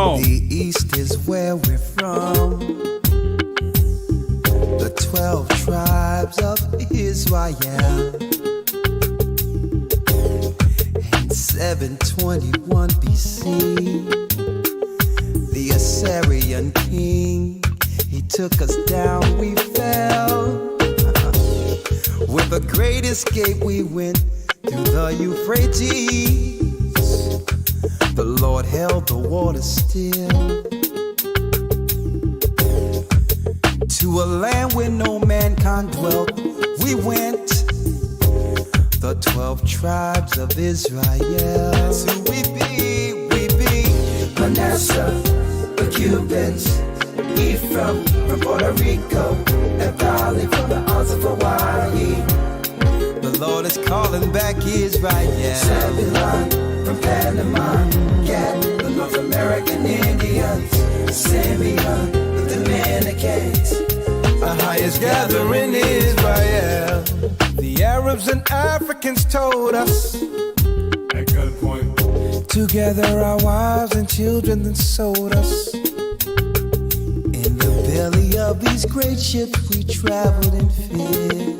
on. The east is where we're from. The 12 tribes of Israel. In 721 BC, the Assyrian king, he took us down, we fell. With a great escape we went through the Euphrates. The Lord held the water still. To a land where no mankind dwelt, we went. The 12 tribes of Israel. That's who we be, we be. Manasseh, the Cubans, Ephraim from Puerto Rico, and Valley from the Isles of Hawaii. The Lord is calling back Israel. Zebulon from Panama, Gad, the North American Indians, Simeon, the Dominicans. Our highest gathering Israel. The Arabs and Africans told us at gunpoint. Together our wives and children then sold us. In the belly of these great ships we traveled in fear.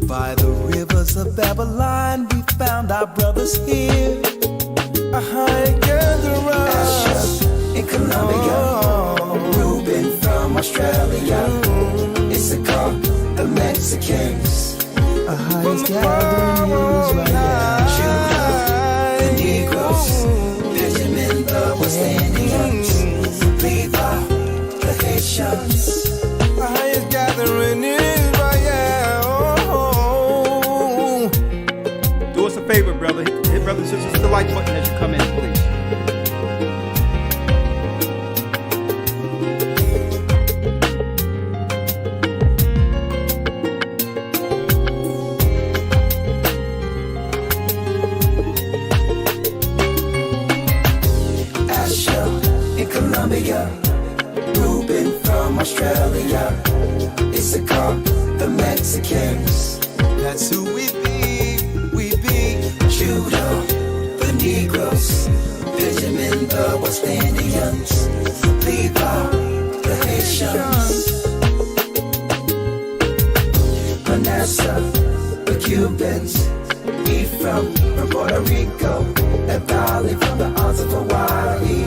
By the rivers of Babylon we found our brothers here. A high gatherer Asher in Colombia, Reuben from Australia, Issachar, the Mexicans. Our highest gathering Israel. Judah, the Negroes, Benjamin, the West Indians, Levi, the Haitians. Our highest gathering Israel. Do us a favor, brother. Hit brothers and sisters, hit the like button as you come in, please. Asher in Colombia, Reuben from Australia, Issachar, the Mexicans. That's who we be, we be. Judah, the Negroes, Benjamin, the West Indians, Levi, the Haitians, Manasseh, the Cubans, Ephraim from Puerto Rico, and Valley from the Isles of Hawaii.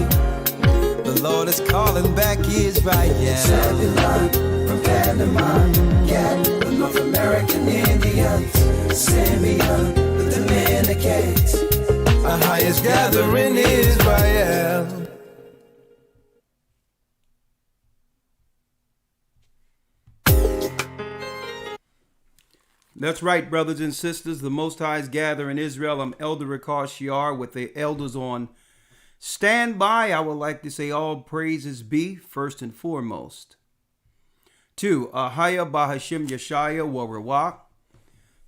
The Lord is calling back Israel. Zebulon from Panama, Gad, the North American Indians, Simeon, the Dominicans. Our highest gathering Israel. That's right, brothers and sisters. The Most High's gather in Israel. I'm Elder Rikar Shiar with the elders on standby. I would like to say all praises be first and foremost to Ahaya Bahashim Yeshaya Warawak,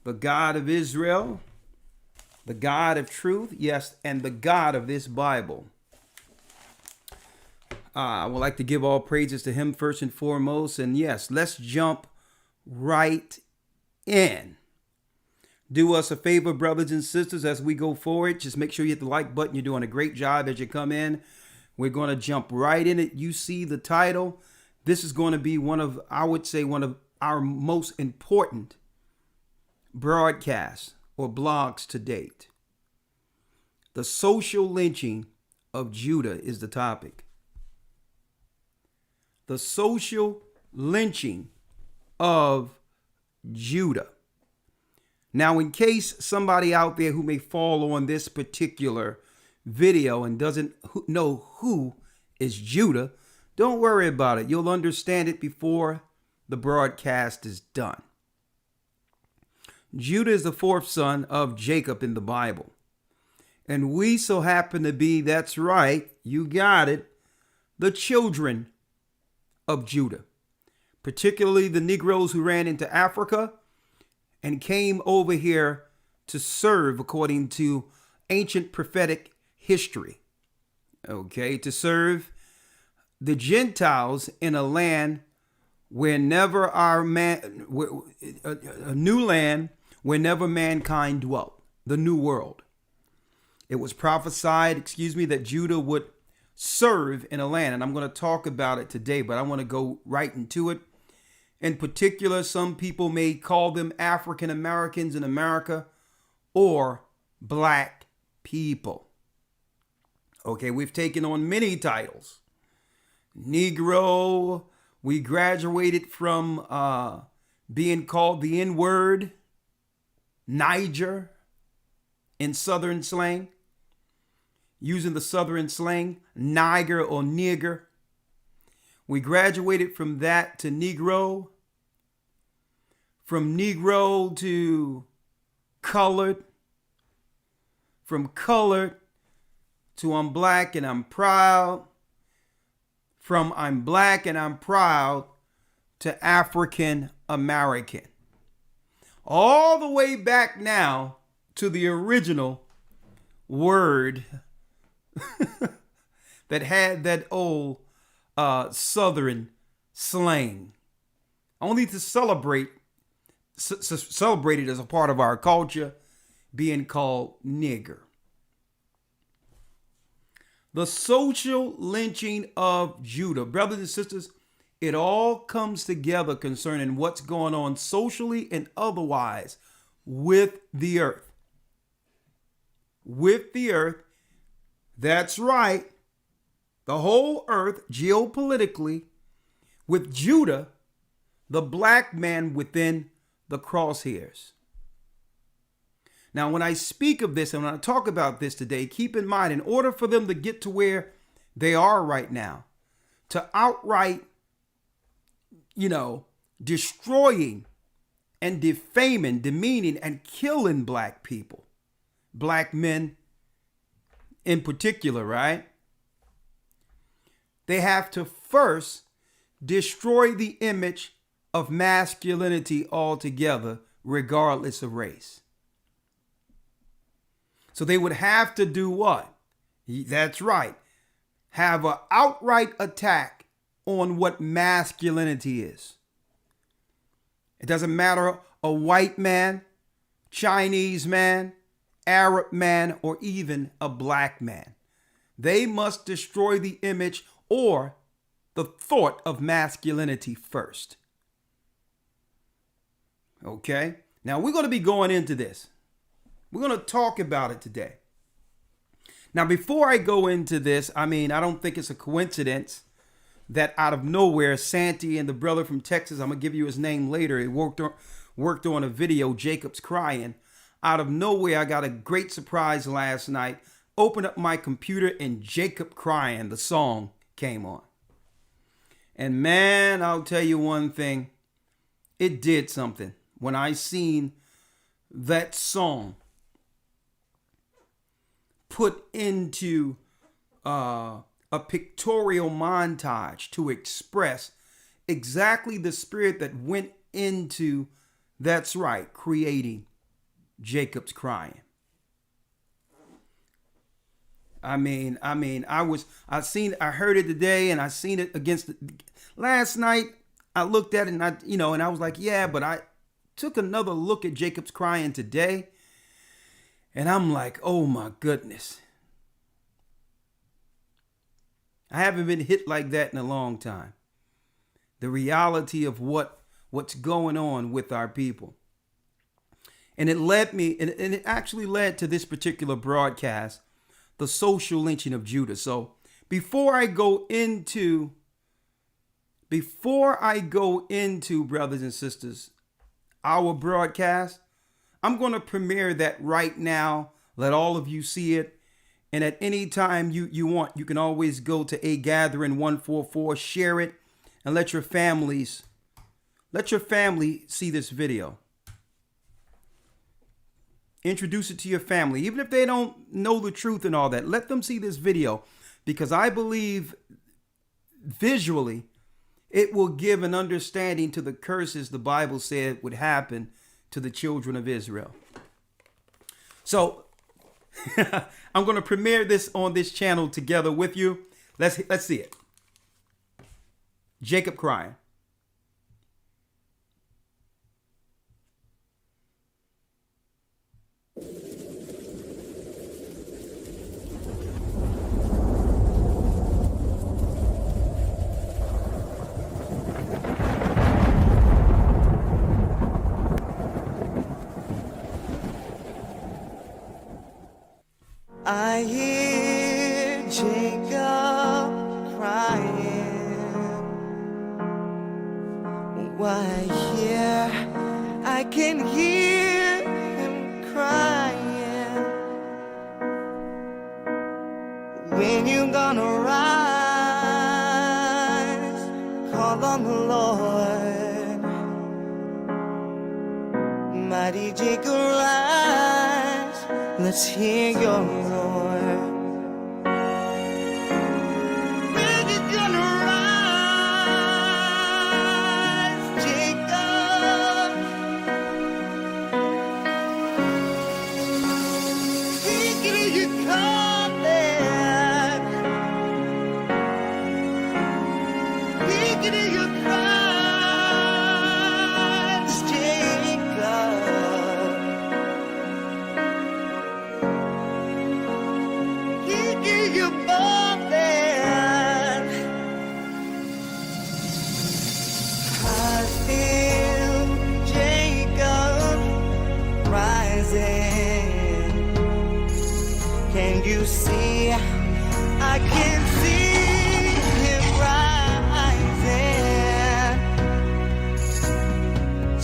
the God of Israel, the God of truth, yes, and the God of this Bible. I would like to give all praises to him first and foremost. And yes, let's jump right in. Do us a favor, brothers and sisters, as we go forward. Just make sure you hit the like button. You're doing a great job as you come in. We're going to jump right in it. You see the title. This is going to be one of our most important broadcasts or blogs to date. The social lynching of Judah is the topic. The social lynching of Judah. Now, in case somebody out there who may fall on this particular video and doesn't know who is Judah, don't worry about it. You'll understand it before the broadcast is done. Judah is the fourth son of Jacob in the Bible. And we so happen to be, that's right, you got it, the children of Judah. Particularly the Negroes who ran into Africa and came over here to serve according to ancient prophetic history. Okay, to serve the Gentiles in a land where never a new land where never mankind dwelt, the new world. It was prophesied, that Judah would serve in a land. And I'm going to talk about it today, but I want to go right into it. In particular, some people may call them African Americans in America or black people. Okay, we've taken on many titles. Negro, we graduated from being called the N-word, Niger in Southern slang, using the Southern slang, Niger or nigger. We graduated from that to Negro, from Negro to colored, from colored to I'm black and I'm proud, from I'm black and I'm proud to African American. All the way back now to the original word that had that old Southern slang. Only to celebrate it as a part of our culture, being called nigger. The social lynching of Judah. Brothers and sisters, it all comes together concerning what's going on socially and otherwise with the earth. With the earth, that's right, the whole earth geopolitically, with Judah, the black man within the crosshairs. Now, when I speak of this and when I talk about this today, keep in mind, in order for them to get to where they are right now, to outright, destroying and defaming, demeaning, and killing black people, black men in particular, right? They have to first destroy the image of masculinity altogether, regardless of race. So they would have to do what? That's right. Have an outright attack on what masculinity is. It doesn't matter a white man, Chinese man, Arab man, or even a black man. They must destroy the image or the thought of masculinity first. Okay? Now we're going to be going into this. We're going to talk about it today. Now, before I go into this, I don't think it's a coincidence that out of nowhere, Santi and the brother from Texas, I'm going to give you his name later, he worked on a video, Jacob's Crying. Out of nowhere, I got a great surprise last night. Opened up my computer and Jacob Crying, the song, came on. And man, I'll tell you one thing. It did something. When I seen that song put into a pictorial montage to express exactly the spirit that went into, that's right, creating Jacob's Crying. I heard it today and I seen it last night. I looked at it and I was like, yeah, but I took another look at Jacob's Crying today. And I'm like, oh my goodness. I haven't been hit like that in a long time. The reality of what's going on with our people. And it actually led to this particular broadcast, the social lynching of Judah. So before I go into, brothers and sisters, our broadcast, I'm going to premiere that right now. Let all of you see it. And at any time you want, you can always go to A Gathering 144, share it, and let your family see this video. Introduce it to your family. Even if they don't know the truth and all that, let them see this video, because I believe visually it will give an understanding to the curses the Bible said would happen to the children of Israel. So I'm going to premiere this on this channel together with you. Let's see it. Jacob Crying. can hear him crying. When you gonna rise? Call on the Lord. Mighty Jacob, rise. Let's hear your roar. When you gonna rise, Jacob? Thinking of you coming, thinking of your cries, Jacob. Thinking you falling. I feel Jacob rising. Can you see? I can see him rising.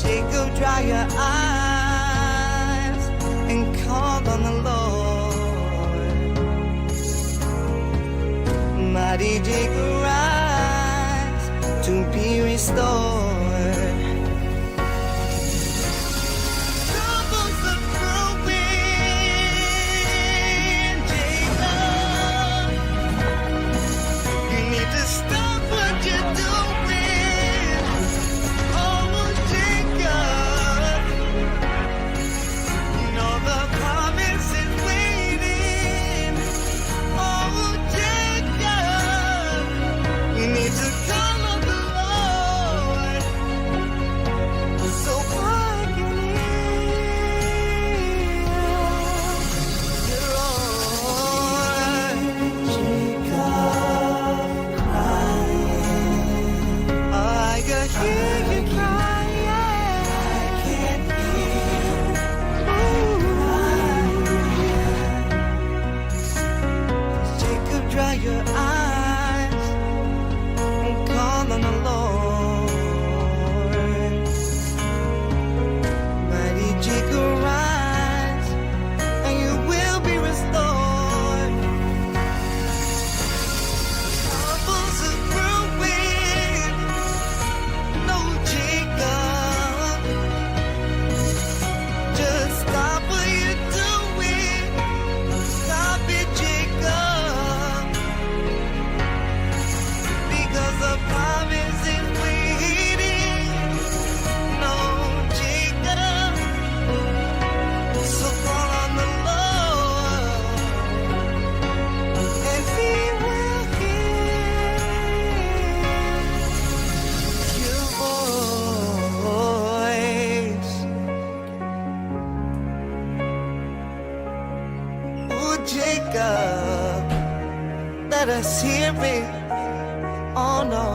Jacob, dry your eyes and call on the Lord. Mighty Jacob, rise to be restored. Troubles are brewing, Jacob. You need to stop what you're doing. Oh, Jacob. You know the promise is waiting. Oh, Jacob. You need to call on the Lord. So I can hear your Jacob crying. I can hear you crying. I can hear. Jacob, dry your eyes and call on the Lord. Mighty Jacob, rise, and you will be restored. Troubles are brewing, no Jacob. Just stop what you're doing. Stop it, Jacob. Because the promise is waiting. No, Jacob. So call on the Lord, and He will hear your voice. Oh, Jacob, let us hear it. Oh no,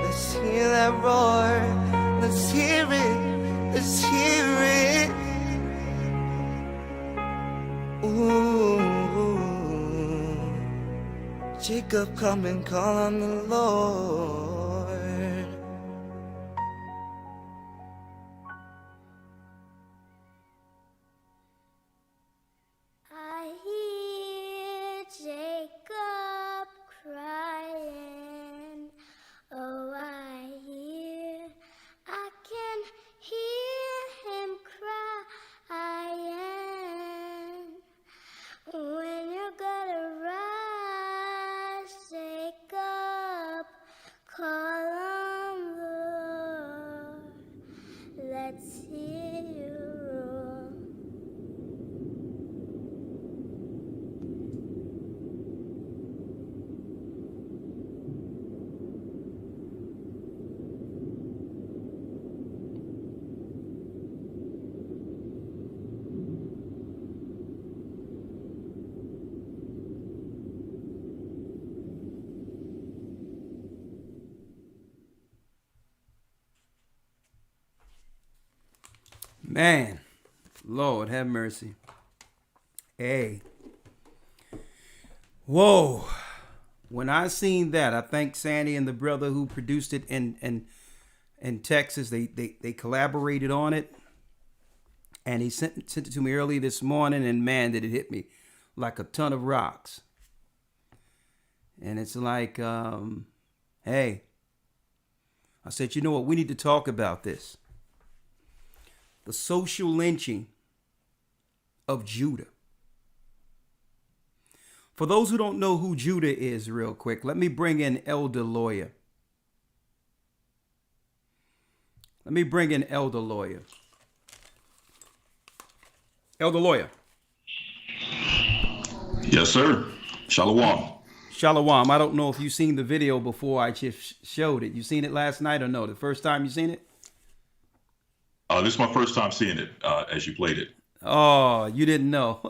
let's hear that roar. Let's hear it. Let's hear it. Ooh, Jacob, come and call on the Lord. I hear Jacob crying. Oh, I can hear him crying. When you're gonna rise, Jacob, call on the Lord. Let's hear you roar. Man, Lord have mercy. Hey. Whoa. When I seen that, I thank Sandy and the brother who produced it and in Texas. They collaborated on it, and he sent it to me early this morning, and man, did it hit me like a ton of rocks. And it's like, hey, I said, you know what? We need to talk about this. The social lynching of Judah. For those who don't know who Judah is, real quick, let me bring in Elder Lawyer. Elder Lawyer. Yes, sir. Shalom. Shalom. I don't know if you've seen the video before I just showed it. You seen it last night or no? The first time you seen it? This is my first time seeing it as you played it. Oh, you didn't know.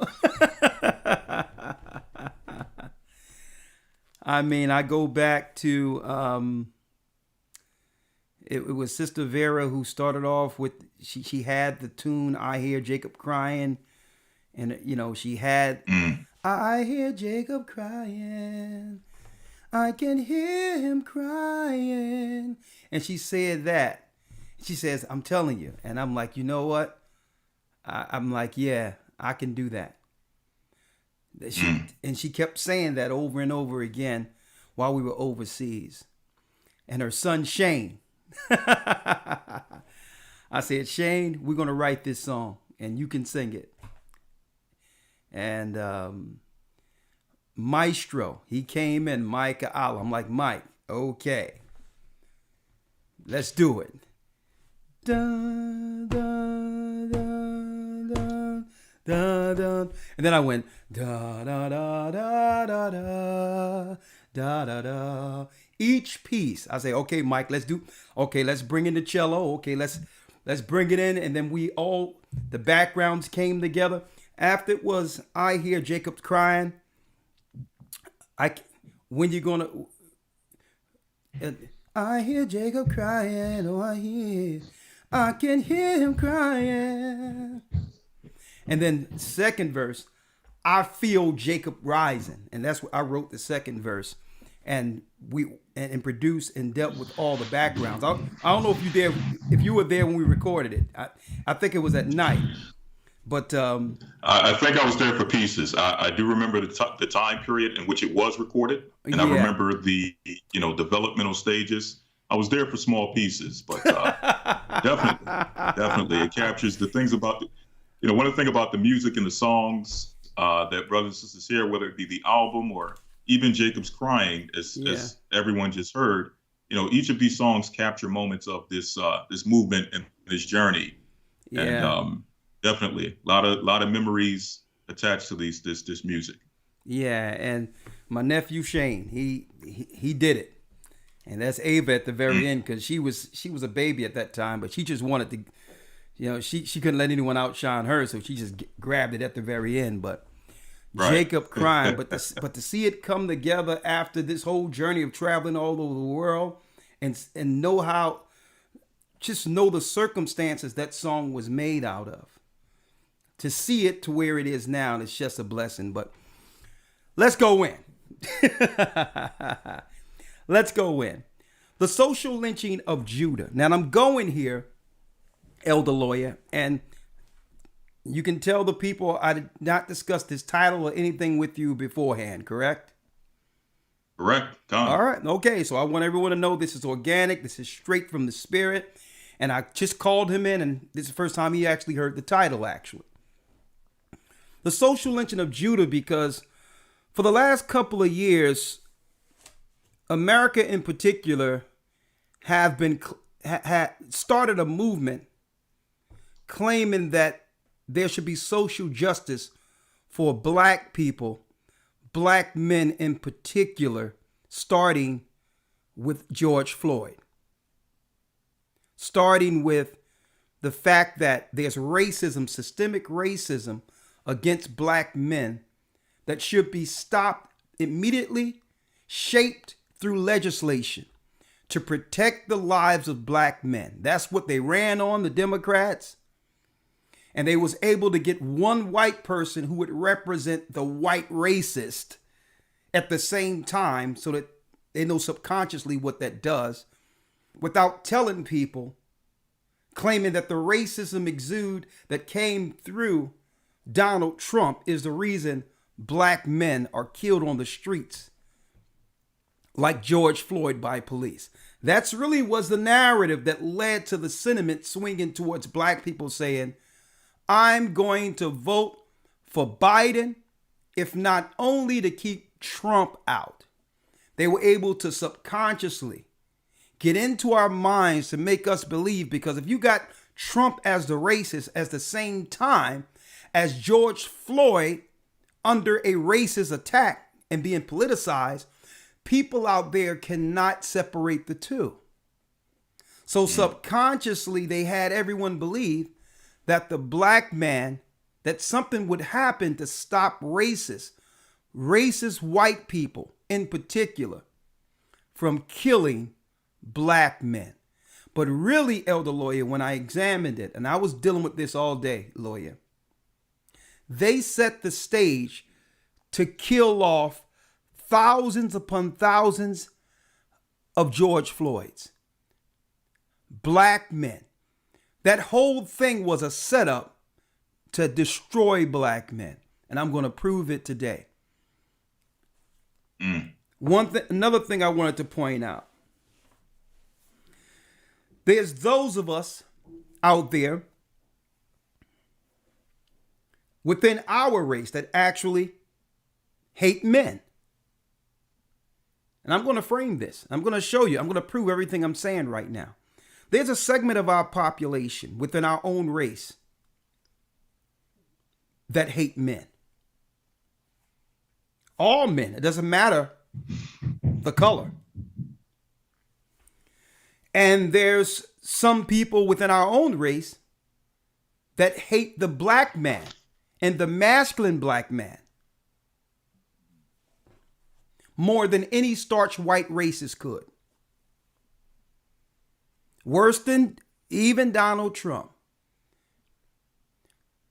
I mean, I go back to, it was Sister Vera who started off with, she had the tune, I Hear Jacob Crying. And, you know, she had, I hear Jacob crying. I can hear him crying. And she said that. She says, I'm telling you. And I'm like, you know what? I'm like, yeah, I can do that. And she kept saying that over and over again while we were overseas. And her son, Shane. I said, Shane, we're going to write this song and you can sing it. And Maestro, he came in, Micah Allah. I'm like, Mike, okay, let's do it. Dun, dun, dun, dun, dun, dun. And then I went da da da da da da da da da. Each piece, I say, okay, Mike, let's bring in the cello. Okay, let's bring it in, and then the backgrounds came together. After it was I Hear Jacob Crying, when you gonna? I hear Jacob crying, oh I can hear him crying. And then second verse, I feel Jacob rising, and that's what I wrote the second verse, and and produced and dealt with all the backgrounds. I don't know if you were there when we recorded it. I think it was at night, but I think I was there for pieces. I do remember the time period in which it was recorded, and I remember the developmental stages. I was there for small pieces, but definitely it captures the things about one of the things about the music and the songs that brothers and sisters hear, whether it be the album or even Jacob's Crying, as everyone just heard. Each of these songs capture moments of this movement and this journey, and definitely a lot of memories attached to this music. Yeah, and my nephew Shane, he did it. And that's Ava at the very end, because she was a baby at that time, but she just wanted to, she couldn't let anyone outshine her, so she just grabbed it at the very end. But right. Jacob Crying, but to see it come together after this whole journey of traveling all over the world, and know the circumstances that song was made out of, to see it to where it is now, it's just a blessing. But let's go in. Let's go in. The social lynching of Judah. Now, I'm going here, Elder Lawyer, and you can tell the people I did not discuss this title or anything with you beforehand, correct? Correct. All right. Okay. So I want everyone to know this is organic. This is straight from the Spirit. And I just called him in, and this is the first time he actually heard the title, actually. The social lynching of Judah, because for the last couple of years, America in particular have started a movement claiming that there should be social justice for black people, black men in particular, starting with George Floyd. Starting with the fact that there's racism, systemic racism against black men that should be stopped immediately, shaped through legislation to protect the lives of black men. That's what they ran on, the Democrats. And they was able to get one white person who would represent the white racist at the same time, so that they know subconsciously what that does. without telling people, claiming that the racism exude that came through Donald Trump is the reason black men are killed on the streets like George Floyd by police. That's really was the narrative that led to the sentiment swinging towards black people saying, I'm going to vote for Biden, if not only to keep Trump out. They were able to subconsciously get into our minds to make us believe, because if you got Trump as the racist at the same time as George Floyd under a racist attack and being politicized, people out there cannot separate the two. So subconsciously, they had everyone believe that the black man, that something would happen to stop racist white people in particular, from killing black men. But really, Elder Lawyer, when I examined it, and I was dealing with this all day, Lawyer, they set the stage to kill off thousands upon thousands of George Floyd's. Black men. That whole thing was a setup to destroy black men. And I'm going to prove it today. Another thing I wanted to point out. There's those of us out there within our race that actually hate men. And I'm going to frame this. I'm going to show you. I'm going to prove everything I'm saying right now. There's a segment of our population within our own race that hate men. All men. It doesn't matter the color. And there's some people within our own race that hate the black man and the masculine black man more than any starch white racist could. Worse than even Donald Trump.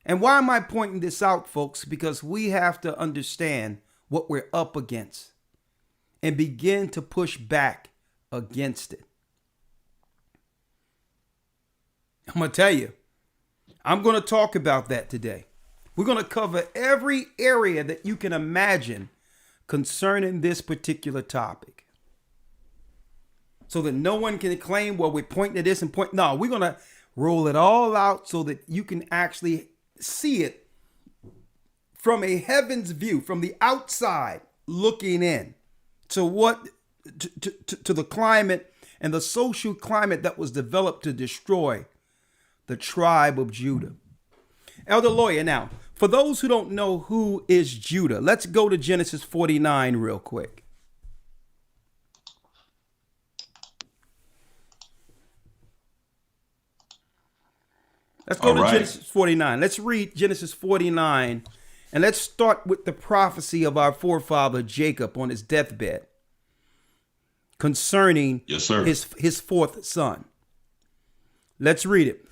And why am I pointing this out, folks? Because we have to understand what we're up against and begin to push back against it. I'm going to tell you, I'm going to talk about that today. We're going to cover every area that you can imagine concerning this particular topic, so that no one can claim, well, we're pointing to this and point. No, we're going to roll it all out so that you can actually see it from a heaven's view, from the outside looking in to what to the climate and the social climate that was developed to destroy the tribe of Judah. Elder Lawyer, now, for those who don't know who is Judah, let's go to Genesis 49 real quick. Let's go to Genesis 49. Let's read Genesis 49, and let's start with the prophecy of our forefather Jacob on his deathbed concerning his fourth son. Let's read it.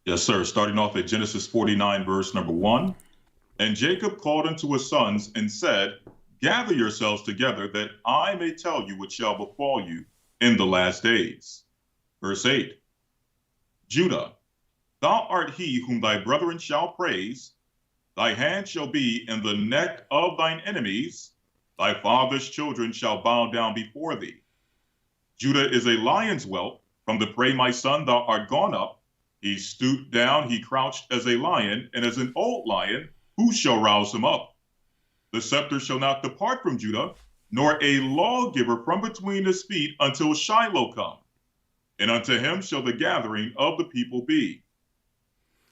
Yes, sir. Starting off at Genesis 49, verse number 1. And Jacob called unto his sons and said, Gather yourselves together, that I may tell you what shall befall you in the last days. Verse 8. Judah, thou art he whom thy brethren shall praise. Thy hand shall be in the neck of thine enemies. Thy father's children shall bow down before thee. Judah is a lion's whelp. From the prey, my son, thou art gone up. He stooped down, he crouched as a lion, and as an old lion, who shall rouse him up? The scepter shall not depart from Judah, nor a lawgiver from between his feet until Shiloh come. And unto him shall the gathering of the people be.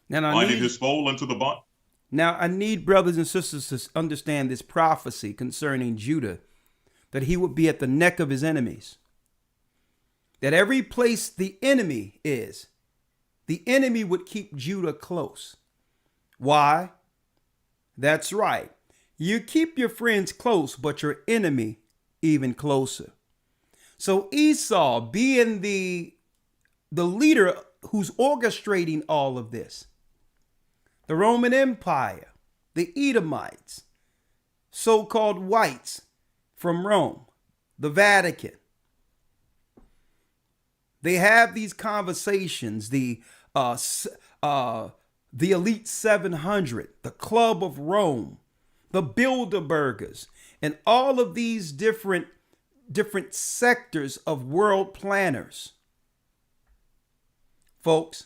Binding his foal unto the bond. Now, I need brothers and sisters to understand this prophecy concerning Judah, that he would be at the neck of his enemies. That every place the enemy is, the enemy would keep Judah close. Why? That's right. You keep your friends close, but your enemy even closer. So Esau, being the leader who's orchestrating all of this, the Roman Empire, the Edomites, so-called whites from Rome, the Vatican, They have these conversations, the Elite 700, the Club of Rome, the Bilderbergers, and all of these different sectors of world planners. Folks,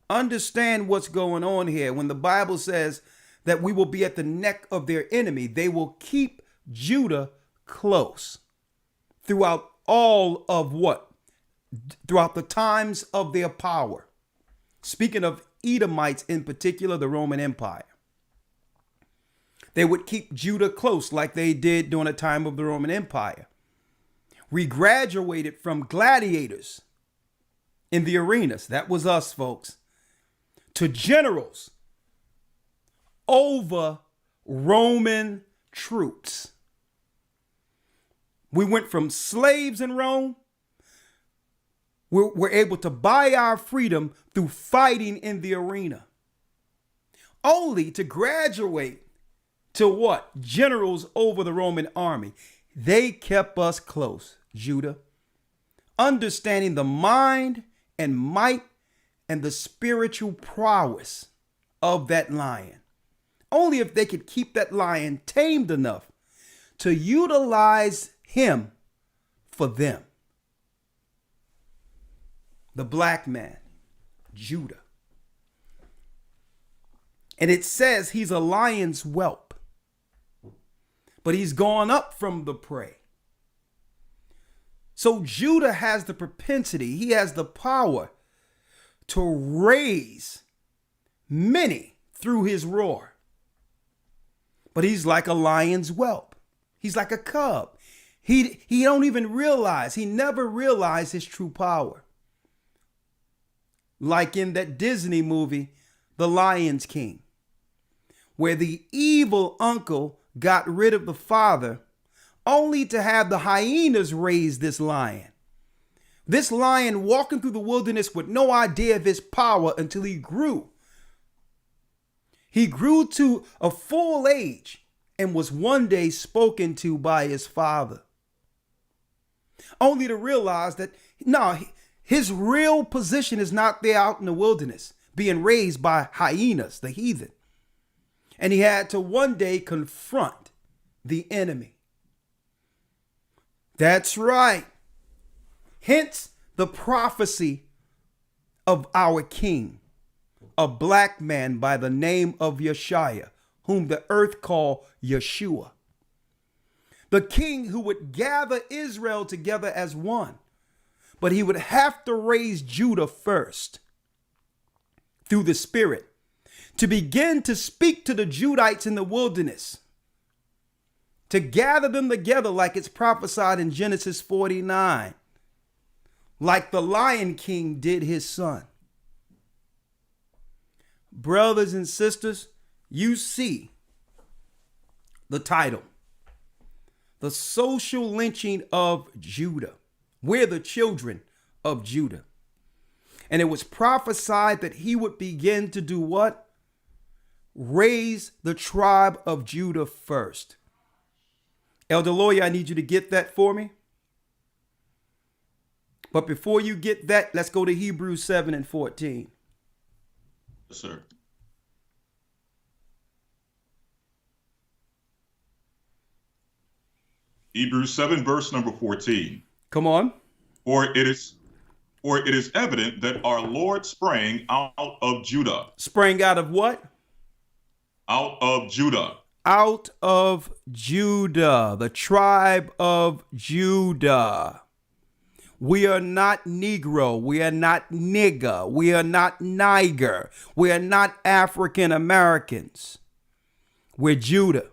understand what's going on here. When the Bible says that we will be at the neck of their enemy, they will keep Judah close throughout all of what? Throughout the times of their power. Speaking of Edomites in particular, the Roman Empire. They would keep Judah close like they did during the time of the Roman Empire. We graduated from gladiators in the arenas. That was us, folks. To generals over Roman troops. We went from slaves in Rome. We're able to buy our freedom through fighting in the arena. Only to graduate to what? Generals over the Roman army. They kept us close, Judah. Understanding the mind and might and the spiritual prowess of that lion. Only if they could keep that lion tamed enough to utilize him for them. The black man, Judah. And it says he's a lion's whelp. But he's gone up from the prey. So Judah has the propensity, he has the power to raise many through his roar. But he's like a lion's whelp. He's like a cub. He don't even realize, he never realized his true power. Like in that Disney movie, The Lion King, where the evil uncle got rid of the father only to have the hyenas raise this lion. This lion walking through the wilderness with no idea of his power until he grew. He grew to a full age and was one day spoken to by his father. Only to realize that, no, his real position is not there out in the wilderness, being raised by hyenas, the heathen. And he had to one day confront the enemy. That's right. Hence the prophecy of our king, a black man by the name of Yeshua, whom the earth called Yeshua. The king who would gather Israel together as one. But he would have to raise Judah first through the Spirit to begin to speak to the Judites in the wilderness, to gather them together like it's prophesied in Genesis 49, like the Lion King did his son. Brothers and sisters, you see the title, The Social Lynching of Judah. We're the children of Judah. And it was prophesied that he would begin to do what? Raise the tribe of Judah first. Elder Lawyer, I need you to get that for me. But before you get that, let's go to Hebrews 7 and 14. Yes, sir. Hebrews 7, verse number 14. Come on. For it is evident that our Lord sprang out of Judah. Sprang out of what? Out of Judah. Out of Judah, the tribe of Judah. We are not Negro. We are not nigger. We are not Niger. We are not African Americans. We're Judah.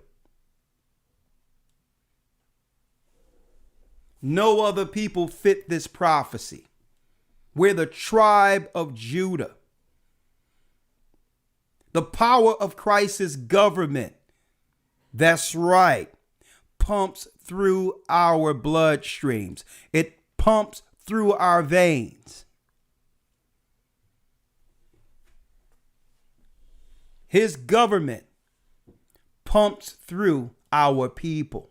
No other people fit this prophecy. We're the tribe of Judah. The power of Christ's government, that's right, pumps through our bloodstreams. It pumps through our veins. His government pumps through our people.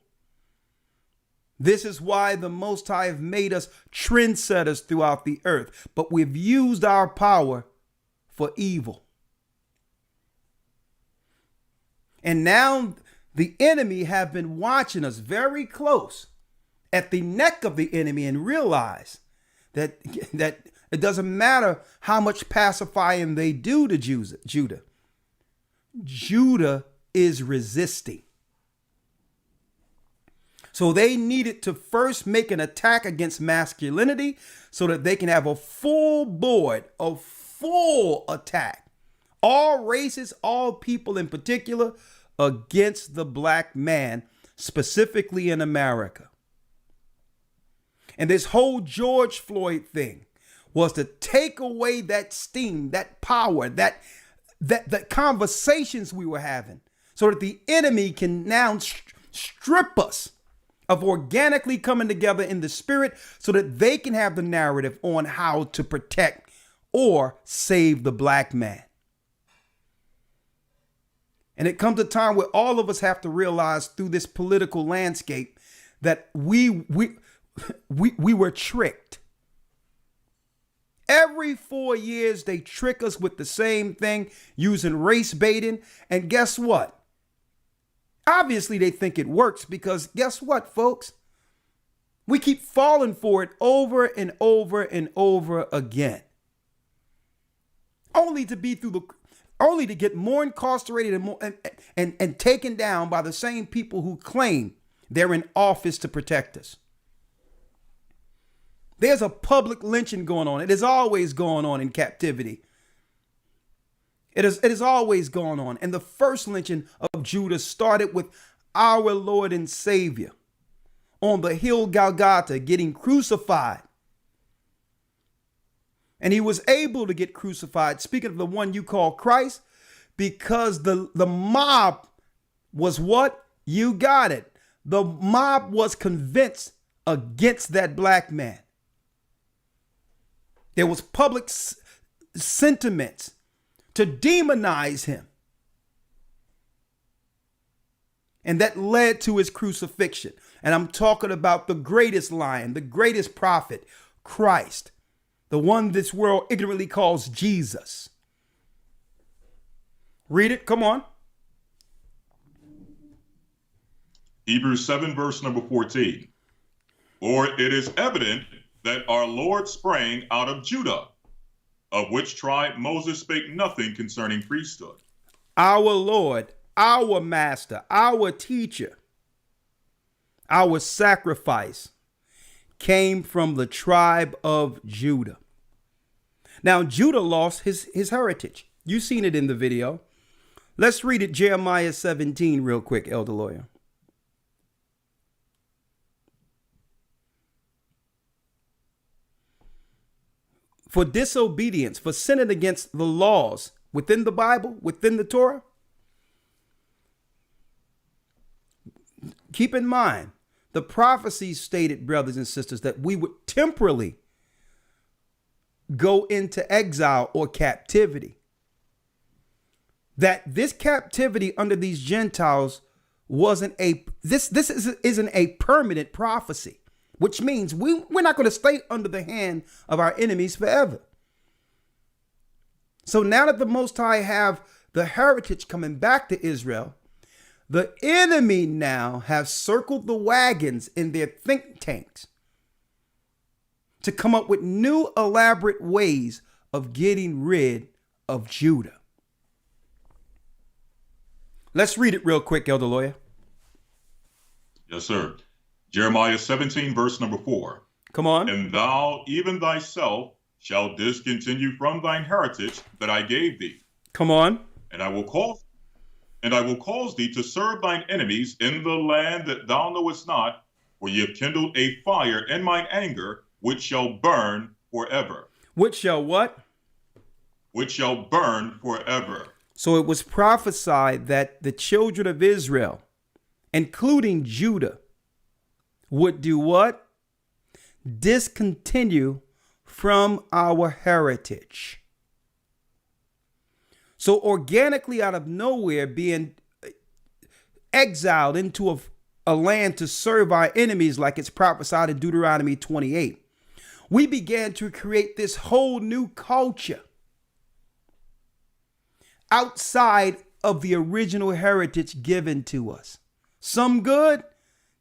This is why the Most High have made us trendsetters throughout the earth, but we've used our power for evil. And now the enemy have been watching us very close at the neck of the enemy and realize that it doesn't matter how much pacifying they do to Judah. Judah is resisting. So they needed to first make an attack against masculinity so that they can have a full board, a full attack. All races, all people in particular, against the black man, specifically in America. And this whole George Floyd thing was to take away that steam, that power, that conversations we were having, so that the enemy can now strip us of organically coming together in the spirit so that they can have the narrative on how to protect or save the black man. And it comes a time where all of us have to realize through this political landscape that we were tricked. Every 4 years, they trick us with the same thing using race baiting. And guess what? Obviously, they think it works because guess what, folks? We keep falling for it over and over and over again. Only to get more incarcerated and more and taken down by the same people who claim they're in office to protect us. There's a public lynching going on. It is always going on in captivity. It is always going on. And the first lynching of Judah started with our Lord and Savior on the hill Golgotha getting crucified. And he was able to get crucified, speaking of the one you call Christ, because the mob was what? You got it. The mob was convinced against that black man. There was public sentiments to demonize him. And that led to his crucifixion. And I'm talking about the greatest lion, the greatest prophet, Christ, the one this world ignorantly calls Jesus. Read it. Come on. Hebrews 7, verse number 14. For it is evident that our Lord sprang out of Judah, of which tribe Moses spake nothing concerning priesthood. Our Lord, our master, our teacher, our sacrifice came from the tribe of Judah. Now, Judah lost his heritage. You've seen it in the video. Let's read it, Jeremiah 17, real quick, Elder Lawyer. For disobedience, for sinning against the laws within the Bible, within the Torah. Keep in mind, the prophecies stated, brothers and sisters, that we would temporarily go into exile or captivity. That this captivity under these Gentiles isn't a permanent prophecy. Which means we're not going to stay under the hand of our enemies forever. So now that the Most High have the heritage coming back to Israel, the enemy now have circled the wagons in their think tanks to come up with new elaborate ways of getting rid of Judah. Let's read it real quick, Elder Lawyer. Yes, sir. Jeremiah 17, verse number 4. Come on. And thou, even thyself, shalt discontinue from thine heritage that I gave thee. Come on. And I will cause thee to serve thine enemies in the land that thou knowest not, for ye have kindled a fire in mine anger, which shall burn forever. Which shall what? Which shall burn forever. So it was prophesied that the children of Israel, including Judah, would do what? Discontinue from our heritage. So organically out of nowhere being exiled into a land to serve our enemies like it's prophesied in Deuteronomy 28. We began to create this whole new culture outside of the original heritage given to us. Some good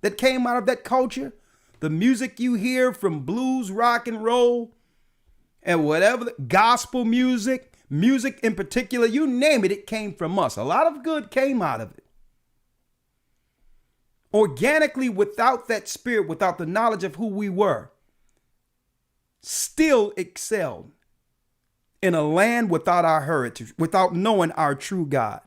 that came out of that culture, the music you hear from blues, rock and roll, and whatever, gospel music, music in particular, you name it, it came from us. A lot of good came out of it. Organically, without that spirit, without the knowledge of who we were, still excelled in a land without our heritage, without knowing our true God.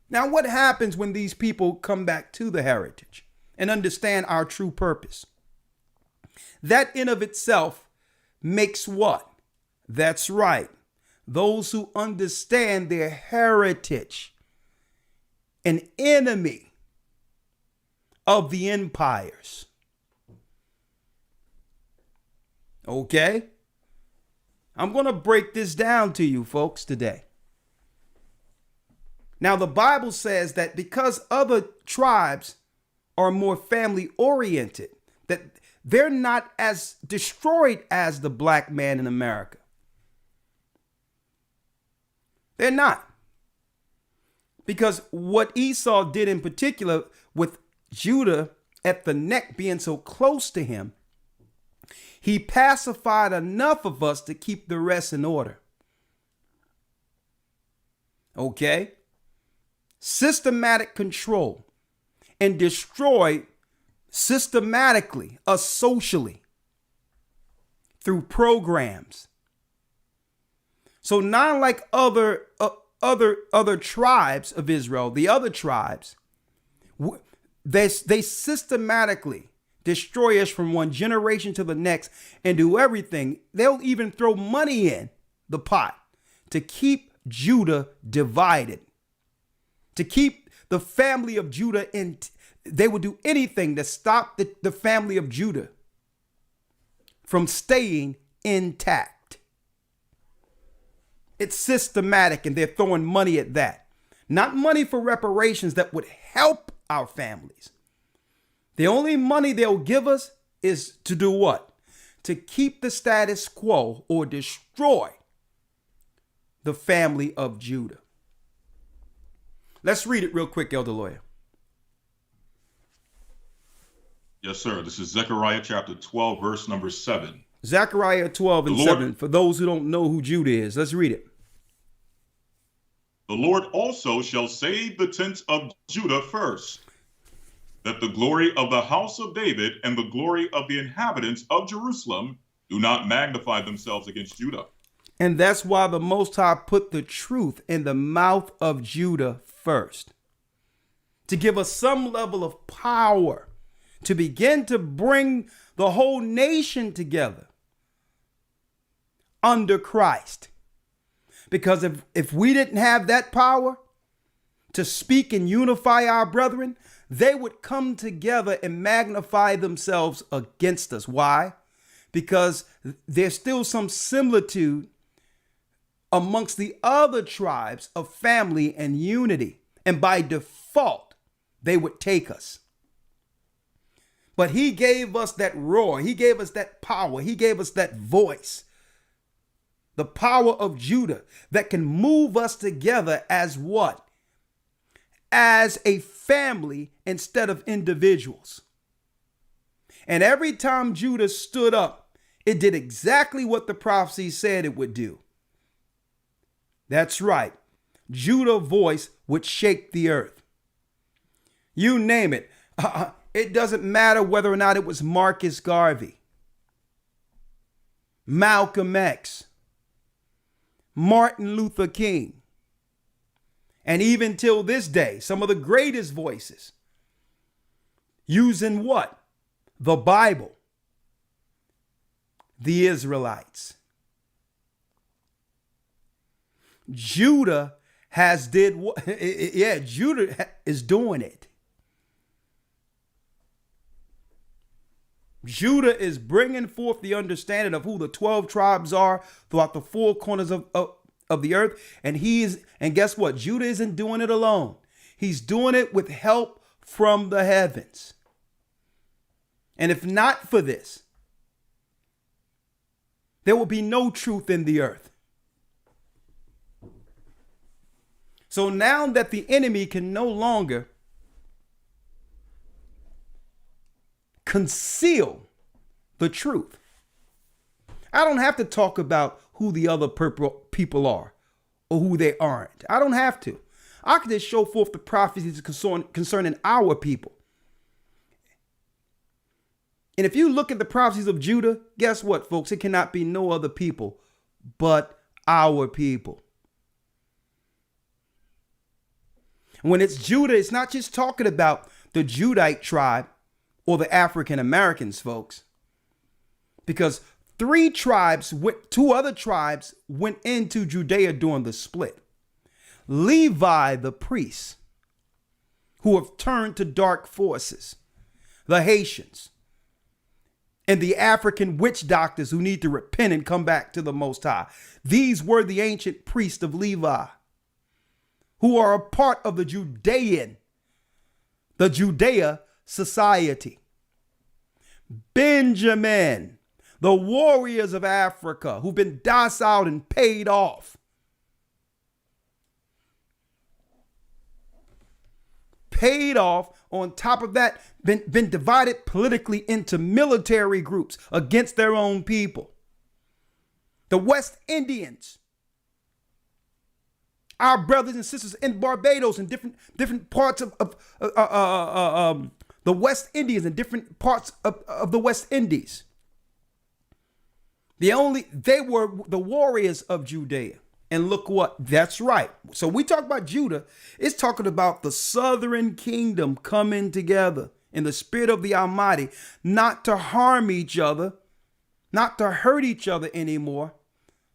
Now, what happens when these people come back to the heritage and understand our true purpose? That in of itself makes what? That's right. Those who understand their heritage an enemy of the empires. Okay? I'm going to break this down to you folks today. Now, the Bible says that because other tribes are more family oriented, that they're not as destroyed as the black man in America. They're not. Because what Esau did in particular with Judah at the neck being so close to him, he pacified enough of us to keep the rest in order. Okay? Systematic control and destroyed systematically us socially through programs. So not like other tribes of Israel, the other tribes, they systematically destroy us from one generation to the next and do everything. They'll even throw money in the pot to keep Judah divided, to keep the family of Judah in. They would do anything to stop the family of Judah from staying intact. It's systematic, and they're throwing money at that. Not money for reparations that would help our families. The only money they'll give us is to do what? To keep the status quo or destroy the family of Judah. Let's read it real quick, Elder Lawyer. Yes, sir. This is Zechariah chapter 12, verse number 7. Zechariah 12 and 7, for those who don't know who Judah is. Let's read it. The Lord also shall save the tents of Judah first, that the glory of the house of David and the glory of the inhabitants of Jerusalem do not magnify themselves against Judah. And that's why the Most High put the truth in the mouth of Judah first, to give us some level of power to begin to bring the whole nation together under Christ. Because if we didn't have that power to speak and unify our brethren, they would come together and magnify themselves against us. Why? Because there's still some similitude amongst the other tribes of family and unity. And by default, they would take us. But he gave us that roar. He gave us that power. He gave us that voice. The power of Judah that can move us together as what? As a family instead of individuals. And every time Judah stood up, it did exactly what the prophecy said it would do. That's right. Judah's voice would shake the earth. You name it. It doesn't matter whether or not it was Marcus Garvey, Malcolm X, Martin Luther King, and even till this day, some of the greatest voices using what? The Bible. The Israelites. Judah has did what? Yeah, Judah is doing it. Judah is bringing forth the understanding of who the 12 tribes are throughout the four corners of the earth. And guess what? Judah isn't doing it alone. He's doing it with help from the heavens. And if not for this, there will be no truth in the earth. So now that the enemy can no longer conceal the truth, I don't have to talk about who the other people are or who they aren't. I don't have to. I can just show forth the prophecies concerning our people. And if you look at the prophecies of Judah, guess what, folks? It cannot be no other people but our people. When it's Judah, it's not just talking about the Judite tribe or the African Americans, folks. Because two other tribes went into Judea during the split. Levi, the priests, who have turned to dark forces, the Haitians, and the African witch doctors who need to repent and come back to the Most High. These were the ancient priests of Levi, who are a part of the Judea society. Benjamin, the warriors of Africa who've been docile and paid off. Paid off. On top of that, been divided politically into military groups against their own people. The West Indians, our brothers and sisters in Barbados and different parts of the West Indies and different parts of the West Indies. They were the warriors of Judea. And look what, that's right. So we talk about Judah, it's talking about the southern kingdom coming together in the spirit of the Almighty, not to harm each other, not to hurt each other anymore,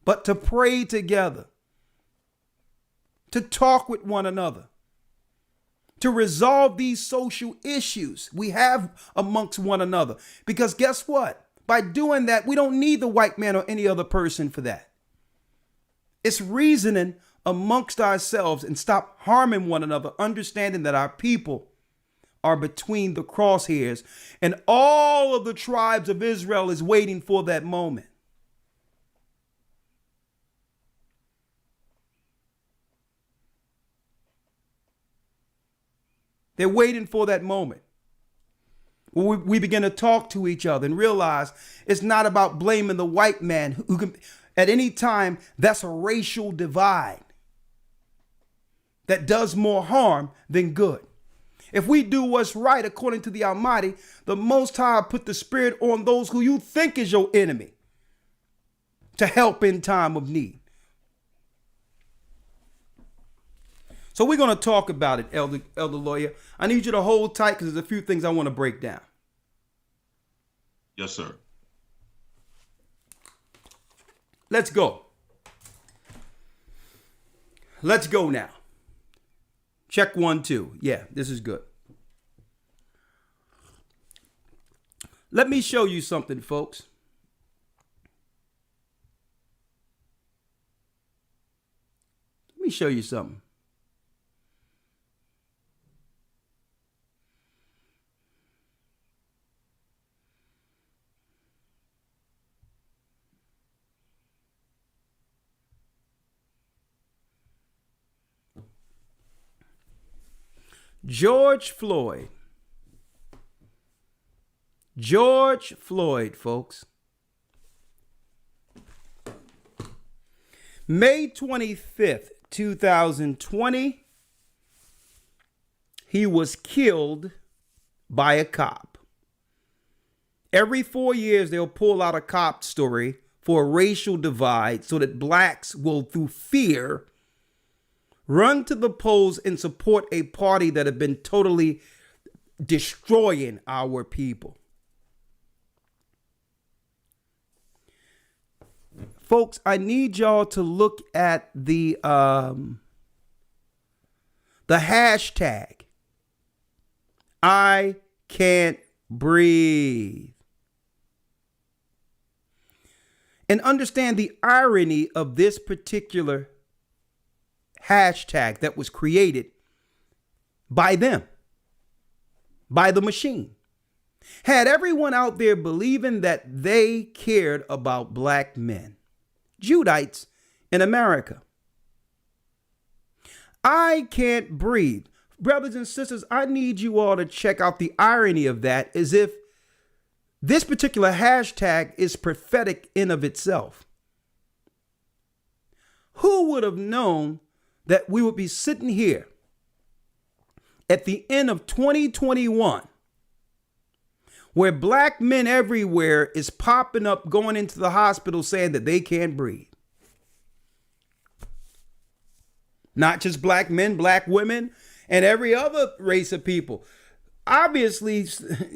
but to pray together, to talk with one another, to resolve these social issues we have amongst one another. Because guess what? By doing that, we don't need the white man or any other person for that. It's reasoning amongst ourselves and stop harming one another, understanding that our people are between the crosshairs and all of the tribes of Israel is waiting for that moment. They're waiting for that moment where we begin to talk to each other and realize it's not about blaming the white man who can. At any time, that's a racial divide that does more harm than good. If we do what's right according to the Almighty, the Most High put the Spirit on those who you think is your enemy to help in time of need. So we're going to talk about it, Elder Lawyer. I need you to hold tight because there's a few things I want to break down. Yes, sir. Let's go. Let's go now. Check 1, 2. Yeah, this is good. Let me show you something, folks. Let me show you something. George Floyd, folks. May 25th, 2020, he was killed by a cop. Every 4 years, they'll pull out a cop story for a racial divide so that blacks will, through fear, run to the polls and support a party that have been totally destroying our people. Folks, I need y'all to look at the hashtag I can't breathe. And understand the irony of this particular hashtag that was created by them, by the machine. Had everyone out there believing that they cared about black men, Judites in America. I can't breathe. Brothers and sisters, I need you all to check out the irony of that, as if this particular hashtag is prophetic in of itself. Who would have known that we would be sitting here at the end of 2021, where black men everywhere is popping up, going into the hospital saying that they can't breathe? Not just black men, black women, and every other race of people. Obviously,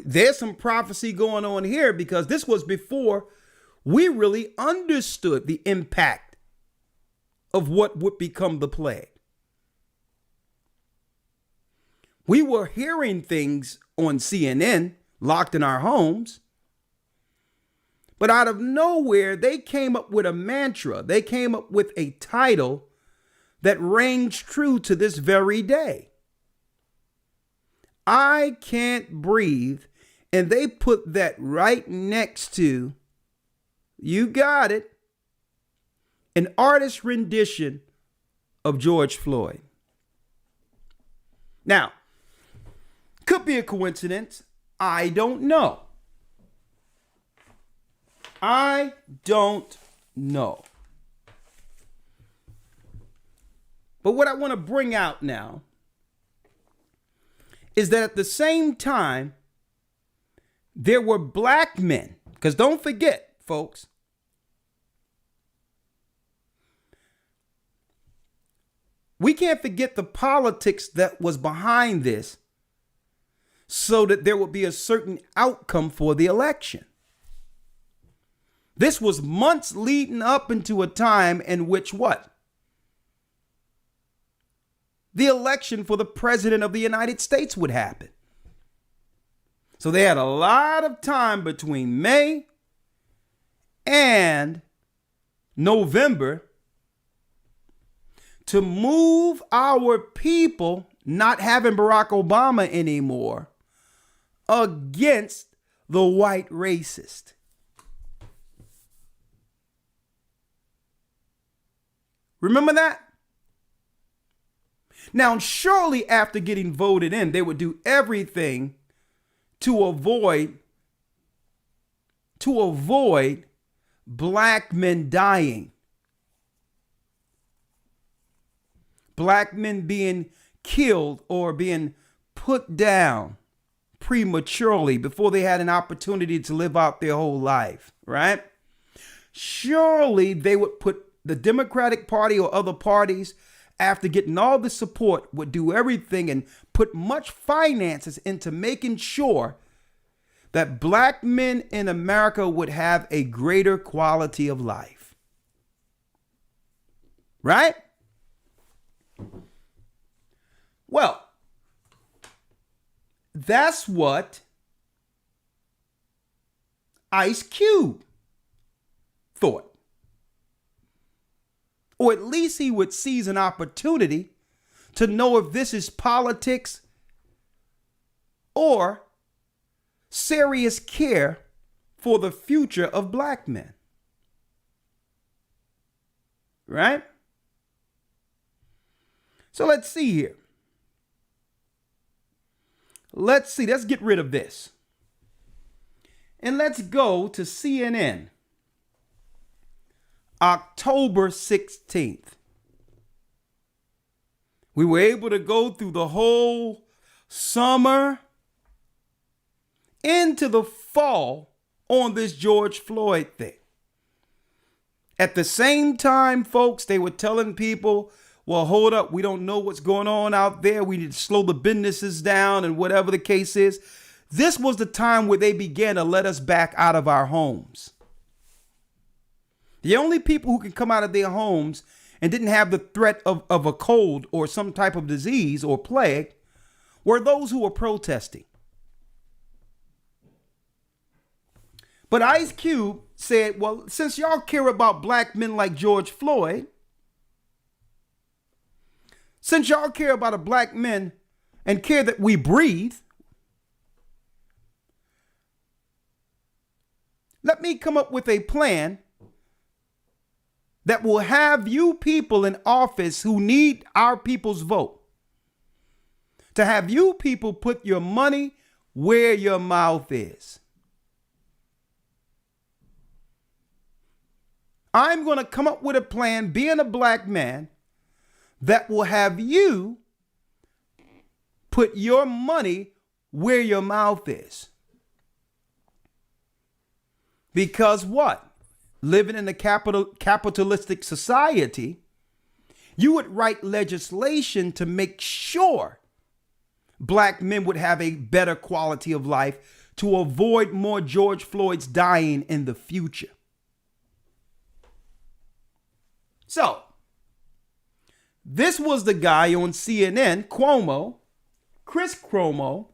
there's some prophecy going on here, because this was before we really understood the impact of what would become the plague. We were hearing things on CNN, locked in our homes, but out of nowhere, they came up with a mantra. They came up with a title that rings true to this very day. I can't breathe. And they put that right next to, you got it, an artist's rendition of George Floyd. Now, could be a coincidence. I don't know. I don't know. But what I want to bring out now is that at the same time, there were black men, because don't forget, folks, we can't forget the politics that was behind this, so that there would be a certain outcome for the election. This was months leading up into a time in which what? The election for the president of the United States would happen. So they had a lot of time between May and November to move our people, not having Barack Obama anymore, against the white racist. Remember that? Now, surely after getting voted in, they would do everything to avoid black men dying. Black men being killed or being put down prematurely before they had an opportunity to live out their whole life, right? Surely they would put the Democratic Party or other parties, after getting all the support, would do everything and put much finances into making sure that black men in America would have a greater quality of life. Right? Well, that's what Ice Cube thought. Or at least he would seize an opportunity to know if this is politics or serious care for the future of black men. Right? So let's see here. Let's get rid of this. And let's go to CNN. October 16th. We were able to go through the whole summer into the fall on this George Floyd thing. At the same time, folks, they were telling people, well, hold up, we don't know what's going on out there. We need to slow the businesses down and whatever the case is. This was the time where they began to let us back out of our homes. The only people who can come out of their homes and didn't have the threat of a cold or some type of disease or plague were those who were protesting. But Ice Cube said, well, since y'all care about black men like George Floyd, since y'all care about a black men and care that we breathe, let me come up with a plan that will have you people in office who need our people's vote, to have you people put your money where your mouth is. I'm going to come up with a plan, being a black man, that will have you put your money where your mouth is. Because what? Living in a capitalistic society, you would write legislation to make sure black men would have a better quality of life, to avoid more George Floyd's dying in the future. So, this was the guy on CNN, Cuomo, Chris Cuomo,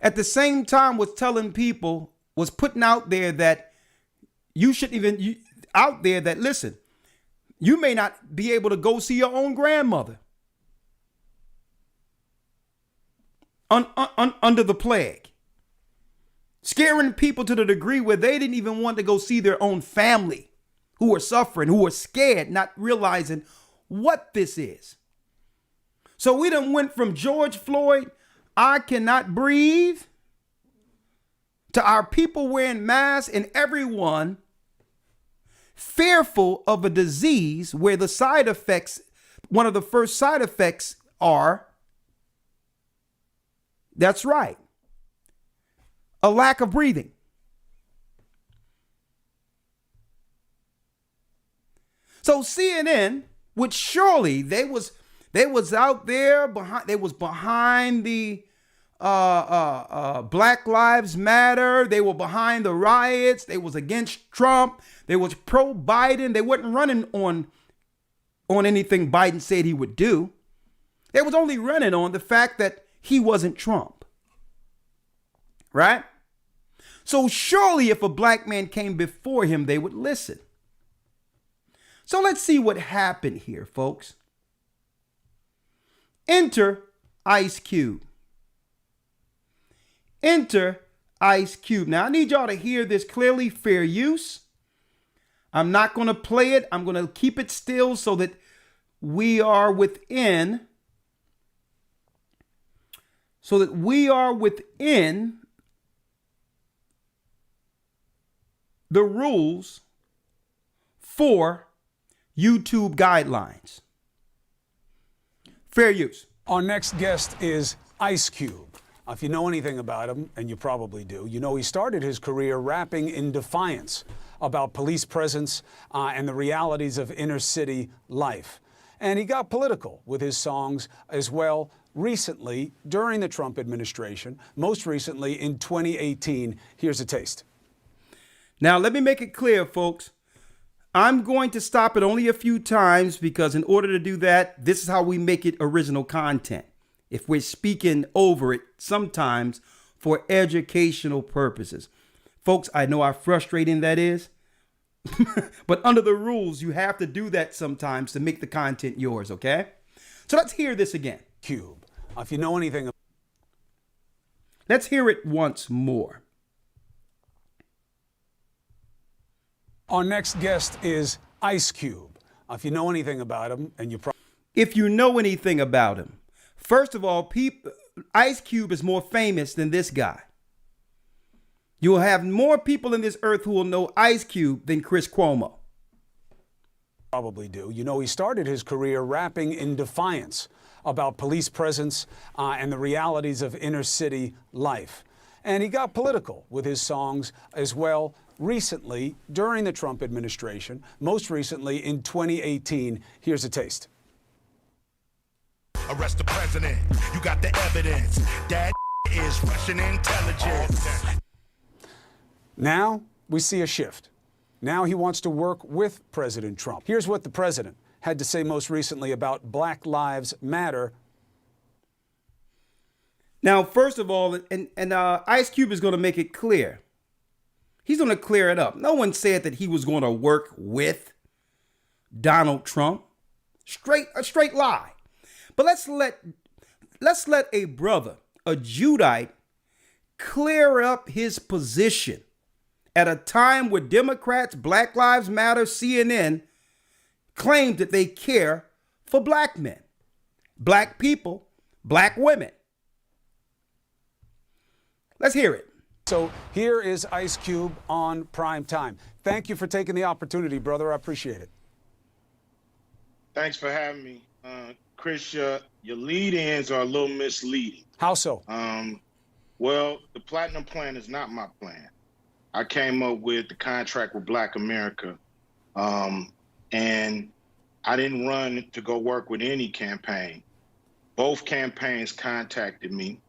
at the same time was telling people, was putting out there that you shouldn't even, out there that, listen, you may not be able to go see your own grandmother under the plague. Scaring people to the degree where they didn't even want to go see their own family who were suffering, who were scared, not realizing what this is. So we done went from George Floyd, I cannot breathe, to our people wearing masks and everyone fearful of a disease where the side effects, one of the first side effects are, that's right, a lack of breathing. So CNN, which surely they was out there behind, they was behind the Black Lives Matter. They were behind the riots. They was against Trump. They was pro Biden. They wasn't running on anything Biden said he would do. They was only running on the fact that he wasn't Trump. Right? So surely if a black man came before him, they would listen. So let's see what happened here, folks. Enter Ice Cube. Enter Ice Cube. Now, I need y'all to hear this clearly. Fair use. I'm not going to play it. I'm going to keep it still so that we are within the rules for YouTube guidelines. Fair use. Our next guest is Ice Cube. If you know anything about him, and you probably do, you know he started his career rapping in defiance about police presence and the realities of inner city life. And he got political with his songs as well recently during the Trump administration, most recently in 2018. Here's a taste. Now, let me make it clear, folks. I'm going to stop it only a few times because in order to do that, this is how we make it original content. If we're speaking over it sometimes for educational purposes. Folks, I know how frustrating that is, but under the rules, you have to do that sometimes to make the content yours, okay? So let's hear this again. Cube. If you know anything. Let's hear it once more. Our next guest is Ice Cube. If you know anything about him, and you probably. If you know anything about him, first of all, Ice Cube is more famous than this guy. You will have more people in this earth who will know Ice Cube than Chris Cuomo. Probably do. You know, he started his career rapping in defiance about police presence and the realities of inner city life. And he got political with his songs as well recently during the Trump administration, most recently in 2018. Here's a taste. Arrest the president. You got the evidence. That is Russian intelligence. Now we see a shift. Now he wants to work with President Trump. Here's what the president had to say most recently about Black Lives Matter. Now, first of all, Ice Cube is going to make it clear. He's going to clear it up. No one said that he was going to work with Donald Trump. A straight lie. But let's let a brother, a Judite, clear up his position at a time where Democrats, Black Lives Matter, CNN claim that they care for black men, black people, black women. Let's hear it. So here is Ice Cube on prime time. Thank you for taking the opportunity, brother. I appreciate it. Thanks for having me. Chris, your lead-ins are a little misleading. How so? Well, the Platinum Plan is not my plan. I came up with the contract with Black America, and I didn't run to go work with any campaign. Both campaigns contacted me.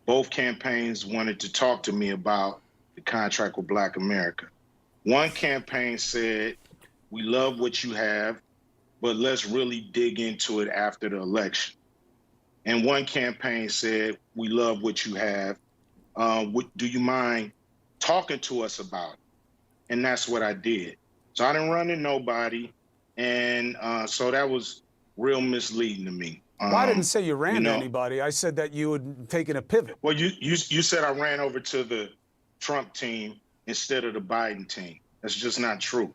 Both campaigns wanted to talk to me about the contract with Black America. One campaign said, we love what you have, but let's really dig into it after the election. And one campaign said, we love what you have. Do you mind talking to us about it? And that's what I did. So I didn't run to nobody. And so that was real misleading to me. Well, I didn't say you ran to anybody. I said that you had taken a pivot. Well, you said I ran over to the Trump team instead of the Biden team. That's just not true.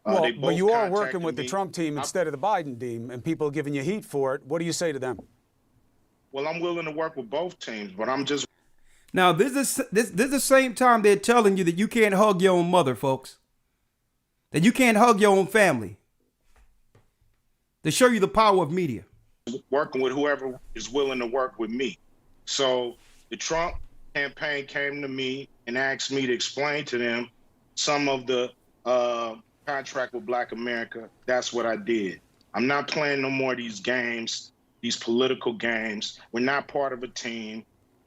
Well, but you are working with the Trump team instead of the Biden team, and people are giving you heat for it. What do you say to them? Well, I'm willing to work with both teams, but I'm just... Now, this is the same time they're telling you that you can't hug your own mother, folks. That you can't hug your own family. They show you the power of media. Working with whoever is willing to work with me. So the Trump campaign came to me and asked me to explain to them some of the contract with Black America. That's what I did. I'm not playing no more of these games, these political games. We're not part of a team.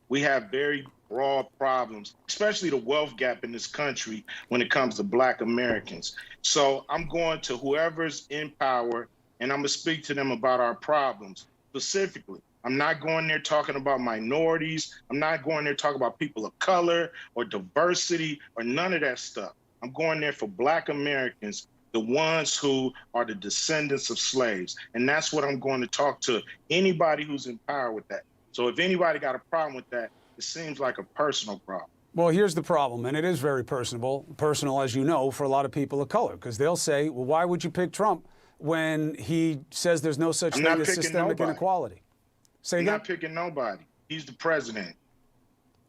We have very broad problems, especially the wealth gap in this country when it comes to Black Americans. So I'm going to whoever's in power, and I'm going to speak to them about our problems specifically. I'm not going there talking about minorities. I'm not going there talking about people of color or diversity or none of that stuff. I'm going there for Black Americans, the ones who are the descendants of slaves. And that's what I'm going to talk to anybody who's in power with that. So if anybody got a problem with that, it seems like a personal problem. Well, here's the problem, and it is very personal, as you know, for a lot of people of color, because they'll say, well, why would you pick Trump when he says there's no such thing as systemic inequality? Say I'm again? not picking nobody. He's the president.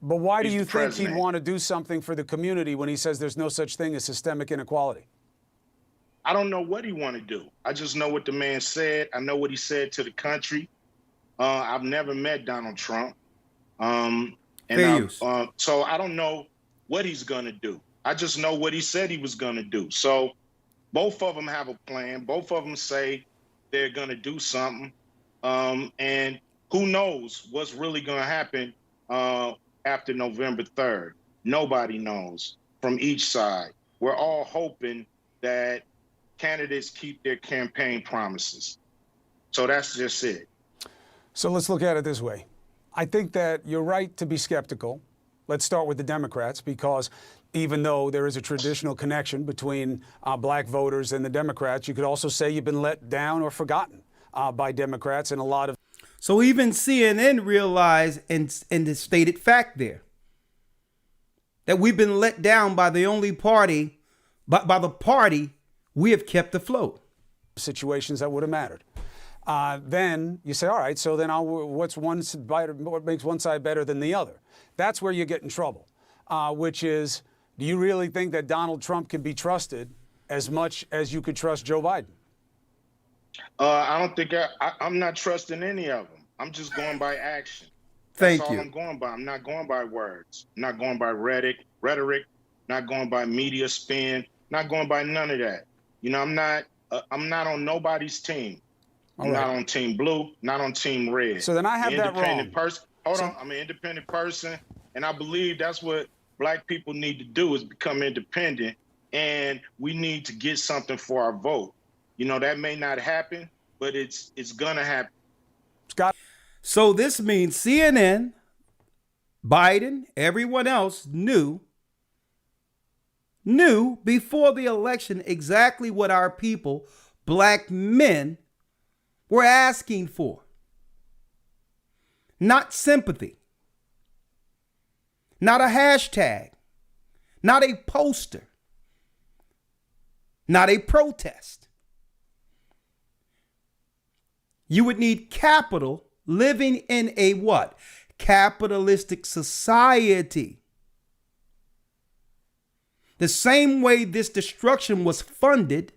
But why do He's you the think president. he'd want to do something for the community when he says there's no such thing as systemic inequality? I don't know what he want to do. I just know what the man said. I know what he said to the country. I've never met Donald Trump. So I don't know what he's going to do. I just know what he said he was going to do. So both of them have a plan. Both of them say they're going to do something. And who knows what's really going to happen after November 3rd. Nobody knows from each side. We're all hoping that candidates keep their campaign promises. So that's just it. So let's look at it this way. I think that you're right to be skeptical. Let's start with the Democrats, because even though there is a traditional connection between black voters and the Democrats, you could also say you've been let down or forgotten by Democrats in a lot of... So even CNN realized and the stated fact there that we've been let down by the only party, by the party we have kept afloat. Situations that would have mattered. Then you say, all right, so then what makes one side better than the other? That's where you get in trouble, which is, do you really think that Donald Trump can be trusted as much as you could trust Joe Biden? I don't think I'm not trusting any of them. I'm just going by action. Thank That's you. all I'm going by. I'm not going by words. I'm not going by rhetoric, not going by media spin, not going by none of that. You know, I'm not on nobody's team. I'm not on Team Blue, not on Team Red. So then I have that wrong. Hold on, I'm an independent person, and I believe that's what black people need to do, is become independent, and we need to get something for our vote. You know, that may not happen, but it's gonna happen. Scott. So this means CNN, Biden, everyone else knew before the election exactly what our people, black men, were asking for. not sympathy, not a hashtag, not a poster, not a protest. You would need capital living in a what? Capitalistic society. The same way this destruction was funded,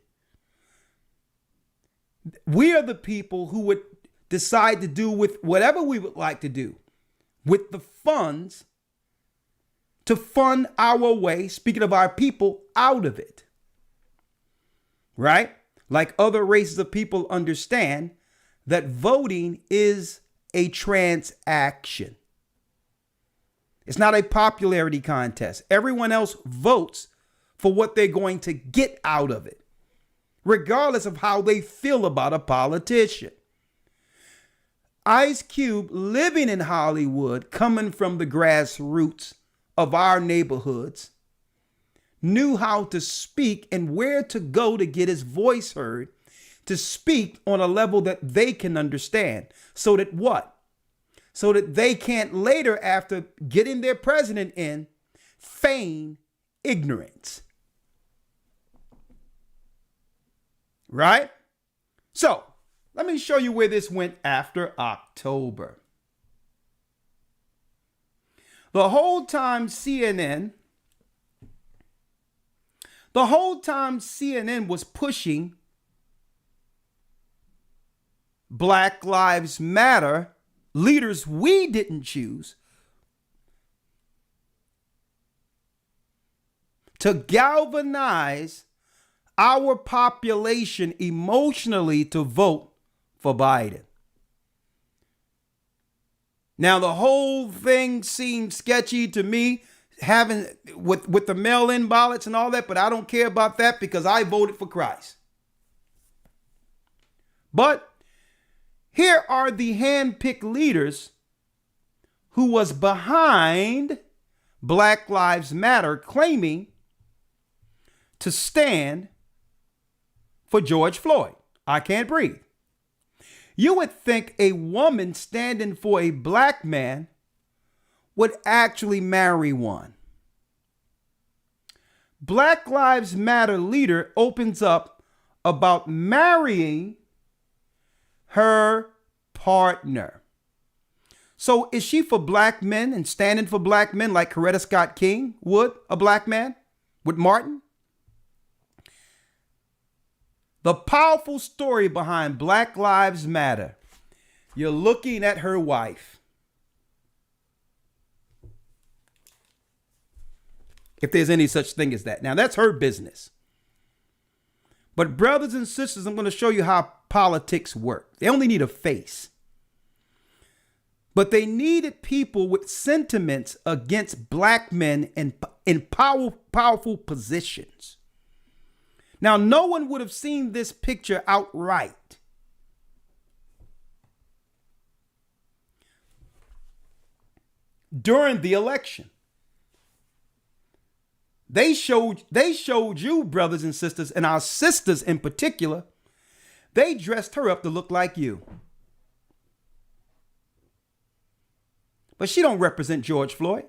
we are the people who would decide to do with whatever we would like to do with the funds to fund our way, speaking of our people, out of it. Right? Like other races of people understand that voting is a transaction. It's not a popularity contest. Everyone else votes for what they're going to get out of it, regardless of how they feel about a politician. Ice Cube, living in Hollywood, coming from the grassroots of our neighborhoods, knew how to speak and where to go to get his voice heard, to speak on a level that they can understand. So that what? So that they can't later, after getting their president in, feign ignorance. Right? So, let me show you where this went after October. The whole time CNN was pushing Black Lives Matter, leaders we didn't choose, to galvanize our population emotionally to vote for Biden. Now, the whole thing seemed sketchy to me, having with the mail-in ballots and all that, but I don't care about that because I voted for Christ. But here are the hand-picked leaders who was behind Black Lives Matter, claiming to stand for George Floyd. I can't breathe. You would think a woman standing for a black man would actually marry one. Black Lives Matter leader opens up about marrying her partner. So is she for black men and standing for black men like Coretta Scott King would a black man with Martin? The powerful story behind Black Lives Matter. You're looking at her wife. If there's any such thing as that. Now, that's her business. But brothers and sisters, I'm going to show you how politics work. They only need a face. But they needed people with sentiments against black men in powerful positions. Now, no one would have seen this picture outright. During the election. They showed you, brothers and sisters, and our sisters in particular, they dressed her up to look like you. But she don't represent George Floyd.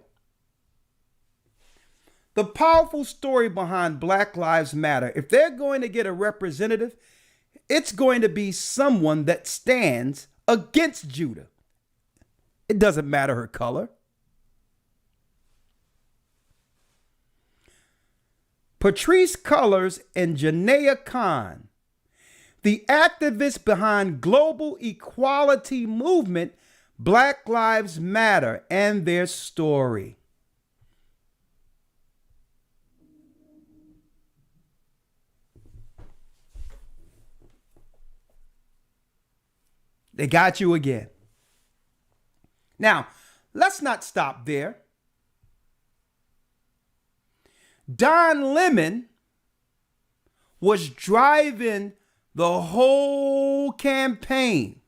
The powerful story behind Black Lives Matter, if they're going to get a representative, it's going to be someone that stands against Judah. It doesn't matter her color. Patrisse Cullors and Janaea Khan, the activists behind global equality movement, Black Lives Matter, and their story. They got you again. Now, let's not stop there. Don Lemon was driving the whole campaign.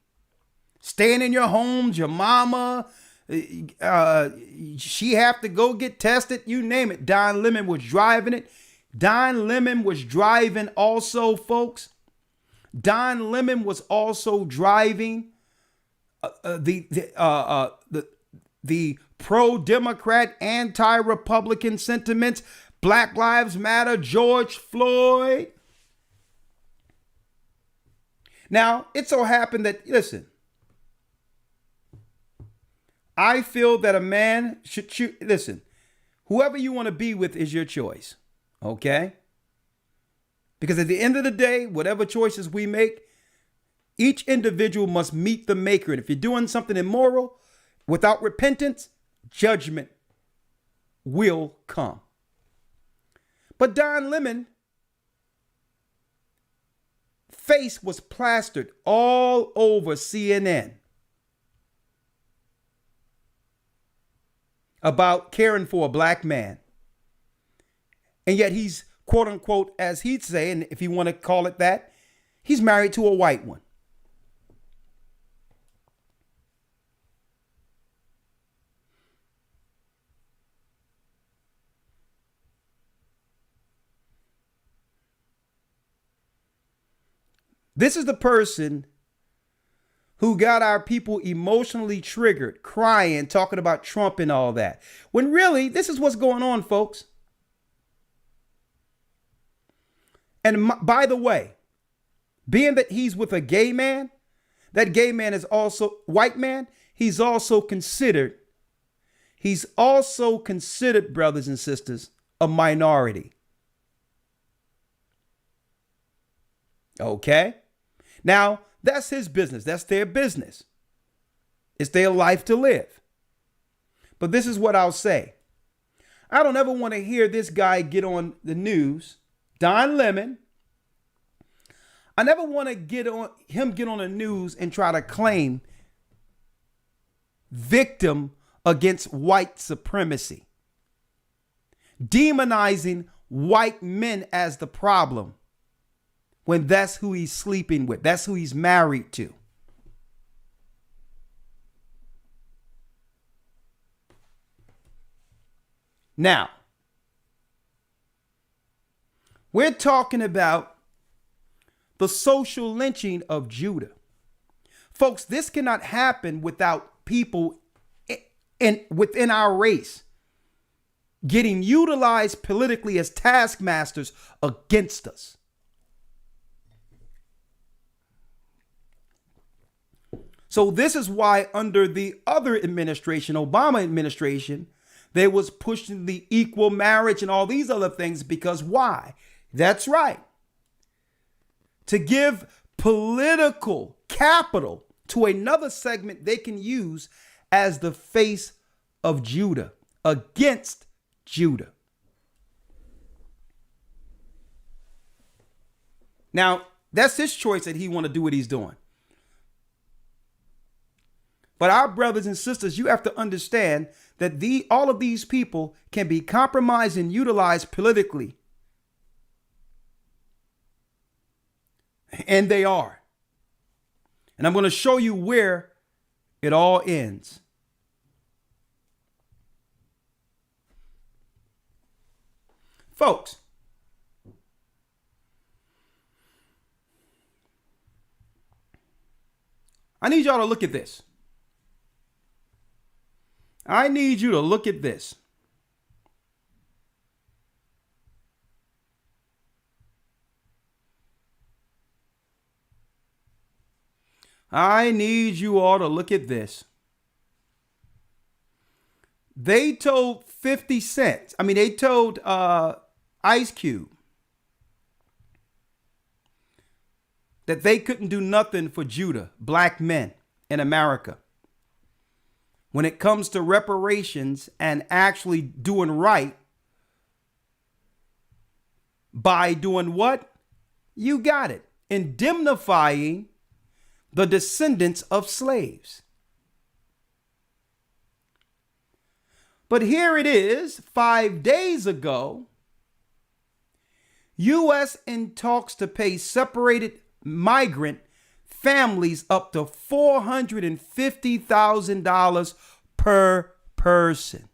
Staying in your homes, your mama, she have to go get tested, you name it. Don Lemon was driving it. Don Lemon was driving also, folks. Don Lemon was also driving the pro-Democrat, anti-Republican sentiments, Black Lives Matter, George Floyd. Now, it so happened that, listen, I feel that a man should choose. Listen, whoever you want to be with is your choice. Okay? Because at the end of the day, whatever choices we make, each individual must meet the maker. And if you're doing something immoral, without repentance, judgment will come. But Don Lemon face was plastered all over CNN about caring for a black man. And yet he's, quote unquote, as he'd say, and if you want to call it that, he's married to a white one. This is the person who got our people emotionally triggered, crying, talking about Trump and all that. When really, this is what's going on, folks. And by the way, being that he's with a gay man, that gay man is also white man. He's also considered, brothers and sisters, a minority. Okay. Now, that's his business. That's their business. It's their life to live. But this is what I'll say. I don't ever want to hear this guy get on the news, Don Lemon. I never want to get on the news and try to claim victim against white supremacy, demonizing white men as the problem, when that's who he's sleeping with. That's who he's married to. Now, we're talking about the social lynching of Judah. Folks, this cannot happen without people within our race getting utilized politically as taskmasters against us. So this is why under the other administration, Obama administration, they was pushing the equal marriage and all these other things, because why? That's right. To give political capital to another segment they can use as the face of Judah, against Judah. Now, that's his choice that he want to do what he's doing. But our brothers and sisters, you have to understand that all of these people can be compromised and utilized politically. And they are. And I'm going to show you where it all ends. Folks, I need y'all to look at this. I need you to look at this. I need you all to look at this. They told 50 Cent, they told Ice Cube that they couldn't do nothing for Judah, black men in America, when it comes to reparations and actually doing right by doing what? You got it. Indemnifying the descendants of slaves. But here it is, 5 days ago, U.S. in talks to pay separated migrant families up to $450,000 per person.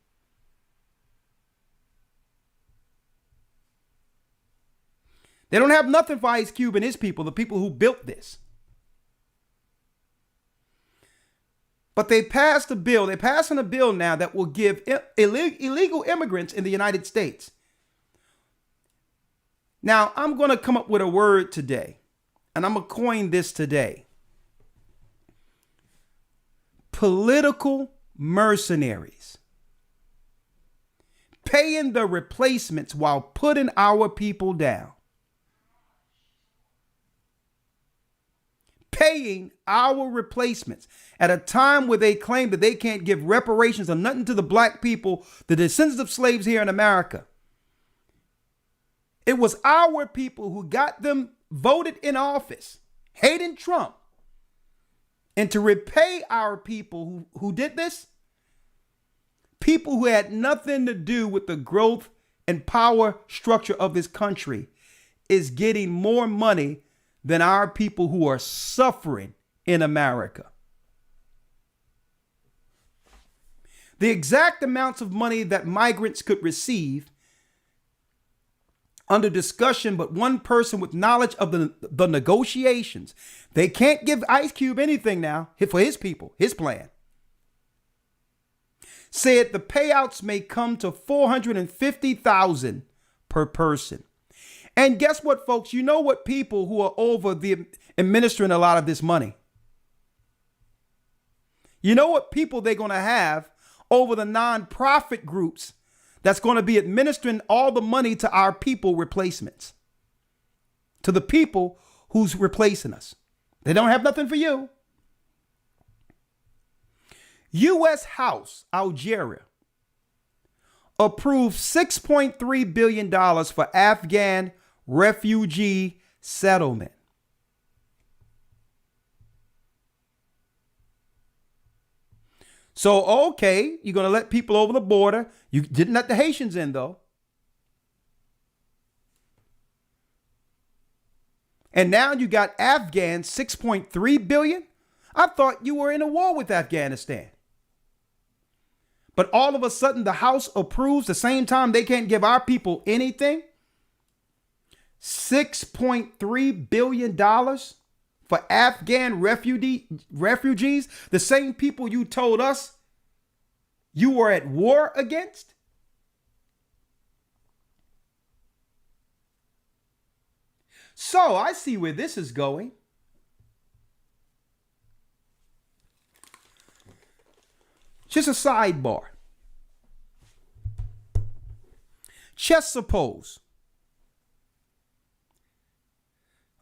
They don't have nothing for Ice Cube and his people, the people who built this. But they passed a bill. They're passing a bill now that will give illegal immigrants in the United States. Now, I'm going to come up with a word today, and I'm going to coin this today. Political mercenaries. Paying the replacements while putting our people down. Paying our replacements at a time where they claim that they can't give reparations or nothing to the black people, the descendants of slaves here in America. It was our people who got them voted in office, hating Trump. And to repay our people who did this, people who had nothing to do with the growth and power structure of this country, is getting more money than our people who are suffering in America. The exact amounts of money that migrants could receive under discussion, but one person with knowledge of the negotiations. They can't give Ice Cube anything now for his people, his plan. Said the payouts may come to $450,000 per person. And guess what, folks? You know what people who are over the administering a lot of this money? You know what people they're going to have over the nonprofit groups that's going to be administering all the money to our people replacements, to the people who's replacing us. They don't have nothing for you. U.S. House, Algeria, approved $6.3 billion for Afghan refugee settlement. So, okay, you're going to let people over the border. You didn't let the Haitians in, though. And now you got Afghans, $6.3 billion. I thought you were in a war with Afghanistan. But all of a sudden, the House approves the same time they can't give our people anything. $6.3 billion for Afghan refugees, the same people you told us you were at war against. So I see where this is going. Just a sidebar. Just suppose,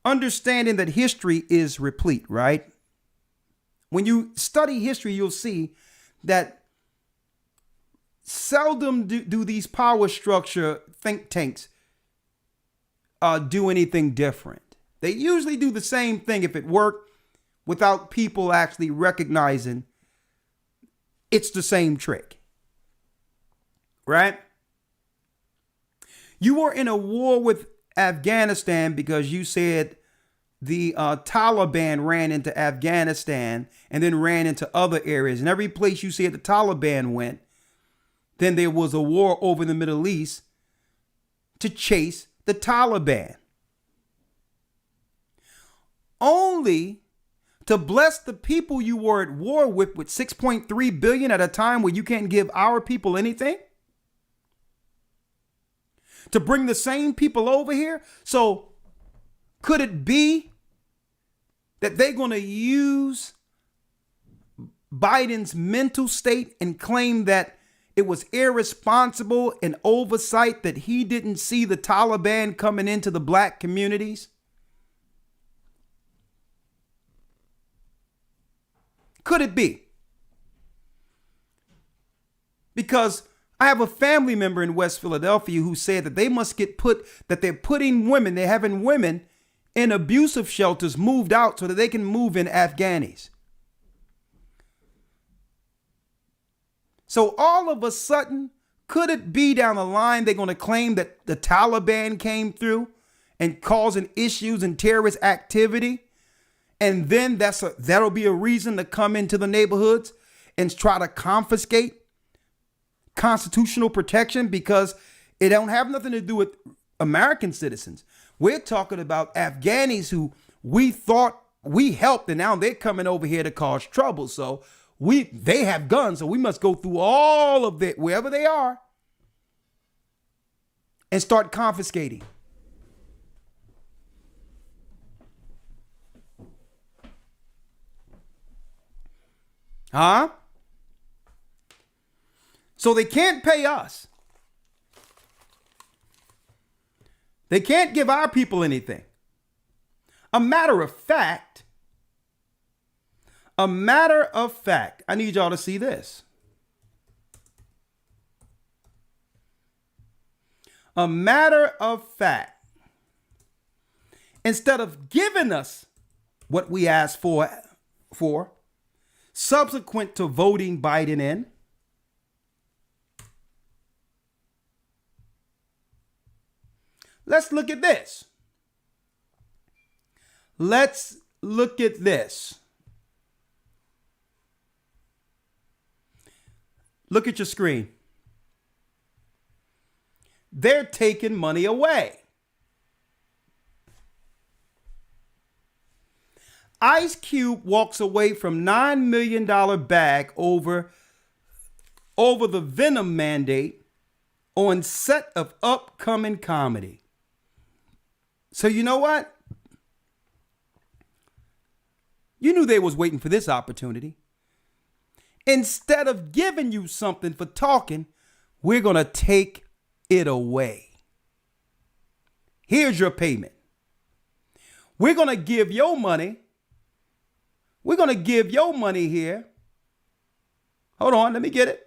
understanding that history is replete, right? When you study history, you'll see that seldom do these power structure think tanks do anything different. They usually do the same thing if it worked without people actually recognizing it's the same trick, right? You were in a war with Afghanistan because you said the Taliban ran into Afghanistan and then ran into other areas. And every place you said the Taliban went, then there was a war over the Middle East to chase the Taliban. Only to bless the people you were at war with $6.3 billion at a time where you can't give our people anything? To bring the same people over here? So could it be that they're going to use Biden's mental state and claim that it was irresponsible and oversight that he didn't see the Taliban coming into the black communities? Could it be? Because I have a family member in West Philadelphia who said that they must they're putting women, they're having women in abusive shelters moved out so that they can move in Afghanis. So all of a sudden, could it be down the line they're going to claim that the Taliban came through and causing issues and terrorist activity? And then that'll be a reason to come into the neighborhoods and try to confiscate constitutional protection because it don't have nothing to do with American citizens. We're talking about Afghanis who we thought we helped, and now they're coming over here to cause trouble. So they have guns, so we must go through all of it, wherever they are, and start confiscating. Huh? So they can't pay us. They can't give our people anything. A matter of fact, I need y'all to see this. A matter of fact, instead of giving us what we asked for subsequent to voting Biden in, let's look at this. Let's look at this. Look at your screen. They're taking money away. Ice Cube walks away from $9 million bag over the Venom mandate on set of upcoming comedy. So you know what? You knew they was waiting for this opportunity. Instead of giving you something for talking, we're going to take it away. Here's your payment. We're going to give your money. We're going to give your money here. Hold on, let me get it.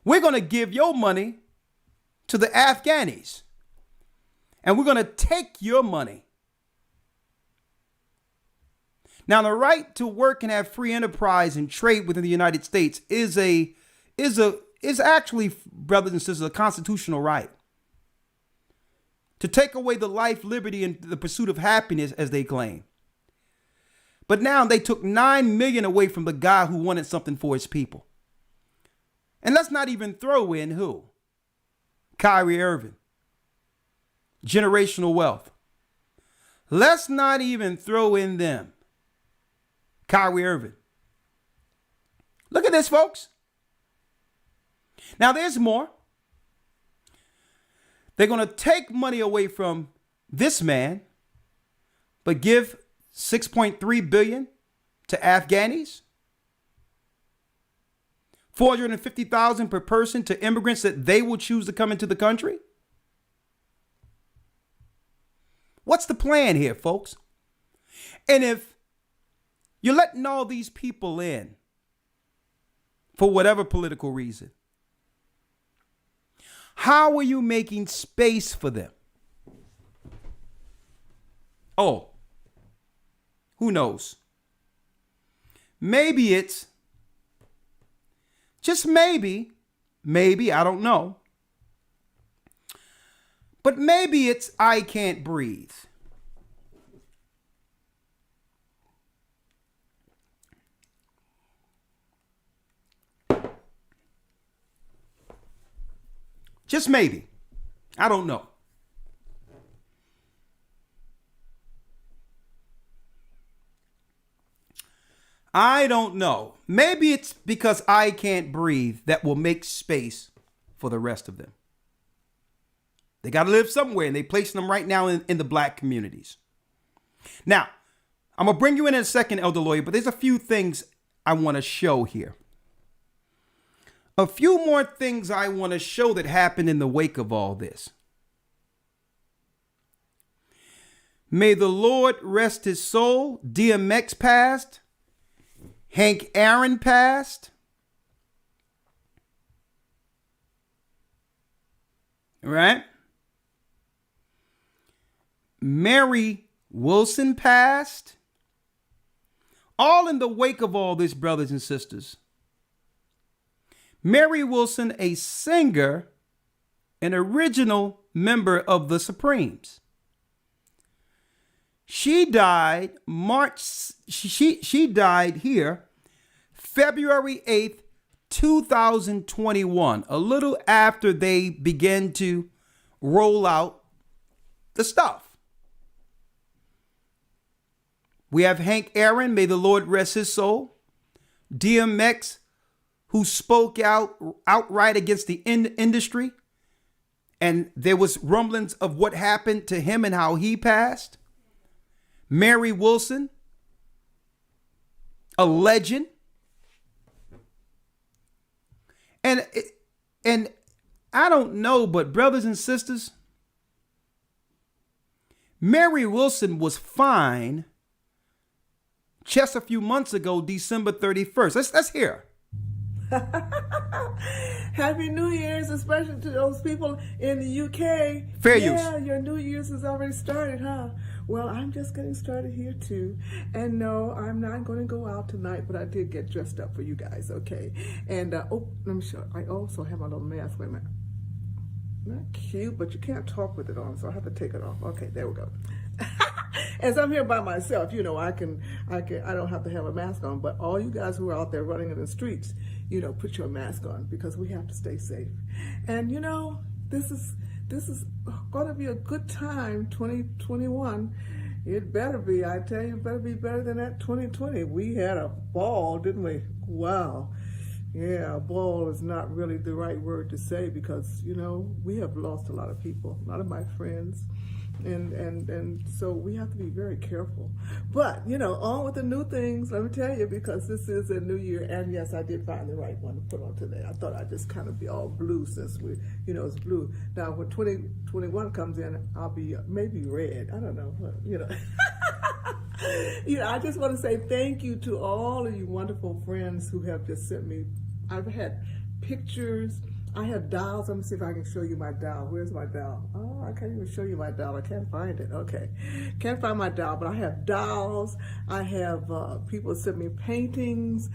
We're going to give your money to the Afghanis. And we're going to take your money. Now, the right to work and have free enterprise and trade within the United States is actually, brothers and sisters, a constitutional right. To take away the life, liberty, and the pursuit of happiness, as they claim. But now they took $9 million away from the guy who wanted something for his people. And let's not even throw in who? Kyrie Irving. Generational wealth. Let's not even throw in them. Kyrie Irving. Look at this, folks. Now there's more. They're going to take money away from this man, but give $6.3 billion to Afghanis, $450,000 per person to immigrants that they will choose to come into the country. What's the plan here, folks? And if you're letting all these people in for whatever political reason, how are you making space for them? Oh, who knows? Maybe it's, just maybe, I don't know. But maybe it's I can't breathe. Just maybe. I don't know. I don't know. Maybe it's because I can't breathe that will make space for the rest of them. They got to live somewhere, and they placing them right now in the black communities. Now, I'm going to bring you in a second, Elder Lawyer, but there's a few things I want to show here. A few more things I want to show that happened in the wake of all this. May the Lord rest his soul. DMX passed. Hank Aaron passed. Right? Mary Wilson passed. All in the wake of all this, brothers and sisters. Mary Wilson, a singer, an original member of the Supremes. She died she died here February 8th, 2021, a little after they began to roll out the stuff. We have Hank Aaron, may the Lord rest his soul. DMX, who spoke outright against the industry. And there was rumblings of what happened to him and how he passed. Mary Wilson, a legend. And I don't know, but brothers and sisters, Mary Wilson was fine just a few months ago, December 31st. Let's hear. Happy New Year's, especially to those people in the UK. Fair use. Yeah, your New Year's has already started, huh? Well, I'm just getting started here too. And no, I'm not going to go out tonight, but I did get dressed up for you guys, okay? And, let me show. I also have my little mask. Wait a minute. Not cute, but you can't talk with it on, so I have to take it off. Okay, there we go. As I'm here by myself, I don't have to have a mask on, but all you guys who are out there running in the streets, put your mask on because we have to stay safe. And this is going to be a good time, 2021. It better be. I tell you, it better be better than that 2020. We had a ball, didn't we? Wow. Yeah, ball is not really the right word to say because, we have lost a lot of people, a lot of my friends. And so we have to be very careful. But, on with the new things, let me tell you, because this is a new year. And yes, I did find the right one to put on today. I thought I'd just kind of be all blue since it's blue. Now, when 2021 comes in, I'll be maybe red. I don't know. I just want to say thank you to all of you wonderful friends who have just sent me. I've had pictures. I have dials. Let me see if I can show you my dial. Where's my dial? Oh, I can't even show you my dial. I can't find it. Okay. Can't find my dial, but I have dials. I have people send me paintings,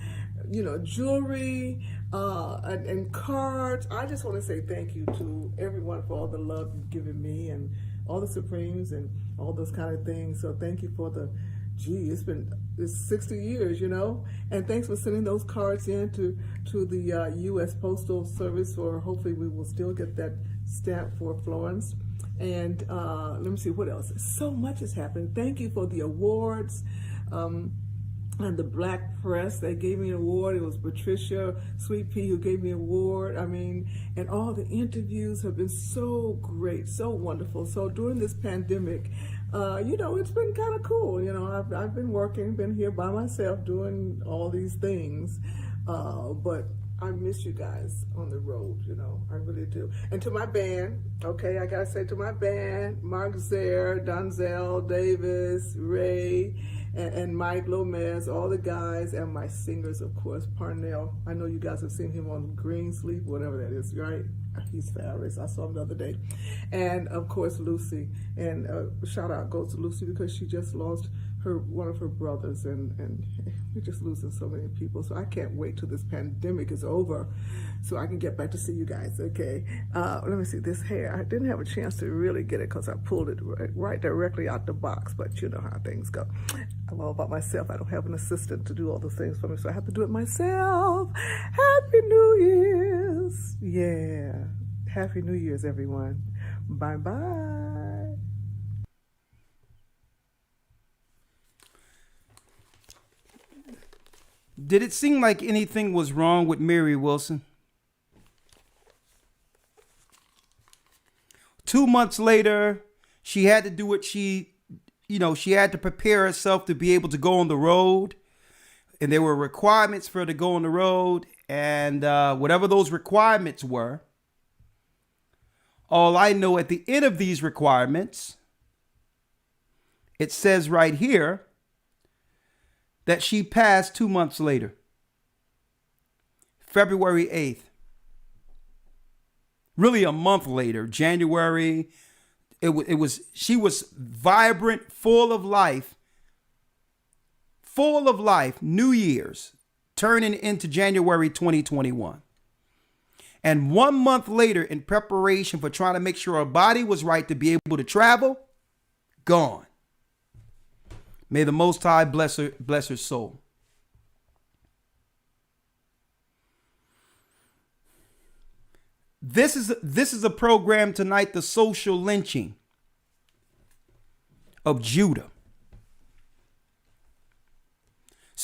jewelry, and cards. I just want to say thank you to everyone for all the love you've given me and all the Supremes and all those kind of things. So thank you for it's 60 years, and thanks for sending those cards in to the U.S. Postal Service, or hopefully we will still get that stamp for Florence. And let me see what else. So much has happened. Thank you for the awards. And the Black Press, they gave me an award. It was Patricia Sweet Pea who gave me an award. And all the interviews have been so great, so wonderful. So during this pandemic, it's been kind of cool. I've been working, been here by myself doing all these things. But I miss you guys on the road, I really do. And to my band, okay, I gotta say to my band, Mark Zare, Donzel Davis, Ray, and Mike Lomez, all the guys, and my singers, of course, Parnell. I know you guys have seen him on Green Sleep, whatever that is, right? He's fabulous. I saw him the other day. And, of course, Lucy. And shout out goes to Lucy because she just lost one of her brothers, and we're just losing so many people. So I can't wait till this pandemic is over so I can get back to see you guys, okay? Let me see, this hair. I didn't have a chance to really get it because I pulled it right directly out the box, but you know how things go. I'm all about myself. I don't have an assistant to do all those things for me, so I have to do it myself. Happy New Year's. Yeah. Happy New Year's, everyone. Bye-bye. Did it seem like anything was wrong with Mary Wilson? 2 months later, she had to do what she had to prepare herself to be able to go on the road. And there were requirements for her to go on the road. And whatever those requirements were, all I know at the end of these requirements, it says right here that she passed 2 months later, February 8th. Really a month later, January. She was vibrant, full of life, New Year's, turning into January 2021. And 1 month later, in preparation for trying to make sure her body was right to be able to travel, gone. May the Most High bless her soul. This is a program tonight, the social lynching of Judah.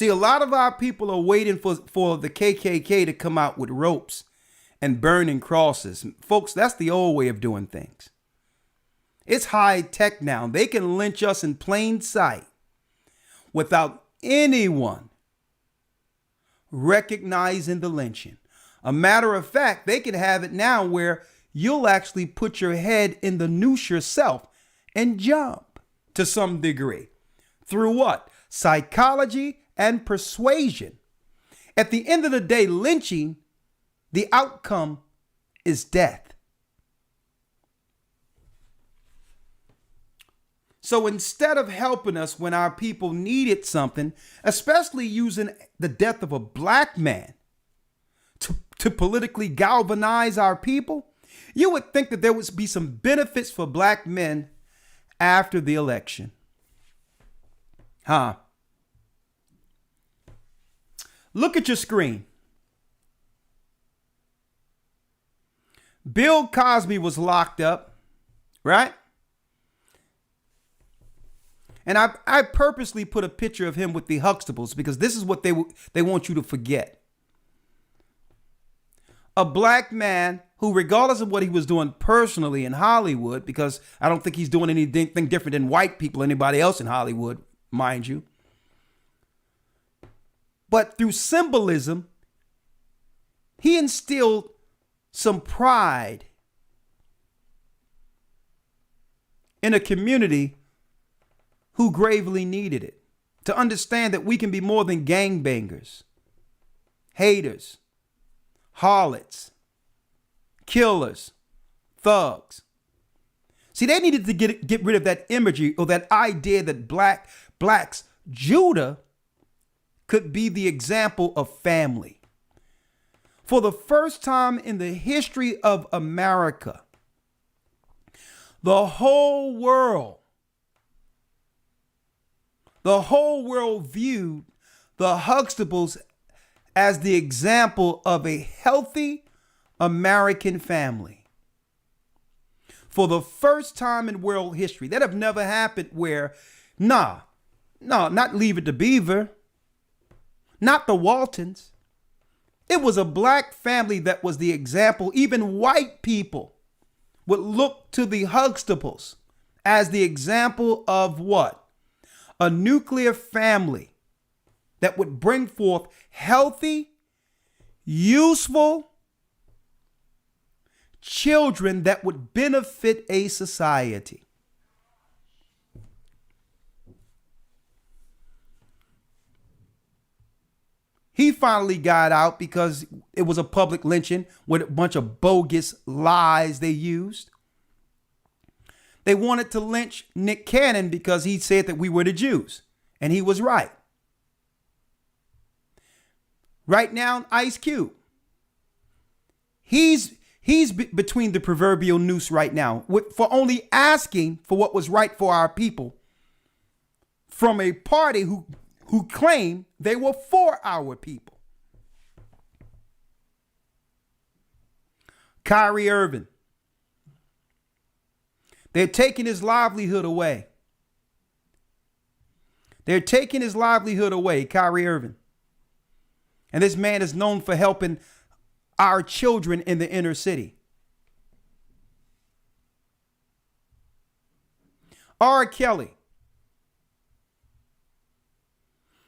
See, a lot of our people are waiting for the KKK to come out with ropes and burning crosses. Folks, that's the old way of doing things. It's high tech now. They can lynch us in plain sight without anyone recognizing the lynching. A matter of fact, they can have it now where you'll actually put your head in the noose yourself and jump to some degree. Through what? Psychology and persuasion. At the end of the day, lynching, the outcome is death. So instead of helping us when our people needed something, especially using the death of a black man to politically galvanize our people, you would think that there would be some benefits for black men after the election. Huh? Look at your screen. Bill Cosby was locked up, right? And I purposely put a picture of him with the Huxtables because this is what they want you to forget. A black man who, regardless of what he was doing personally in Hollywood, because I don't think he's doing anything different than white people, anybody else in Hollywood, mind you. But through symbolism, he instilled some pride in a community who gravely needed it, to understand that we can be more than gangbangers, haters, harlots, killers, thugs. See, they needed to get rid of that imagery or that idea that blacks, Judah could be the example of family. For the first time in the history of America, the whole world viewed the Huxtables as the example of a healthy American family. For the first time in world history, that have never happened where, not Leave It to Beaver, not the Waltons. It was a black family that was the example. Even white people would look to the Huxtables as the example of what? A nuclear family that would bring forth healthy, useful children that would benefit a society. He finally got out because it was a public lynching with a bunch of bogus lies they used. They wanted to lynch Nick Cannon because he said that we were the Jews, and he was right. Right now, Ice Cube, he's between the proverbial noose right now for only asking for what was right for our people from a party who claimed they were for our people. Kyrie Irving. They're taking his livelihood away. They're taking his livelihood away, Kyrie Irving. And this man is known for helping our children in the inner city. R. Kelly.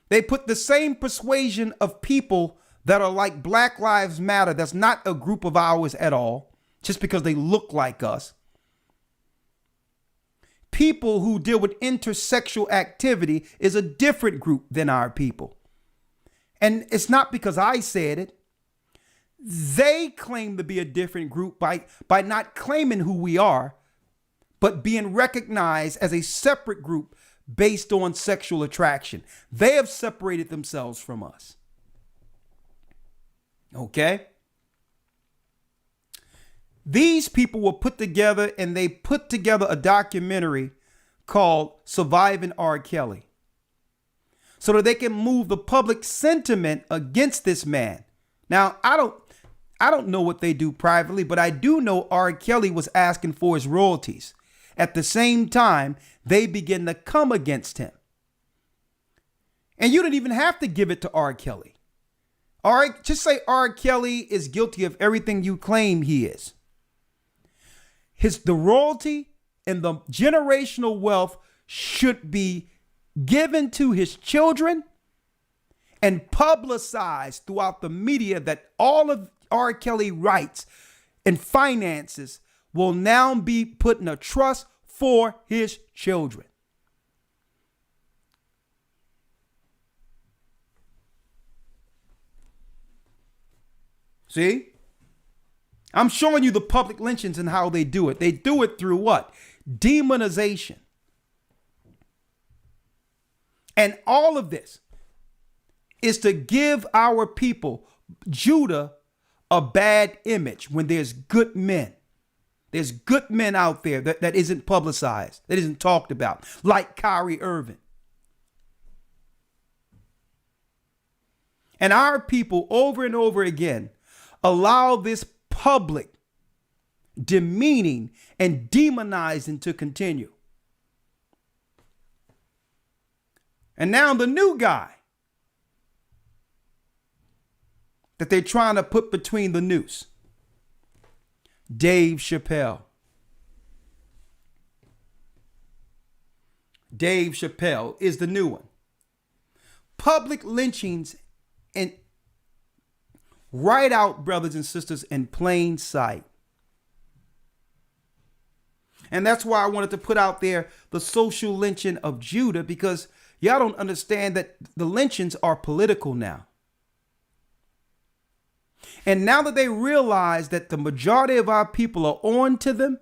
They put the same persuasion of people that are like Black Lives Matter. That's not a group of ours at all, just because they look like us. People who deal with intersexual activity is a different group than our people. And it's not because I said it. They claim to be a different group by not claiming who we are, but being recognized as a separate group based on sexual attraction. They have separated themselves from us. Okay? These people were put together and they put together a documentary called Surviving R. Kelly so that they can move the public sentiment against this man. Now, I don't know what they do privately, but I do know R. Kelly was asking for his royalties. At the same time, they begin to come against him. And you don't even have to give it to R. Kelly. All right, just say R. Kelly is guilty of everything you claim he is. The royalty and the generational wealth should be given to his children and publicized throughout the media that all of R. Kelly rights and finances will now be put in a trust for his children. See? I'm showing you the public lynchings and how they do it. They do it through what? Demonization. And all of this is to give our people, Judah, a bad image when there's good men. There's good men out there that isn't publicized, that isn't talked about, like Kyrie Irving. And our people over and over again allow this public demeaning and demonizing to continue. And now the new guy that they're trying to put between the noose, Dave Chappelle. Dave Chappelle is the new one. Public lynchings and right out, brothers and sisters, in plain sight. And that's why I wanted to put out there the social lynching of Judah, because y'all don't understand that the lynchings are political now. And now that they realize that the majority of our people are on to them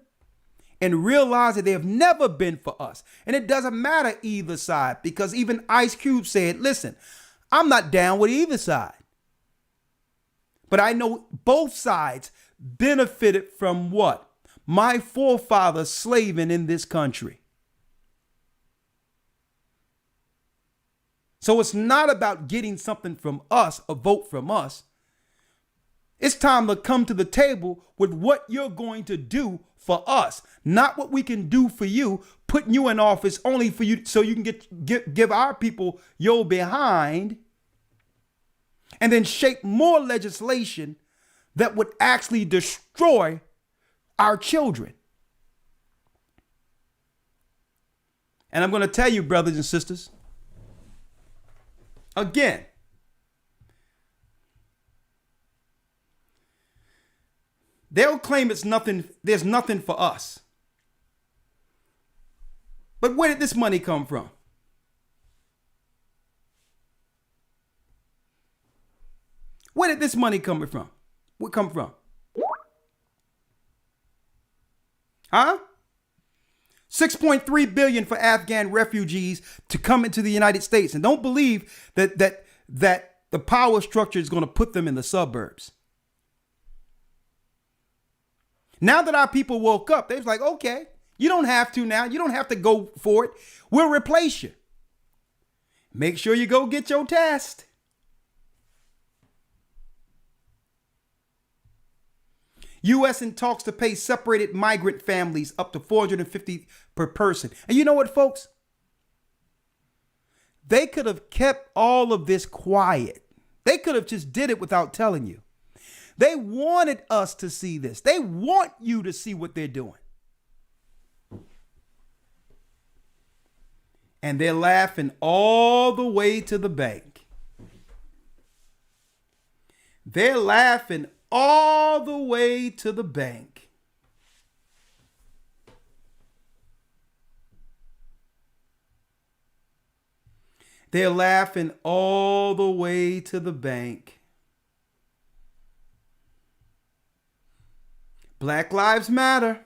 and realize that they have never been for us. And it doesn't matter either side, because even Ice Cube said, listen, I'm not down with either side. But I know both sides benefited from what? My forefathers slaving in this country. So it's not about getting something from us, a vote from us. It's time to come to the table with what you're going to do for us, not what we can do for you, putting you in office only for you so you can give our people your behind, and then shape more legislation that would actually destroy our children. And I'm going to tell you, brothers and sisters, again, they'll claim it's nothing, there's nothing for us. But where did this money come from? Where did this money come from? Where come from? Huh? 6.3 billion for Afghan refugees to come into the United States. And don't believe that the power structure is going to put them in the suburbs. Now that our people woke up, they're like, okay, you don't have to now. You don't have to go for it. We'll replace you. Make sure you go get your test. U.S. in talks to pay separated migrant families up to $450 per person. And you know what, folks? They could have kept all of this quiet. They could have just did it without telling you. They wanted us to see this. They want you to see what they're doing. And they're laughing all the way to the bank. They're laughing all the way to the bank. They're laughing all the way to the bank. Black Lives Matter.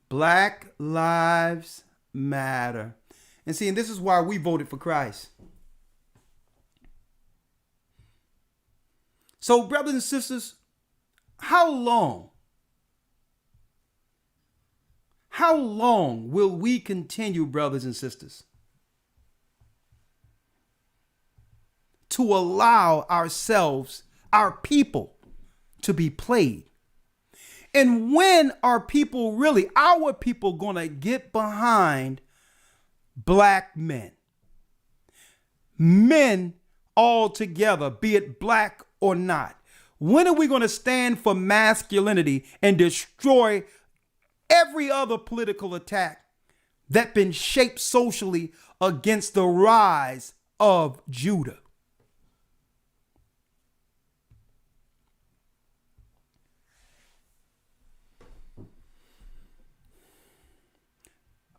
Black Lives Matter. And see, and this is why we voted for Christ. So, brothers and sisters, how long will we continue, brothers and sisters, to allow ourselves, our people, to be played? And when are people really, our people, gonna get behind black men? men all together, be it black or not? When are we going to stand for masculinity and destroy every other political attack that's been shaped socially against the rise of Judah?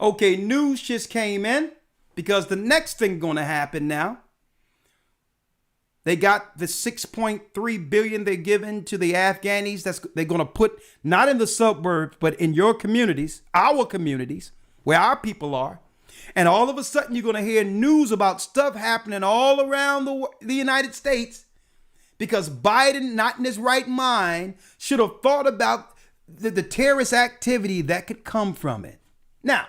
Okay, news just came in because the next thing going to happen now, they got the 6.3 billion they're giving to the Afghanis. They're going to put not in the suburbs, but in your communities, our communities, where our people are. And all of a sudden, you're going to hear news about stuff happening all around the United States because Biden, not in his right mind, should have thought about the terrorist activity that could come from it. Now,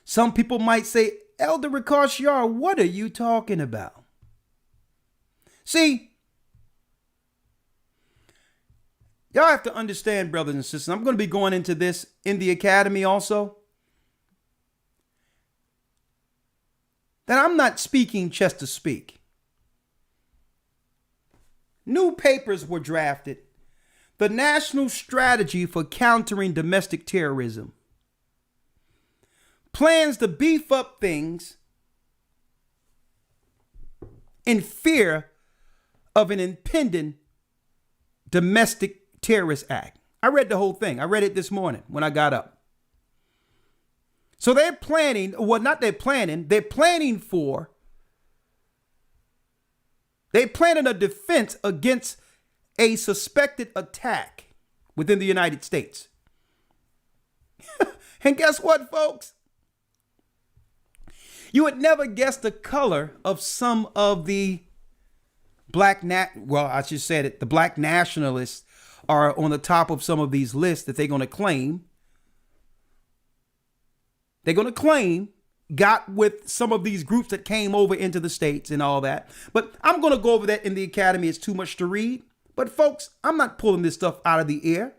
some people might say, Elder Ricard, what are you talking about? See, y'all have to understand, brothers and sisters, I'm going to be going into this in the academy also, that I'm not speaking just to speak. New papers were drafted. The National Strategy for Countering Domestic Terrorism plans to beef up things in fear of an impending domestic terrorist act. I read the whole thing. I read it this morning when I got up. So they're planning, well, not they're planning a defense against a suspected attack within the United States. And guess what, folks? You would never guess the color of some of the the black nationalists are on the top of some of these lists that they're going to claim. They're going to claim got with some of these groups that came over into the States and all that. But I'm going to go over that in the academy. It's too much to read. But folks, I'm not pulling this stuff out of the air.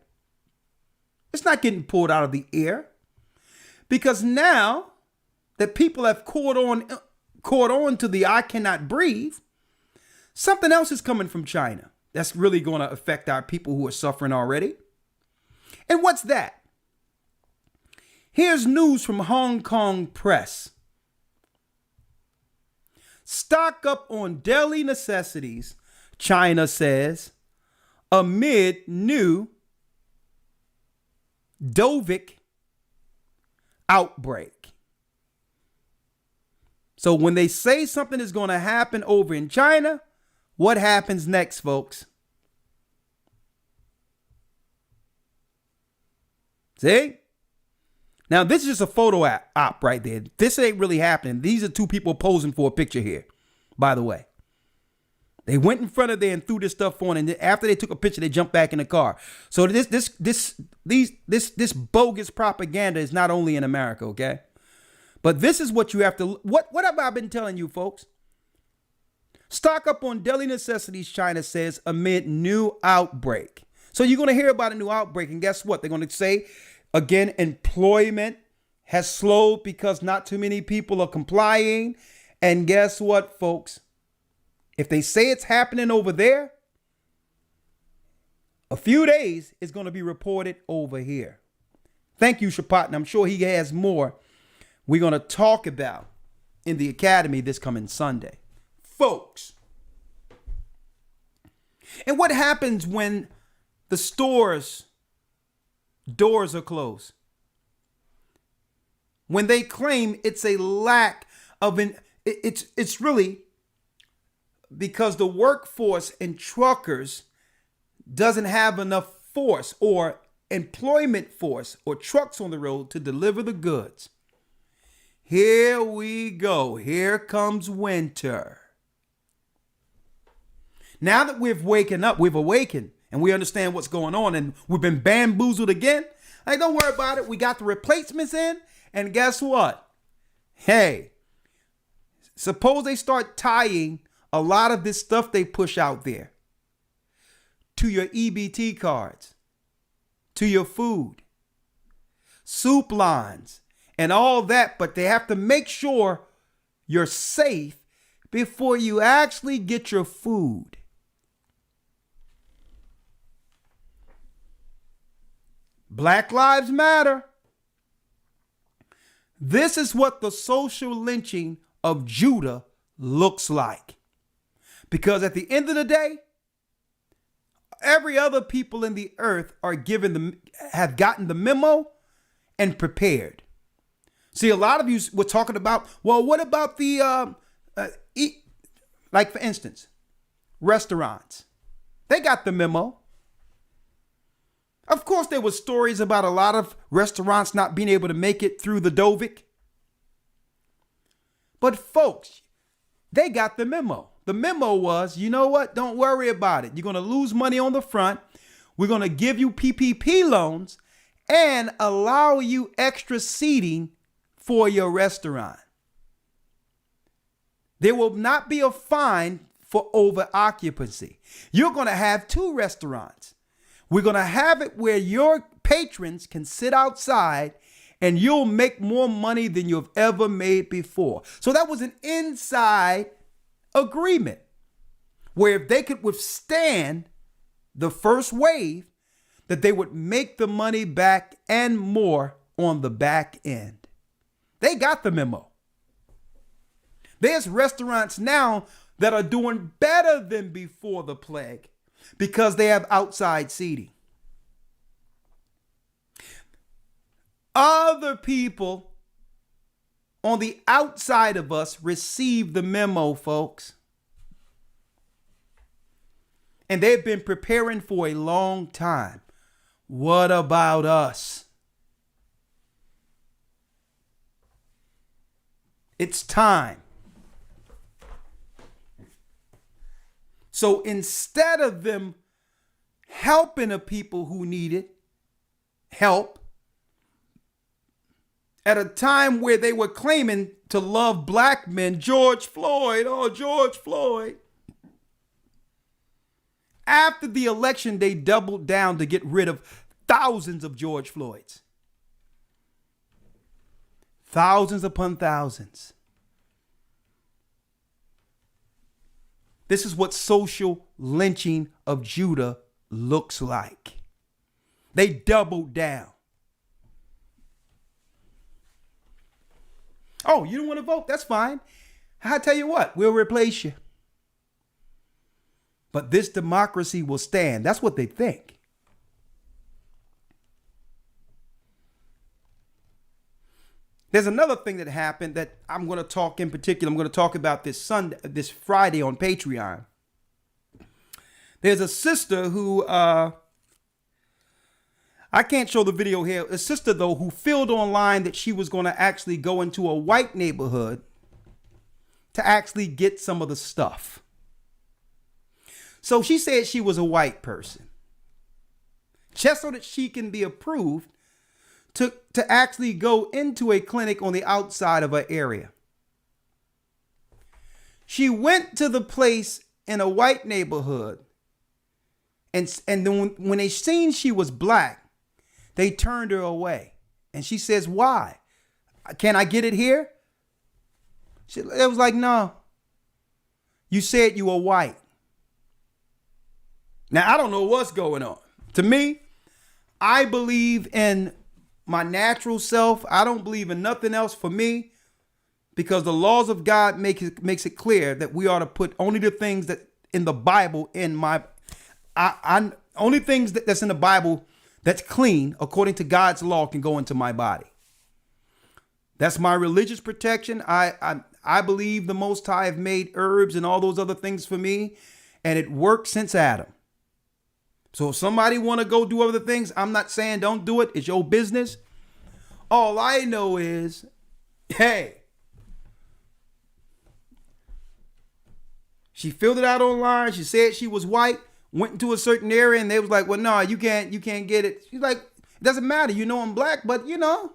It's not getting pulled out of the air. Because now that people have caught on to the I cannot breathe, something else is coming from China that's really going to affect our people who are suffering already. And what's that? Here's news from Hong Kong press. Stock up on daily necessities, China says, amid new Dovik outbreak. So when they say something is going to happen over in China, what happens next, folks? See? Now, this is just a photo op right there. This ain't really happening. These are two people posing for a picture here, by the way. They went in front of there and threw this stuff on, and after they took a picture, they jumped back in the car. So this bogus propaganda is not only in America, okay? But this is what you have to. What have I been telling you, folks? Stock up on daily necessities, China says, amid new outbreak. So you're going to hear about a new outbreak, and guess what? They're going to say, again, employment has slowed because not too many people are complying. And guess what, folks? If they say it's happening over there, a few days it's going to be reported over here. Thank you, Shapat, and I'm sure he has more we're going to talk about in the academy this coming Sunday. Folks. And what happens when the stores' doors are closed? When they claim it's a lack of it's really because the workforce and truckers doesn't have enough force or employment force or trucks on the road to deliver the goods. Here we go. Here comes winter. Now that we've awakened, and we understand what's going on, and we've been bamboozled again. Hey, don't worry about it. We got the replacements in, and guess what? Hey, suppose they start tying a lot of this stuff they push out there to your EBT cards, to your food, soup lines, and all that, but they have to make sure you're safe before you actually get your food. Black Lives Matter. This is what the social lynching of Judah looks like. Because at the end of the day, every other people in the earth have gotten the memo and prepared. See, a lot of you were talking about, well, what about the, like for instance, restaurants? They got the memo. Of course, there were stories about a lot of restaurants not being able to make it through the Dovic. But folks, they got the memo. The memo was, you know what? Don't worry about it. You're going to lose money on the front. We're going to give you PPP loans and allow you extra seating for your restaurant. There will not be a fine for over occupancy. You're going to have 2 restaurants. We're going to have it where your patrons can sit outside and you'll make more money than you've ever made before. So that was an inside agreement where if they could withstand the first wave, that they would make the money back and more on the back end. They got the memo. There's restaurants now that are doing better than before the plague because they have outside seating. Other people on the outside of us receive the memo, folks. And they've been preparing for a long time. What about us? It's time. So instead of them helping the people who needed help at a time where they were claiming to love black men, George Floyd, oh, George Floyd. After the election, they doubled down to get rid of thousands of George Floyds. Thousands upon thousands. This is what social lynching of Judah looks like. They doubled down. Oh, you don't want to vote? That's fine. I tell you what, we'll replace you. But this democracy will stand. That's what they think. There's another thing that happened that I'm going to talk in particular. I'm going to talk about this Friday on Patreon. There's a sister who, I can't show the video here. A sister, though, who filled online that she was going to actually go into a white neighborhood to actually get some of the stuff. So she said she was a white person, just so that she can be approved to actually go into a clinic on the outside of her area. She went to the place in a white neighborhood, and then when they seen she was black, they turned her away. And she says, why? Can I get it here? It was like, no. You said you were white. Now, I don't know what's going on. To me, I believe in my natural self. I don't believe in nothing else for me, because the laws of God makes it clear that we ought to put only the things that in the Bible in my, only things that's in the Bible that's clean according to God's law can go into my body. That's my religious protection. I believe the Most High have made herbs and all those other things for me, and it worked since Adam. So if somebody want to go do other things, I'm not saying don't do it. It's your business. All I know is, hey, she filled it out online. She said she was white, went into a certain area, and they was like, well, no, you can't get it. She's like, it doesn't matter. You know I'm black, but you know.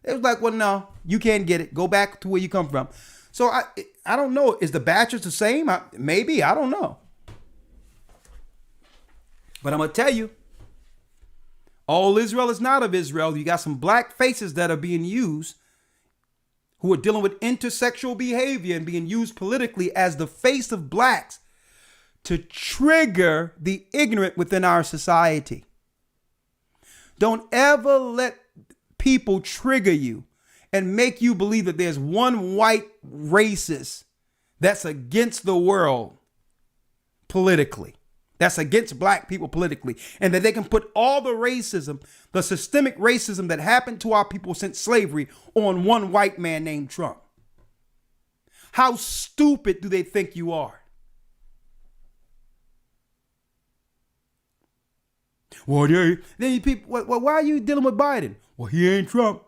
They was like, well, no, you can't get it. Go back to where you come from. So I don't know. Is the bachelor's the same? Maybe. I don't know. But I'm going to tell you, all Israel is not of Israel. You got some black faces that are being used who are dealing with intersexual behavior and being used politically as the face of blacks to trigger the ignorant within our society. Don't ever let people trigger you and make you believe that there's one white racist that's against the world politically, that's against black people politically, and that they can put all the racism, the systemic racism that happened to our people since slavery, on one white man named Trump. How stupid do they think you are? Well, then people, why are you dealing with Biden? Well, he ain't Trump.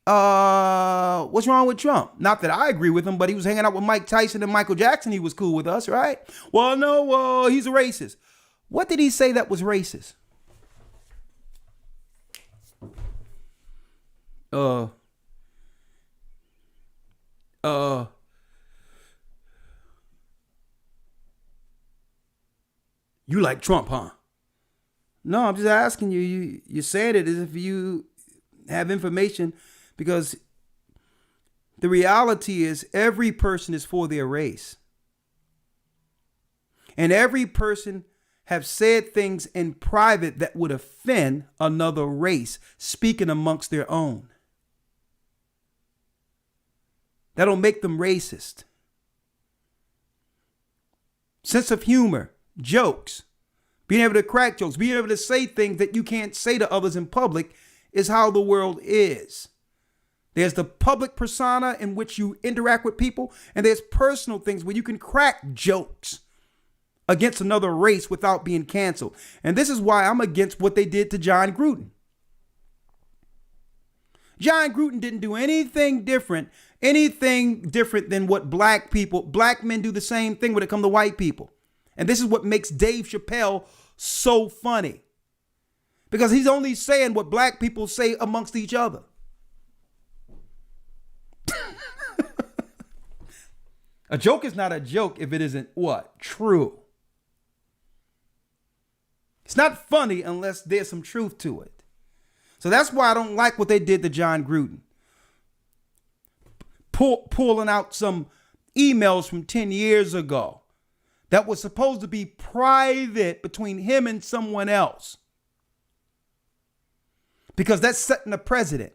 What's wrong with Trump? Not that I agree with him, but he was hanging out with Mike Tyson and Michael Jackson. He was cool with us, right? Well, no, he's a racist. What did he say that was racist? You like Trump, huh? No, I'm just asking you. You said it as if you have information, because the reality is every person is for their race. And every person have said things in private that would offend another race, speaking amongst their own. That'll make them racist. Sense of humor, jokes, being able to crack jokes, being able to say things that you can't say to others in public is how the world is. There's the public persona in which you interact with people, and there's personal things where you can crack jokes against another race without being canceled. And this is why I'm against what they did to John Gruden. John Gruden didn't do anything different than what black men do the same thing when it comes to white people. And this is what makes Dave Chappelle so funny, because he's only saying what black people say amongst each other. A joke is not a joke if it isn't what? True. It's not funny unless there's some truth to it. So that's why I don't like what they did to John Gruden. Pulling out some emails from 10 years ago that was supposed to be private between him and someone else. Because that's setting a precedent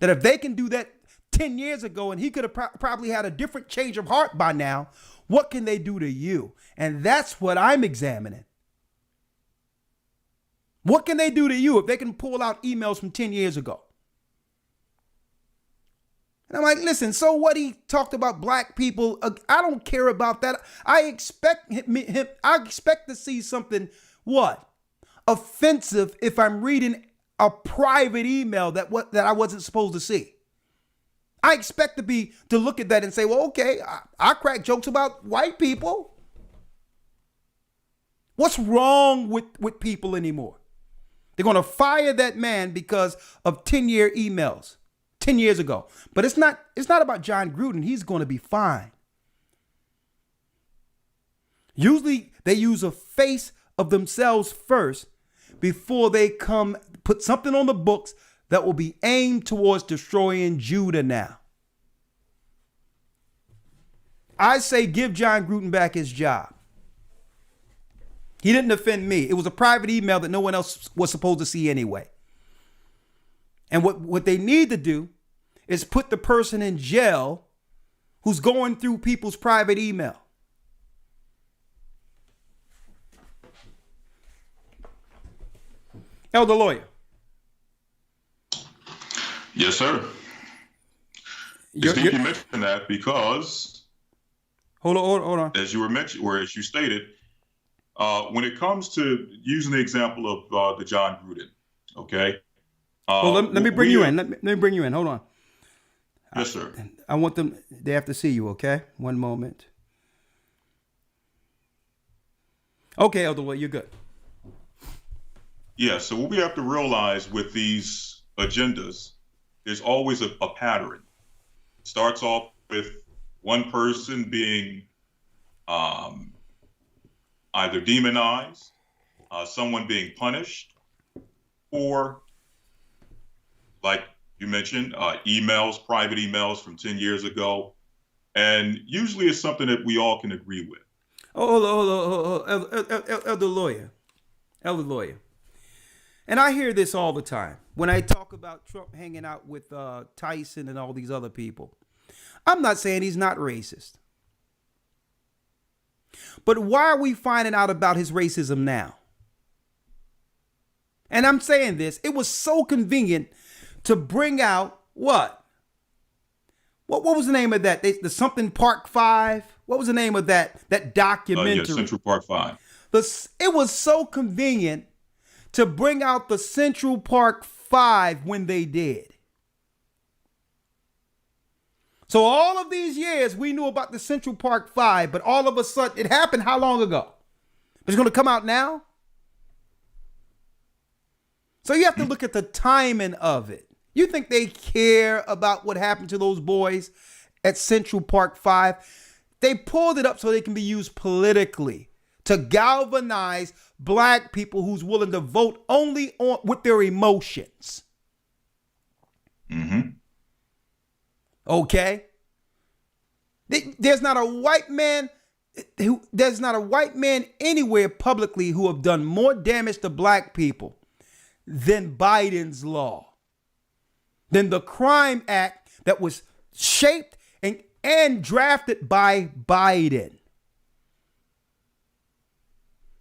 that if they can do that 10 years ago and he could have probably had a different change of heart by now, what can they do to you? And that's what I'm examining. What can they do to you if they can pull out emails from 10 years ago? And I'm like, listen, so what he talked about black people, I don't care about that. I expect I expect to see something, what? Offensive if I'm reading a private email that I wasn't supposed to see. I expect to look at that and say, well, okay, I crack jokes about white people. What's wrong with people anymore? They're going to fire that man because of 10-year emails, 10 years ago. But it's not about John Gruden. He's going to be fine. Usually they use a face of themselves first before they put something on the books that will be aimed towards destroying Judah now. I say give John Gruden back his job. He didn't offend me. It was a private email that no one else was supposed to see anyway. And what they need to do is put the person in jail who's going through people's private email. Elder Lawyer. Yes, sir. You mentioned that because hold on. As you were mentioned, or as you stated, when it comes to using the example of the John Gruden, okay. Well, let me bring you in. Let me bring you in. Hold on. Yes, sir. I want them. They have to see you. Okay. One moment. Okay, Elder Lawyer, you're good. Yeah. So what we have to realize with these agendas, there's always a pattern. It starts off with one person being either demonized, someone being punished, or like you mentioned, emails, private emails from 10 years ago. And usually it's something that we all can agree with. Elder lawyer. Elder lawyer. And I hear this all the time when I talk about Trump hanging out with Tyson and all these other people. I'm not saying he's not racist. But why are we finding out about his racism now? And I'm saying this, it was so convenient to bring out what? What was the name of that? The something Park 5? What was the name of that documentary? Central Park 5. It was so convenient to bring out the Central Park 5 when they did. So all of these years we knew about the Central Park 5, but all of a sudden it happened how long ago? It's going to come out now? So you have to look at the timing of it. You think they care about what happened to those boys at Central Park 5? They pulled it up so they can be used politically to galvanize black people who's willing to vote only on with their emotions. Mm-hmm. Okay? There's not a white man anywhere publicly who have done more damage to black people than Biden's law, than the Crime Act that was shaped and drafted by Biden.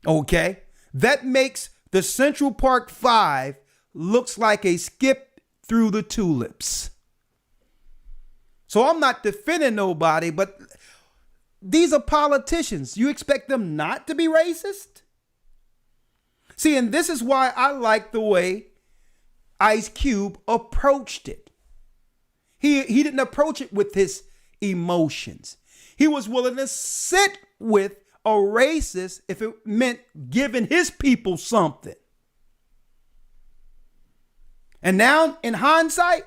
Okay? That makes the Central Park 5 looks like a skip through the tulips. So I'm not defending nobody, but these are politicians. You expect them not to be racist? See, and this is why I like the way Ice Cube approached it. He didn't approach it with his emotions. He was willing to sit with a racist if it meant giving his people something. And now, in hindsight,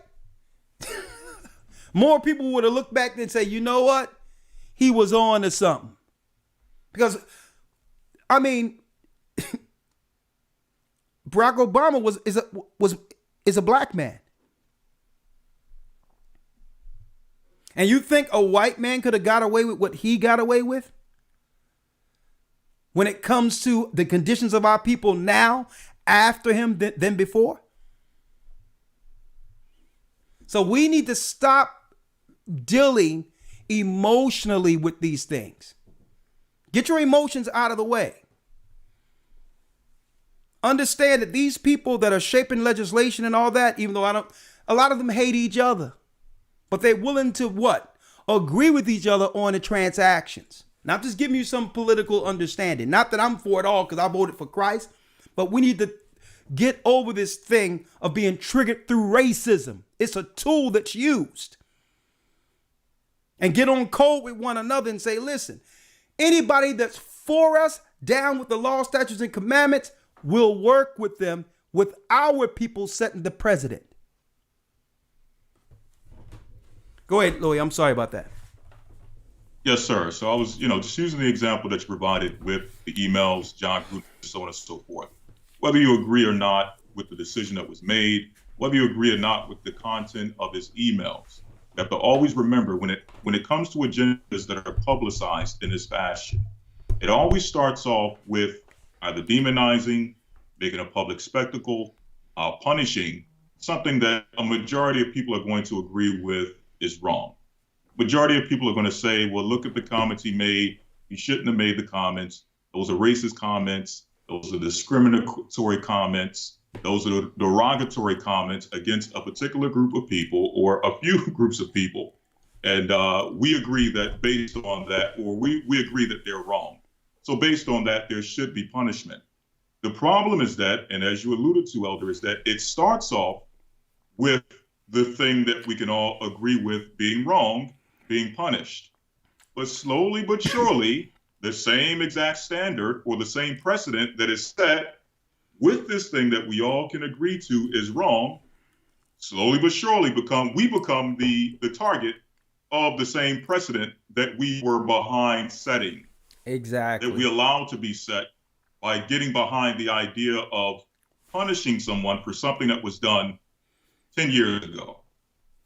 more people would have looked back and say, you know what? He was on to something. Because, I mean, Barack Obama is a black man. And you think a white man could have got away with what he got away with? When it comes to the conditions of our people now, after him than before? So we need to stop dealing emotionally with these things. Get your emotions out of the way. Understand that these people that are shaping legislation and all that, even though a lot of them hate each other, but they're willing to what? Agree with each other on the transactions. Not just giving you some political understanding. Not that I'm for it all because I voted for Christ, but we need to get over this thing of being triggered through racism. It's a tool that's used. And get on code with one another and say, listen, anybody that's for us, down with the law, statutes, and commandments, we'll work with them with our people setting the president. Go ahead, Louis. I'm sorry about that. Yes, sir. So I was, just using the example that you provided with the emails, John Gruden, so on and so forth. Whether you agree or not with the decision that was made, whether you agree or not with the content of his emails, you have to always remember when it comes to agendas that are publicized in this fashion, it always starts off with either demonizing, making a public spectacle, punishing something that a majority of people are going to agree with is wrong. Majority of people are going to say, well, look at the comments he made. He shouldn't have made the comments. Those are racist comments. Those are discriminatory comments. Those are derogatory comments against a particular group of people or a few groups of people. And we agree that based on that, or we agree that they're wrong. So based on that, there should be punishment. The problem is that, and as you alluded to, Elder, is that it starts off with the thing that we can all agree with being wrong, being punished. But slowly but surely, the same exact standard or the same precedent that is set with this thing that we all can agree to is wrong, slowly but surely we become the target of the same precedent that we were behind setting. Exactly. That we allowed to be set by getting behind the idea of punishing someone for something that was done 10 years ago.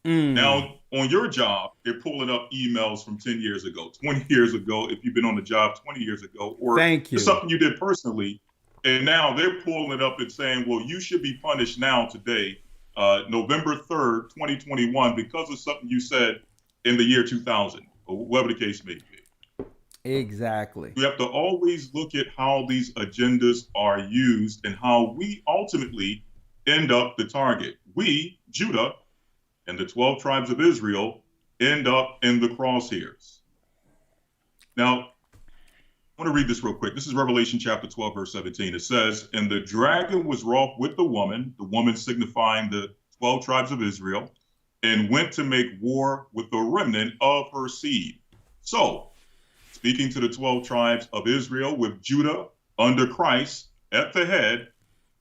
Now, on your job, they're pulling up emails from 10 years ago, 20 years ago, if you've been on the job 20 years ago, or Thank you. it's something you did personally. And now they're pulling it up and saying, well, you should be punished now today, November 3rd, 2021, because of something you said in the year 2000, or whatever the case may be. Exactly. We have to always look at how these agendas are used and how we ultimately end up the target. We, Judah, and the 12 tribes of Israel end up in the crosshairs. Now, I want to read this real quick. This is Revelation chapter 12, verse 17. It says, and the dragon was wroth with the woman signifying the 12 tribes of Israel, and went to make war with the remnant of her seed. So, speaking to the 12 tribes of Israel with Judah under Christ at the head,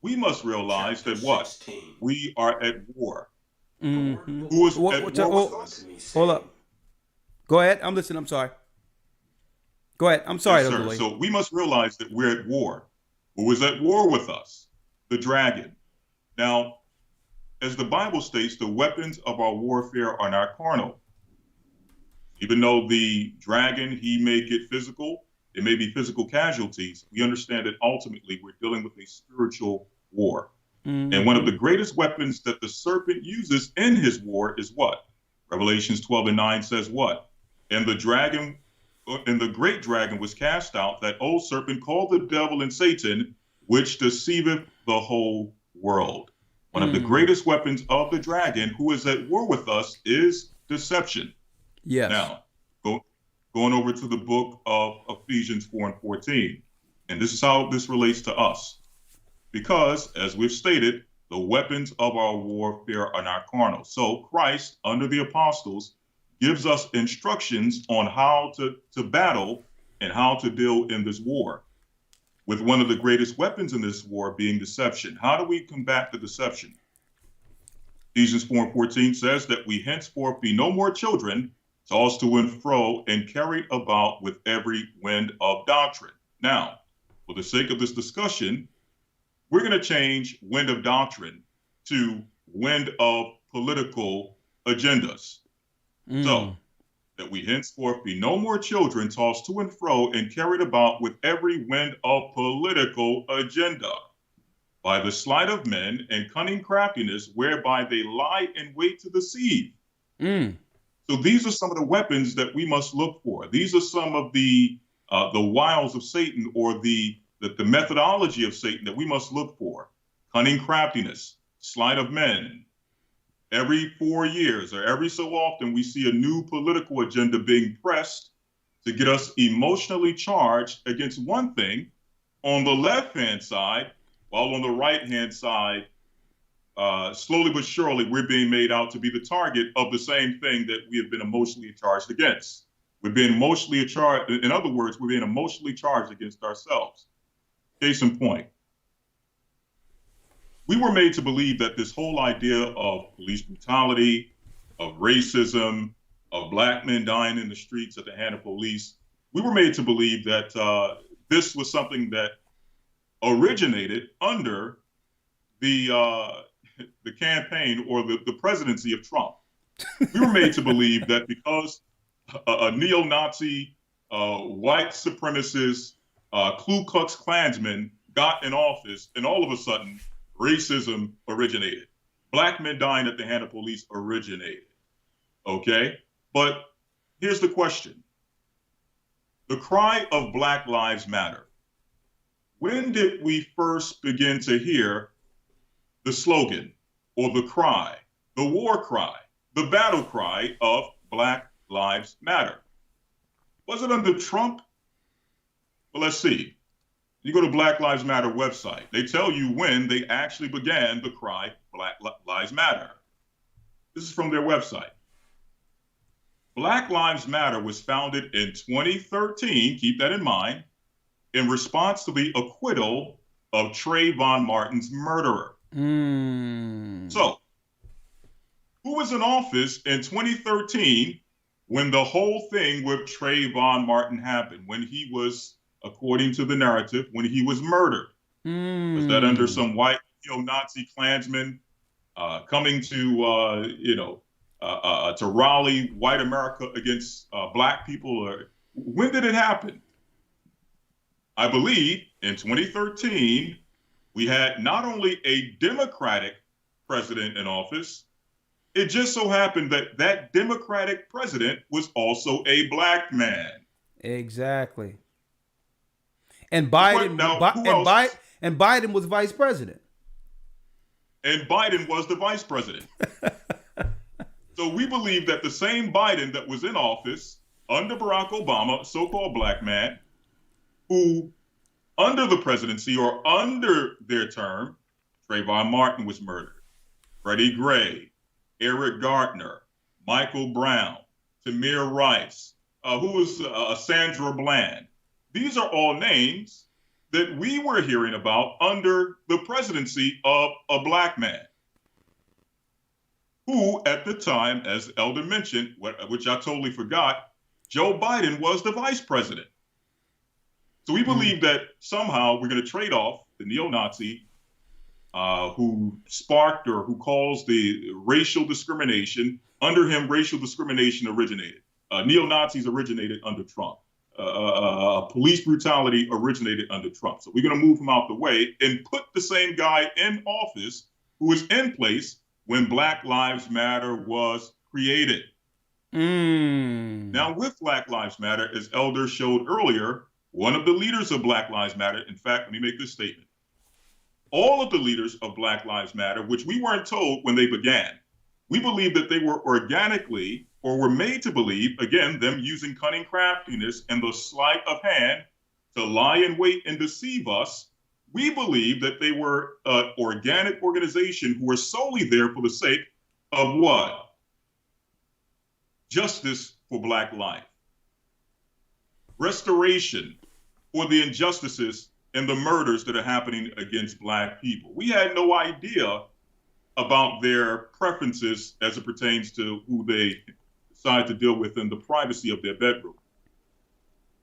we must realize that what? We are at war. Mm-hmm. Who is at war with us? Hold up. Go ahead. I'm listening. I'm sorry. Go ahead. I'm sorry, Yes, Elder. So we must realize that we're at war. Who is at war with us? The dragon. Now, as the Bible states, the weapons of our warfare are not carnal. Even though the dragon, he may get physical, it may be physical casualties, we understand that ultimately we're dealing with a spiritual war. Mm-hmm. And one of the greatest weapons that the serpent uses in his war is what? Revelations 12:9 says what? And the great dragon was cast out, that old serpent called the devil and Satan, which deceiveth the whole world. One of the greatest weapons of the dragon, who is at war with us, is deception. Yes. Now, going over to the book of Ephesians 4:14. And this is how this relates to us. Because, as we've stated, the weapons of our warfare are not carnal. So Christ, under the apostles, gives us instructions on how to battle and how to deal in this war, with one of the greatest weapons in this war being deception. How do we combat the deception? Ephesians 4:14 says that we henceforth be no more children, tossed to and fro and carried about with every wind of doctrine. Now, for the sake of this discussion, we're going to change wind of doctrine to wind of political agendas. So that we henceforth be no more children, tossed to and fro and carried about with every wind of political agenda, by the sleight of men and cunning craftiness, whereby they lie in wait to deceive. So these are some of the weapons that we must look for. These are some of the wiles of Satan, or the methodology of Satan that we must look for. Cunning craftiness, sleight of men. Every 4 years or every so often, we see a new political agenda being pressed to get us emotionally charged against one thing on the left-hand side, while on the right-hand side, slowly but surely, we're being made out to be the target of the same thing that we have been emotionally charged against. We're being emotionally charged. In other words, we're being emotionally charged against ourselves. Case in point, we were made to believe that this whole idea of police brutality, of racism, of black men dying in the streets at the hand of police, we were made to believe that this was something that originated under the campaign or the presidency of Trump. We were made to believe that because a neo-Nazi, white supremacist, Ku Klux Klansman got in office, and all of a sudden, racism originated. Black men dying at the hand of police originated. Okay? But here's the question. The cry of Black Lives Matter. When did we first begin to hear the slogan or the cry, the war cry, the battle cry of Black Lives Matter? Was it under Trump? Well, let's see. You go to Black Lives Matter website. They tell you when they actually began the cry, Black Lives Matter. This is from their website. Black Lives Matter was founded in 2013, keep that in mind, in response to the acquittal of Trayvon Martin's murderer. So, who was in office in 2013 when the whole thing with Trayvon Martin happened, when he was, according to the narrative, when he was murdered? Was that under some white Nazi Klansman coming to to rally white America against black people. When did it happen? I believe in 2013, we had not only a Democratic president in office, it just so happened that that Democratic president was also a black man. Exactly. And Biden, and Biden was vice president. And Biden was the vice president. So we believe that the same Biden that was in office under Barack Obama, so-called black man, who under the presidency or under their term, Trayvon Martin was murdered, Freddie Gray, Eric Gardner, Michael Brown, Tamir Rice, who was Sandra Bland. These are all names that we were hearing about under the presidency of a black man, who at the time, as Elder mentioned, which I totally forgot, Joe Biden was the vice president. So we believe that somehow we're going to trade off the neo-Nazi who sparked or who caused the racial discrimination. Under him, racial discrimination originated. Neo-Nazis originated under Trump. Police brutality originated under Trump. So we're going to move him out the way and put the same guy in office who was in place when Black Lives Matter was created. Now, with Black Lives Matter, as Elder showed earlier, one of the leaders of Black Lives Matter, in fact, let me make this statement. All of the leaders of Black Lives Matter, which we weren't told when they began, we believe that they were organically or were made to believe, again, them using cunning craftiness and the sleight of hand to lie in wait and deceive us. We believe that they were an organic organization who were solely there for the sake of what? Justice for Black life. Restoration for the injustices and the murders that are happening against Black people. We had no idea about their preferences as it pertains to who they decide to deal with in the privacy of their bedroom.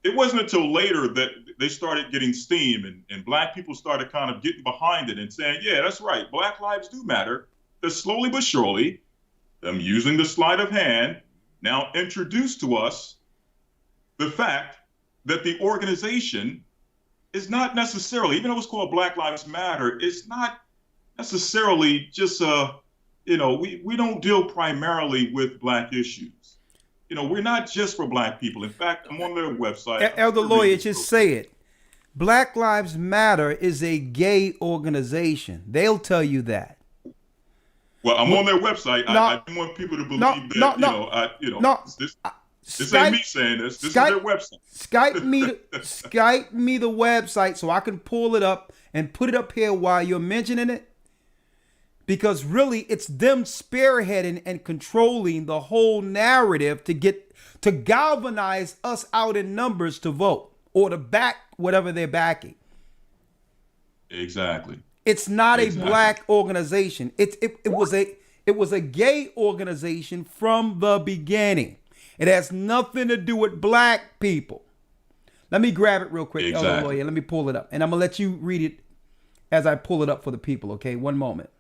It wasn't until later that they started getting steam and Black people started kind of getting behind it and saying, yeah, that's right, Black lives do matter. That slowly but surely, them using the sleight of hand, now introduced to us the fact that the organization is not necessarily, even though it's called Black Lives Matter, it's not necessarily just we don't deal primarily with Black issues. We're not just for Black people. In fact, I'm on their website. Elder Lawyer, just say it. Black Lives Matter is a gay organization. They'll tell you that. Well, I'm on their website. I don't want people to believe this ain't me saying this. This is their website. Skype me the website so I can pull it up and put it up here while you're mentioning it. Because really, it's them spearheading and controlling the whole narrative to galvanize us out in numbers to vote or to back whatever they're backing. Exactly. It's not a Black organization. It was a gay organization from the beginning. It has nothing to do with Black people. Let me grab it real quick, Elder Lawyer. Let me pull it up, and I'm gonna let you read it as I pull it up for the people. Okay, one moment.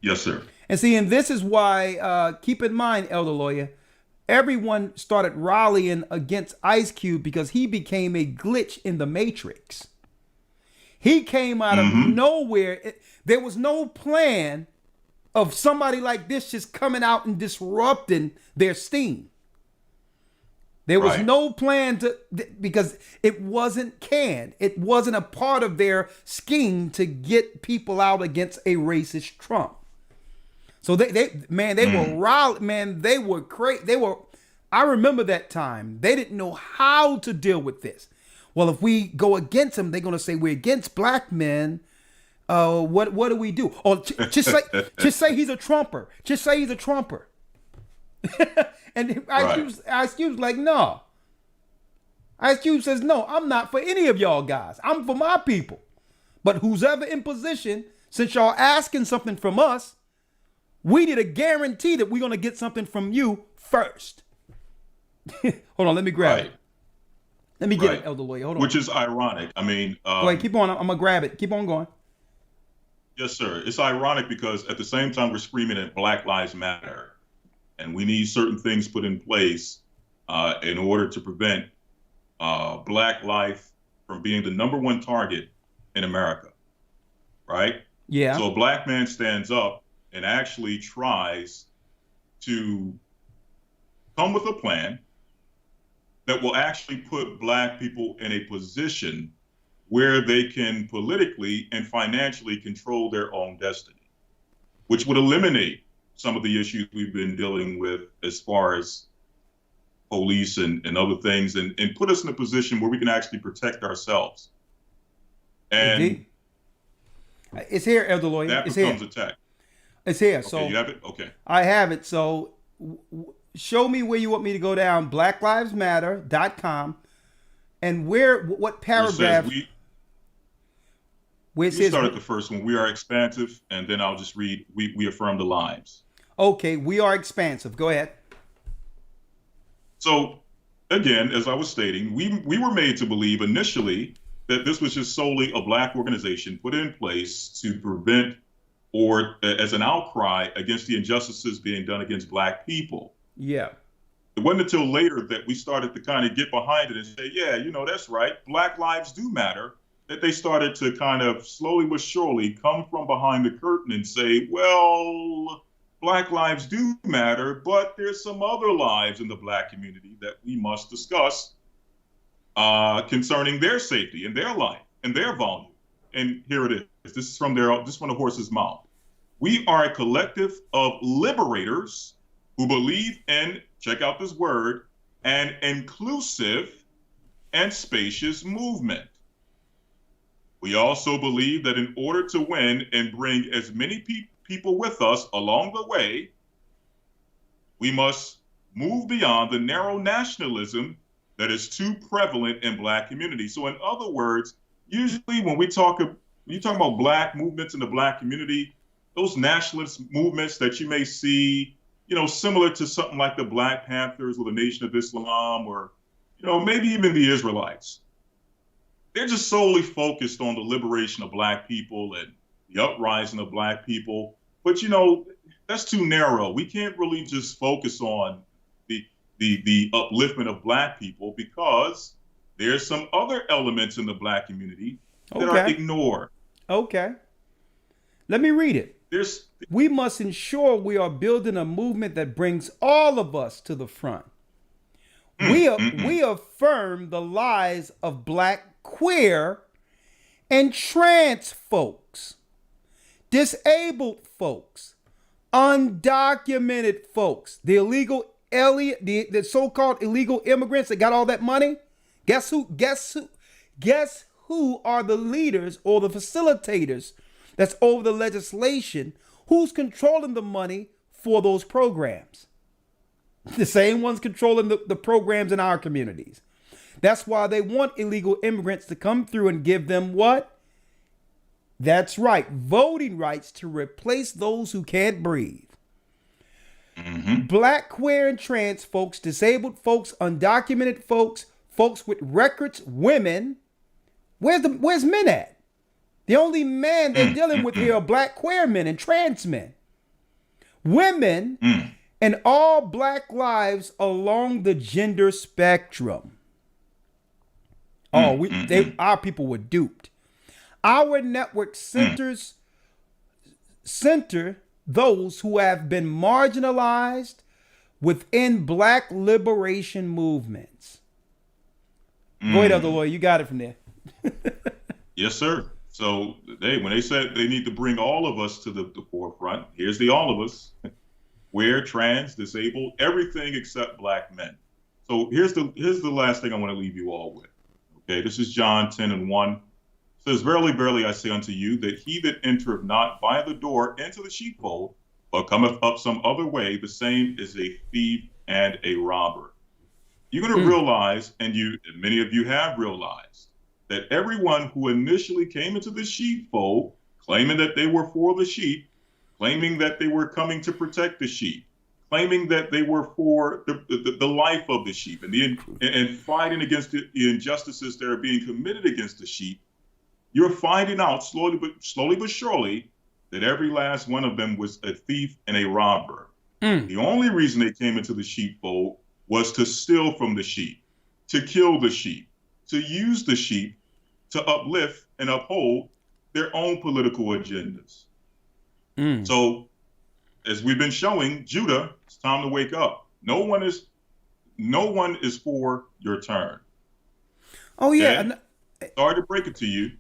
Yes, sir. And see, and this is why, keep in mind, Elder Lawyer, everyone started rallying against Ice Cube because he became a glitch in the Matrix. He came out of nowhere. There was no plan of somebody like this just coming out and disrupting their steam. There was no plan because it wasn't canned. It wasn't a part of their scheme to get people out against a racist Trump. So they were crazy. I remember that time. They didn't know how to deal with this. Well, if we go against them, they're going to say we're against Black men. What do we do? Or just say he's a Trumper. Just say he's a Trumper. And Ice Cube's like, no. Ice Cube says, no, I'm not for any of y'all guys. I'm for my people. But who's ever in position, since y'all asking something from us, we need a guarantee that we're going to get something from you first. Hold on, let me grab it. Let me get it, Elder Lawyer. Hold on. Which is ironic. I mean, go ahead, keep on. I'm going to grab it. Keep on going. Yes, sir. It's ironic because at the same time we're screaming at Black Lives Matter, and we need certain things put in place in order to prevent Black life from being the number one target in America, right? Yeah. So a Black man stands up and actually tries to come with a plan that will actually put Black people in a position where they can politically and financially control their own destiny, which would eliminate some of the issues we've been dealing with as far as police and other things, and put us in a position where we can actually protect ourselves. And Indeed. It's here, Elder Lawyer. that It's becomes here. a tech. It's here. Okay, So you have it? Okay. I have it. So show me where you want me to go down. BlackLivesMatter.com. And what paragraph? We start at the first one. We are expansive, and then I'll just read, we affirm the lives. Okay, we are expansive. Go ahead. So, again, as I was stating, we were made to believe initially that this was just solely a Black organization put in place to prevent or as an outcry against the injustices being done against Black people. Yeah. It wasn't until later that we started to kind of get behind it and say, yeah, that's right. Black lives do matter. That they started to kind of slowly but surely come from behind the curtain and say, well, Black lives do matter, but there's some other lives in the Black community that we must discuss concerning their safety and their life and their value. And here it is. This is from the horse's mouth. We are a collective of liberators who believe in, check out this word, an inclusive and spacious movement. We also believe that in order to win and bring as many people with us along the way, we must move beyond the narrow nationalism that is too prevalent in Black communities. So in other words, usually when you talk about Black movements in the Black community, those nationalist movements that you may see, similar to something like the Black Panthers or the Nation of Islam, or, maybe even the Israelites. They're just solely focused on the liberation of Black people and the uprising of Black people. But, that's too narrow. We can't really just focus on the upliftment of Black people, because there's some other elements in the Black community that are ignored. Okay. Let me read it. We must ensure we are building a movement that brings all of us to the front. We affirm the lives of Black, queer, and trans folks, disabled folks, undocumented folks, the so-called illegal immigrants that got all that money. Guess who are the leaders or the facilitators that's over the legislation? Who's controlling the money for those programs? The same ones controlling the programs in our communities. That's why they want illegal immigrants to come through and give them what? That's right, voting rights to replace those who can't breathe. Mm-hmm. Black, queer, and trans folks, disabled folks, undocumented folks, folks with records, women. Where's men at? The only men they're dealing with here are Black, queer men and trans men. Women and all Black lives along the gender spectrum. Our people were duped. Our network center those who have been marginalized within Black liberation movements. Go ahead, Elder Lawyer. You got it from there. Yes, sir. So when they said they need to bring all of us to the forefront, here's the all of us. Queer, trans, disabled, everything except Black men. So here's the last thing I want to leave you all with. Okay, this is John 10:1. It says, verily, verily, I say unto you, that he that entereth not by the door into the sheepfold, but cometh up some other way, the same is a thief and a robber. You're going to realize, and many of you have realized, that everyone who initially came into the sheepfold, claiming that they were for the sheep, claiming that they were coming to protect the sheep, claiming that they were for the life of the sheep and fighting against the injustices that are being committed against the sheep, you're finding out slowly but surely that every last one of them was a thief and a robber. The only reason they came into the sheepfold was to steal from the sheep, to kill the sheep, to use the sheep to uplift and uphold their own political agendas. So, as we've been showing, Judah, it's time to wake up. No one is for your turn. Oh yeah. Okay? Sorry to break it to you.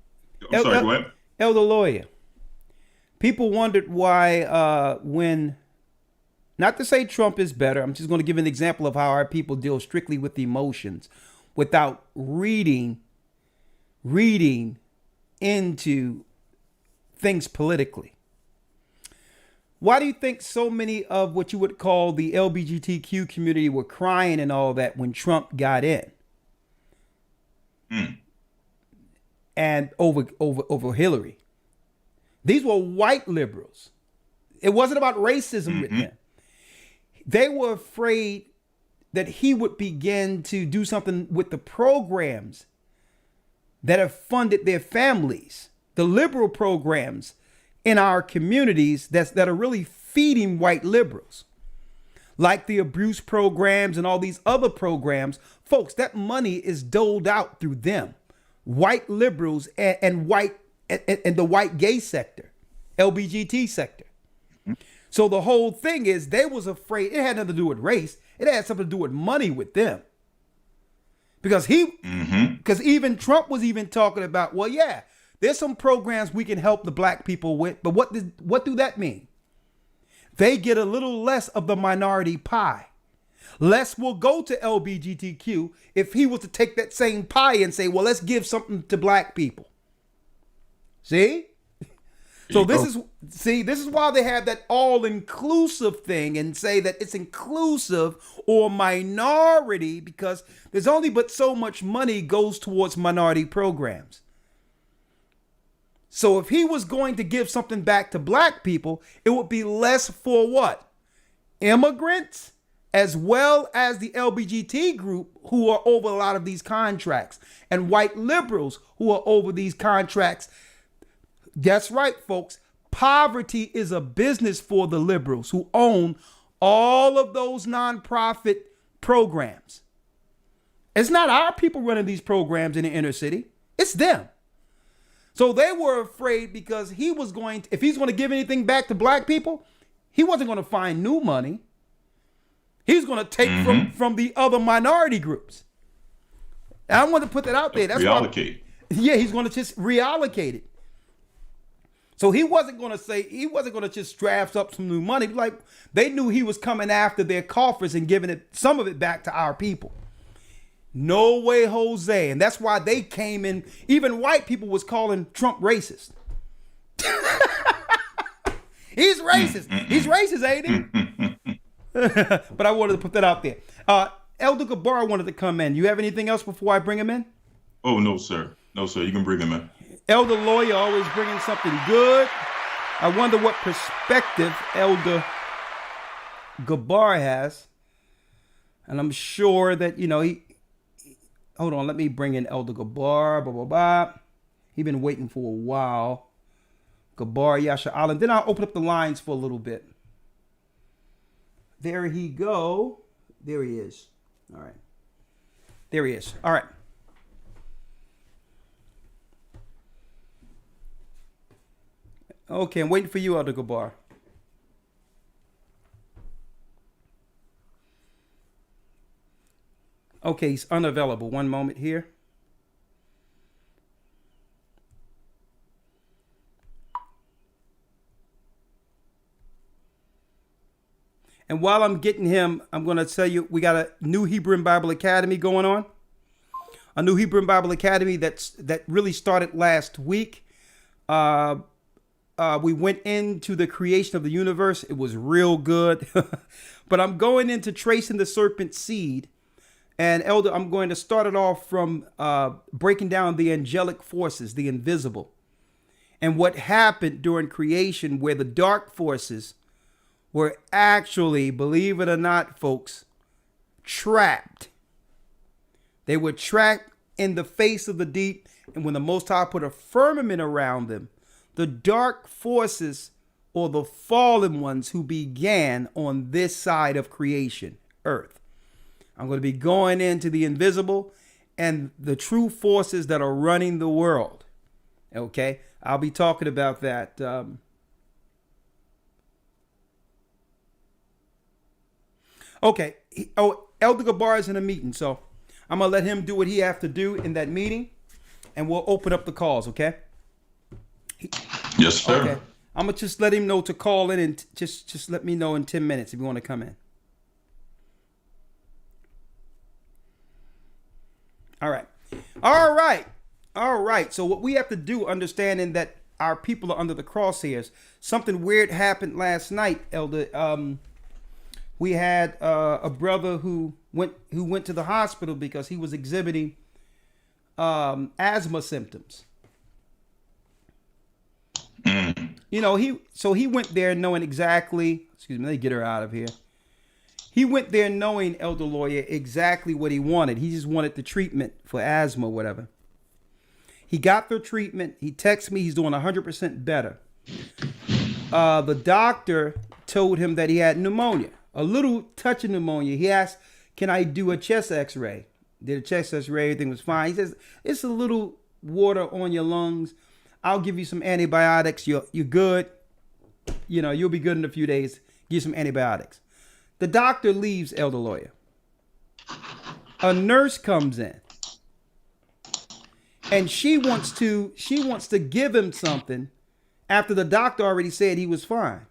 I'm sorry. Go ahead. Elder Lawyer. People wondered why when. Not to say Trump is better. I'm just going to give an example of how our people deal strictly with emotions without reading into things politically. Why do you think so many of what you would call the LGBTQ community were crying and all that when Trump got in? And over Hillary. These were white liberals. It wasn't about racism with them. They were afraid that he would begin to do something with the programs that have funded their families, the liberal programs in our communities that are really feeding white liberals, like the abuse programs and all these other programs. Folks, that money is doled out through them, white liberals and the white gay sector, LGBT sector. So the whole thing is they was afraid. It had nothing to do with race. It had something to do with money with them. Because even Trump was even talking about, well, yeah, there's some programs we can help the black people with. But what do that mean? They get a little less of the minority pie. Less will go to LGBTQ if he was to take that same pie and say, well, let's give something to black people. See? So this is why they have that all-inclusive thing and say that it's inclusive or minority, because there's only but so much money goes towards minority programs. So if he was going to give something back to black people, it would be less for what? Immigrants, as well as the LGBT group who are over a lot of these contracts, and white liberals who are over these contracts. That's right, folks. Poverty is a business for the liberals who own all of those nonprofit programs. It's not our people running these programs in the inner city. It's them. So they were afraid because if he's going to give anything back to black people, he wasn't going to find new money. He's going to take from the other minority groups. And I want to put that out there. That's reallocate. He's going to just reallocate it. So he wasn't going to just draft up some new money. Like, they knew he was coming after their coffers and giving some of it back to our people. No way, Jose. And that's why they came in. Even white people was calling Trump racist. He's racist. He's racist, ain't he? But I wanted to put that out there. Elder Gabar wanted to come in. You have anything else before I bring him in? Oh, no, sir. No, sir. You can bring him in. Elder Lawyer always bringing something good. I wonder what perspective Elder Gabar has. And I'm sure that, he hold on, let me bring in Elder Gabar. Blah, blah, blah. He's been waiting for a while. Gabar Yasha Island. Then I'll open up the lines for a little bit. There he go. There he is. All right. There he is. All right. Okay, I'm waiting for you, Elder Gabar. Okay, he's unavailable. One moment here. And while I'm getting him, I'm going to tell you, we got a new Hebrew Bible Academy going on. A new Hebrew Bible Academy that really started last week. We went into the creation of the universe. It was real good. But I'm going into tracing the serpent seed. And Elder, I'm going to start it off from breaking down the angelic forces, the invisible, and what happened during creation where the dark forces were actually, believe it or not, folks, trapped. They were trapped in the face of the deep. And when the Most High put a firmament around them, the dark forces or the fallen ones who began on this side of creation, earth. I'm going to be going into the invisible and the true forces that are running the world. Okay, I'll be talking about that. Okay. Elder Gabar is in a meeting, so I'm going to let him do what he has to do in that meeting, and we'll open up the calls, okay? Yes, sir. Okay. I'm going to just let him know to call in, and just let me know in 10 minutes if you want to come in. All right. All right. All right. So what we have to do, understanding that our people are under the crosshairs, something weird happened last night, Elder. We had a brother who went to the hospital because he was exhibiting asthma symptoms. You know, he went there knowing exactly. Excuse me, let me get her out of here. He went there knowing, Elder Lawyer, exactly what he wanted. He just wanted the treatment for asthma, whatever. He got the treatment. He texted me. He's doing 100% better. The doctor told him that he had pneumonia. A little touch of pneumonia. He asked, can I do a chest x-ray? Did a chest x-ray, everything was fine. He says, it's a little water on your lungs. I'll give you some antibiotics. You're good. You know, you'll be good in a few days. Give you some antibiotics. The doctor leaves, Elder Lawyer. A nurse comes in. And she wants to give him something after the doctor already said he was fine.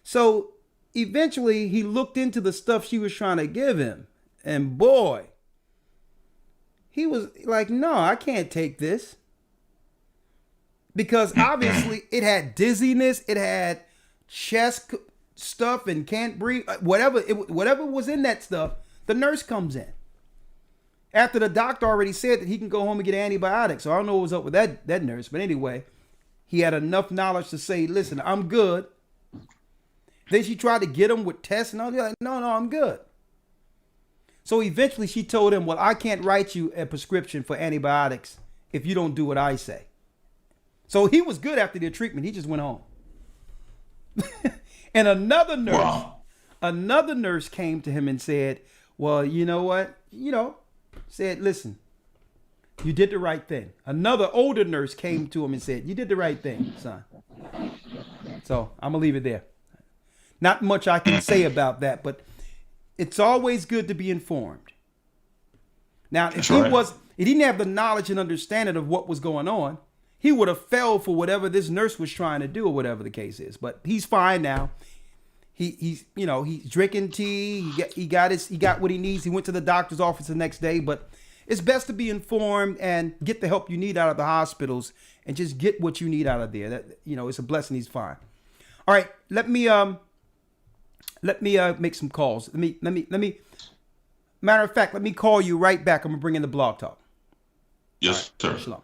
So eventually, he looked into the stuff she was trying to give him. And boy, he was like, no, I can't take this. Because obviously, it had dizziness. It had chest stuff and can't breathe. Whatever was in that stuff, the nurse comes in. After the doctor already said that he can go home and get antibiotics. So I don't know what was up with that nurse. But anyway, he had enough knowledge to say, listen, I'm good. Then she tried to get him with tests and all that. Like, no, I'm good. So eventually she told him, well, I can't write you a prescription for antibiotics if you don't do what I say. So he was good after the treatment. He just went home. And another nurse came to him and said, well, you know what? Said, listen, you did the right thing. Another older nurse came to him and said, you did the right thing, son. So I'm going to leave it there. Not much I can say about that, but it's always good to be informed. Now, if he didn't have the knowledge and understanding of what was going on, he would have fell for whatever this nurse was trying to do or whatever the case is. But he's fine now. He's drinking tea. He got what he needs. He went to the doctor's office the next day. But it's best to be informed and get the help you need out of the hospitals and just get what you need out of there. That, it's a blessing. He's fine. All right, let me make some calls. Let me. Matter of fact, let me call you right back. I'm gonna bring in the blog talk. Yes, right, sir. Shalom.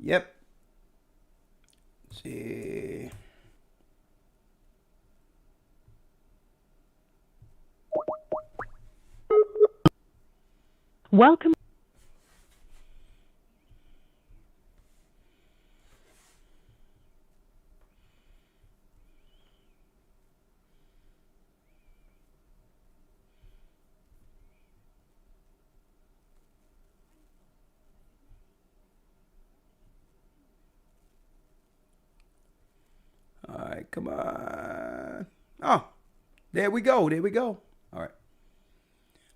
Yep. Let's see. Welcome. All right, come on. Oh, there we go. All right.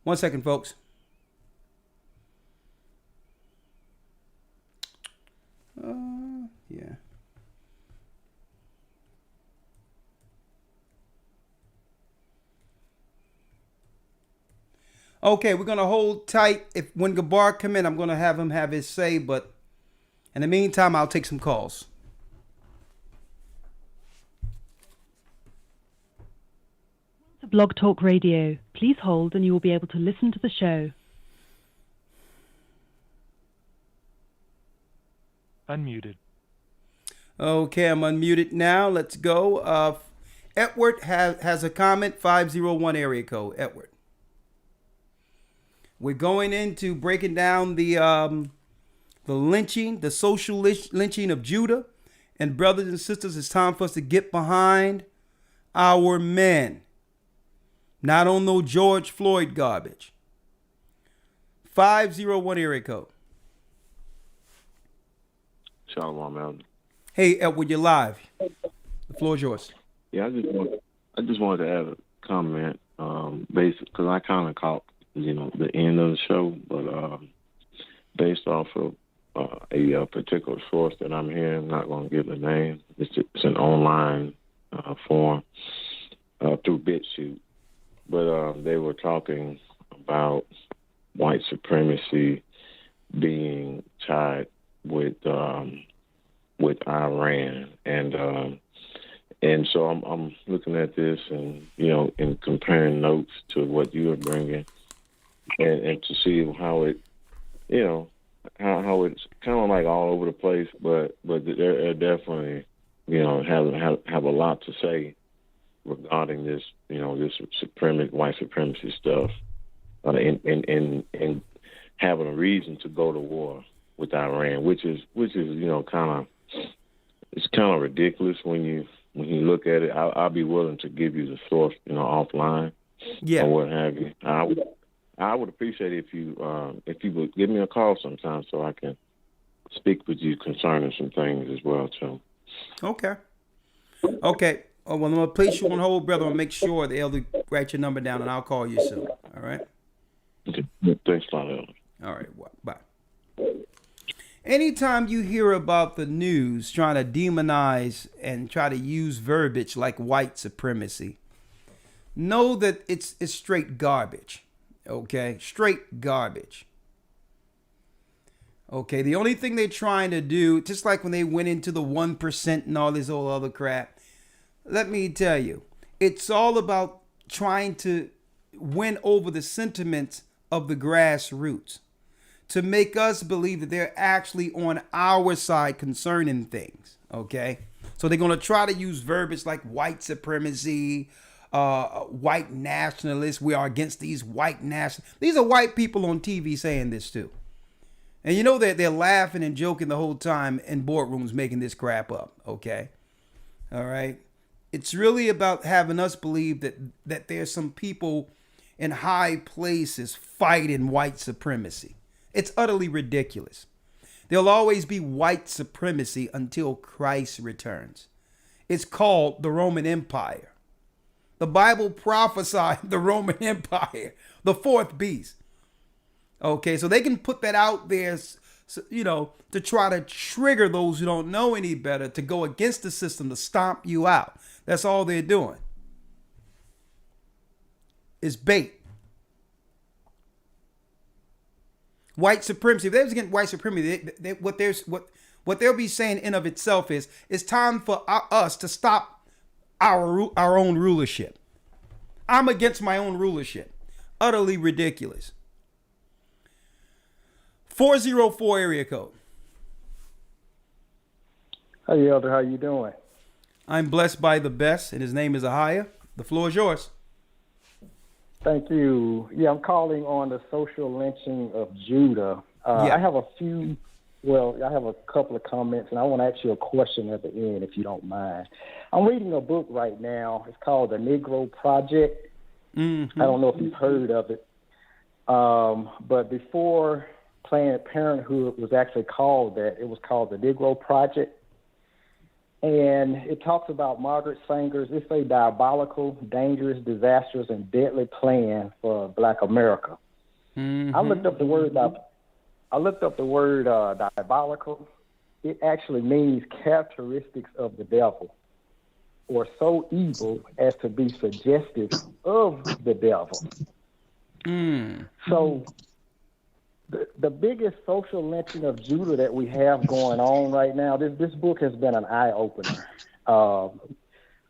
1 second, folks. Yeah. Okay, we're gonna hold tight. When Gabar come in, I'm gonna have him have his say, but in the meantime, I'll take some calls. Blog Talk Radio. Please hold and you will be able to listen to the show. Unmuted. Okay, I'm unmuted now. Let's go. Edward has a comment, 501 area code. Edward. We're going into breaking down the the lynching, the social lynching of Judah. And brothers and sisters, it's time for us to get behind our men. Not on no George Floyd garbage. 501 area code. Shalom, Elder. Hey, Edward, you're live. The floor is yours. Yeah, I just wanted to add a comment, based because I kind of caught the end of the show, but based off of a particular source that I'm hearing, I'm not going to give the name. It's an online forum through BitChute, but they were talking about white supremacy being tied with Iran, and so I'm looking at this and and comparing notes to what you are bringing, and to see how it how it's kind of like all over the place, but they're definitely have a lot to say regarding this this white supremacy stuff, and having a reason to go to war with Iran, which is it's kind of ridiculous when you look at it. I'll be willing to give you the source offline, or what have you. I would appreciate it if you would give me a call sometime so I can speak with you concerning some things as well too. Okay. Oh, well, I'm gonna place you on hold, brother, and make sure the elder write your number down, and I'll call you soon. All right. Okay. Thanks a lot, Elder. All right. Well, bye. Anytime you hear about the news trying to demonize and try to use verbiage like white supremacy, know that it's straight garbage. Okay, straight garbage. Okay, the only thing they're trying to do, just like when they went into the 1% and all this old other crap, let me tell you, it's all about trying to win over the sentiments of the grassroots, to make us believe that they're actually on our side concerning things. Okay, so they're going to try to use verbiage like white supremacy, white nationalists. We are against these white nationalists. These are white people on TV saying this too. And you know that they're laughing and joking the whole time in boardrooms making this crap up. Okay. All right. It's really about having us believe that there's some people in high places fighting white supremacy. It's utterly ridiculous. There'll always be white supremacy until Christ returns. It's called the Roman Empire. The Bible prophesied the Roman Empire, the fourth beast. Okay, so they can put that out there, to try to trigger those who don't know any better to go against the system, to stomp you out. That's all they're doing. It's bait. White supremacy. If they was against white supremacy, what they'll be saying in of itself is it's time for us to stop our own rulership. I'm against my own rulership. Utterly ridiculous. 404 area code. Hey, Elder, how you doing? I'm blessed by the best, and his name is Ahia. The floor is yours. Thank you. Yeah, I'm calling on the social lynching of Judah. I have a couple of comments, and I want to ask you a question at the end, if you don't mind. I'm reading a book right now. It's called The Negro Project. Mm-hmm. I don't know if you've heard of it. But before Planned Parenthood was actually called that, it was called The Negro Project. And it talks about Margaret Sanger's, it's a diabolical, dangerous, disastrous, and deadly plan for Black America. Mm-hmm. I looked up the word diabolical. It actually means characteristics of the devil, or so evil as to be suggestive of the devil. Mm. So the biggest social lynching of Judah that we have going on right now, this book has been an eye-opener.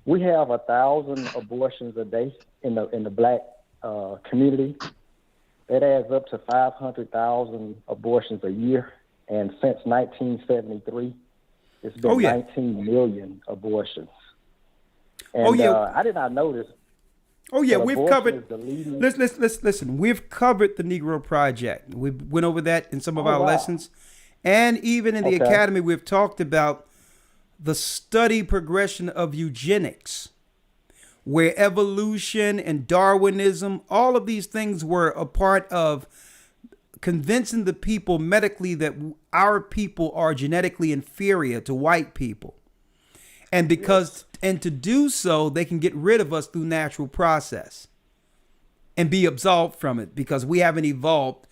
We have 1,000 abortions a day in the Black community. That adds up to 500,000 abortions a year. And since 1973, it's been 19 million abortions. And I did not notice. Oh, yeah, we've covered. Listen, we've covered the Negro Project. We went over that in some of our lessons. And even in the Okay. academy, we've talked about the study progression of eugenics, where evolution and Darwinism, all of these things were a part of convincing the people medically that our people are genetically inferior to white people. And and to do so, they can get rid of us through natural process and be absolved from it because we haven't evolved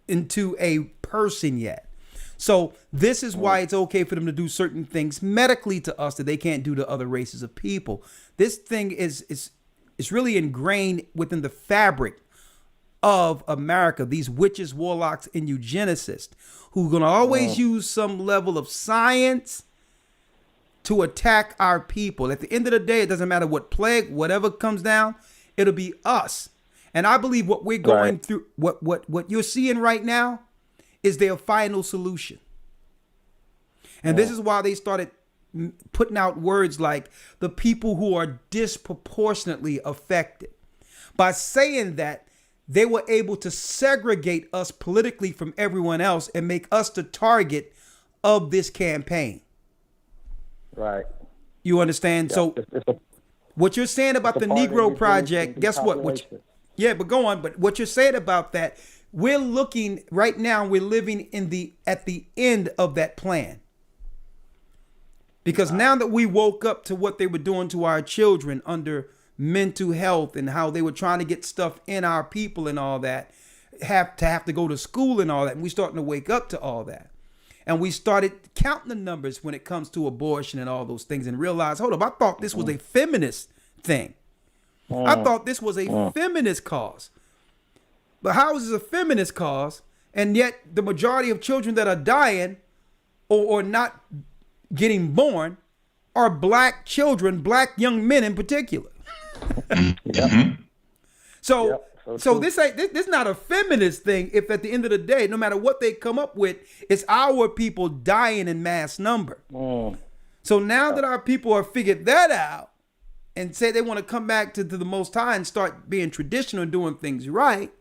into a person yet. So this is why it's okay for them to do certain things medically to us that they can't do to other races of people. This thing is really ingrained within the fabric of America. These witches, warlocks, and eugenicists who are going to always use some level of science to attack our people. At the end of the day, it doesn't matter what plague, whatever comes down, it'll be us. And I believe what we're going through, what you're seeing right now, is their final solution. And this is why they started putting out words like the people who are disproportionately affected. By saying that, they were able to segregate us politically from everyone else and make us the target of this campaign. Right. You understand? Yeah, So what you're saying about the Negro Project, guess what? Yeah, but go on. But what you're saying about that, we're looking right now, we're living at the end of that plan. Because now that we woke up to what they were doing to our children under mental health and how they were trying to get stuff in our people and all that, have to go to school and all that, and we're starting to wake up to all that. And we started counting the numbers when it comes to abortion and all those things and realized, hold up, I thought this was a feminist thing. I thought this was a feminist cause. But how is this a feminist cause? And yet the majority of children that are dying or not getting born are black children, black young men in particular. So this is not a feminist thing if at the end of the day, no matter what they come up with, it's our people dying in mass number. So now that our people have figured that out and say they want to come back to the Most High and start being traditional and doing things right,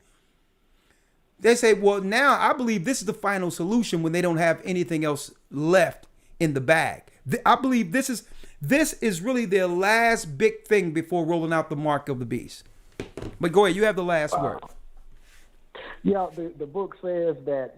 they say, well, now I believe this is the final solution when they don't have anything else left in the bag. I believe this is really their last big thing before rolling out the mark of the beast. But go ahead, you have the last word. Yeah, the book says that,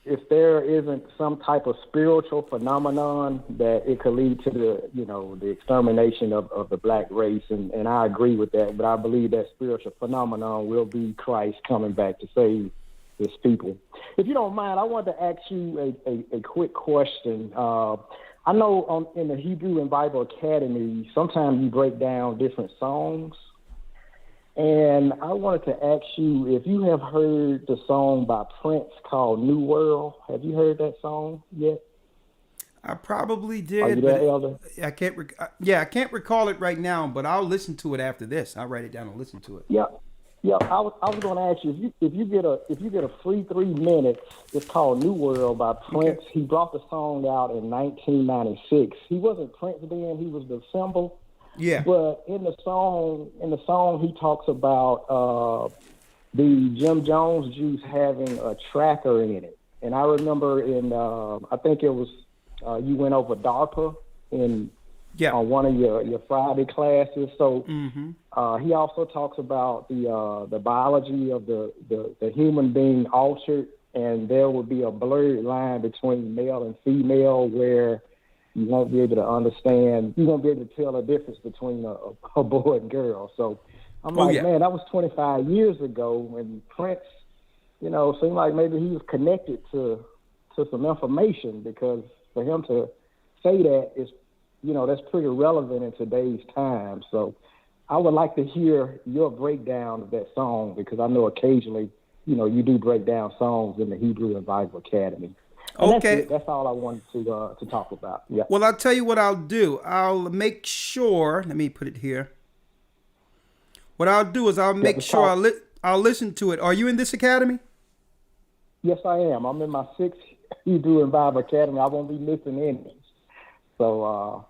if there isn't some type of spiritual phenomenon, that it could lead to the extermination of the black race. And I agree with that. But I believe that spiritual phenomenon will be Christ coming back to save his people. If you don't mind, I want to ask you a quick question. I know in the Hebrew and Bible Academy, sometimes you break down different songs. And I wanted to ask you if you have heard the song by Prince called New World. Have you heard that song yet? I probably did. Are you there, Elder? I can't recall it right now, but I'll listen to it after this. I'll write it down and listen to it. Yeah. I was going to ask you if you get a free 3 minutes. It's called New World by Prince. Okay. He brought the song out in 1996. He wasn't Prince then; he was the symbol. Yeah. But in the song, he talks about the Jim Jones juice having a tracker in it. And I remember I think it was you went over DARPA on one of your Friday classes. So he also talks about the biology of the human being altered, and there will be a blurred line between male and female where you won't be able to understand. You won't be able to tell the difference between a boy and girl. So I'm man, that was 25 years ago when Prince, seemed like maybe he was connected to some information, because for him to say that is, that's pretty relevant in today's time. So I would like to hear your breakdown of that song, because I know occasionally, you do break down songs in the Hebrew and Bible Academy. And okay. That's all I wanted to talk about. Yeah. Well, I'll tell you what I'll do. I'll make sure. Let me put it here. What I'll do is I'll make sure I'll listen to it. Are you in this academy? Yes, I am. I'm in my 6th Hebrew and Bible Academy. I won't be missing any. So,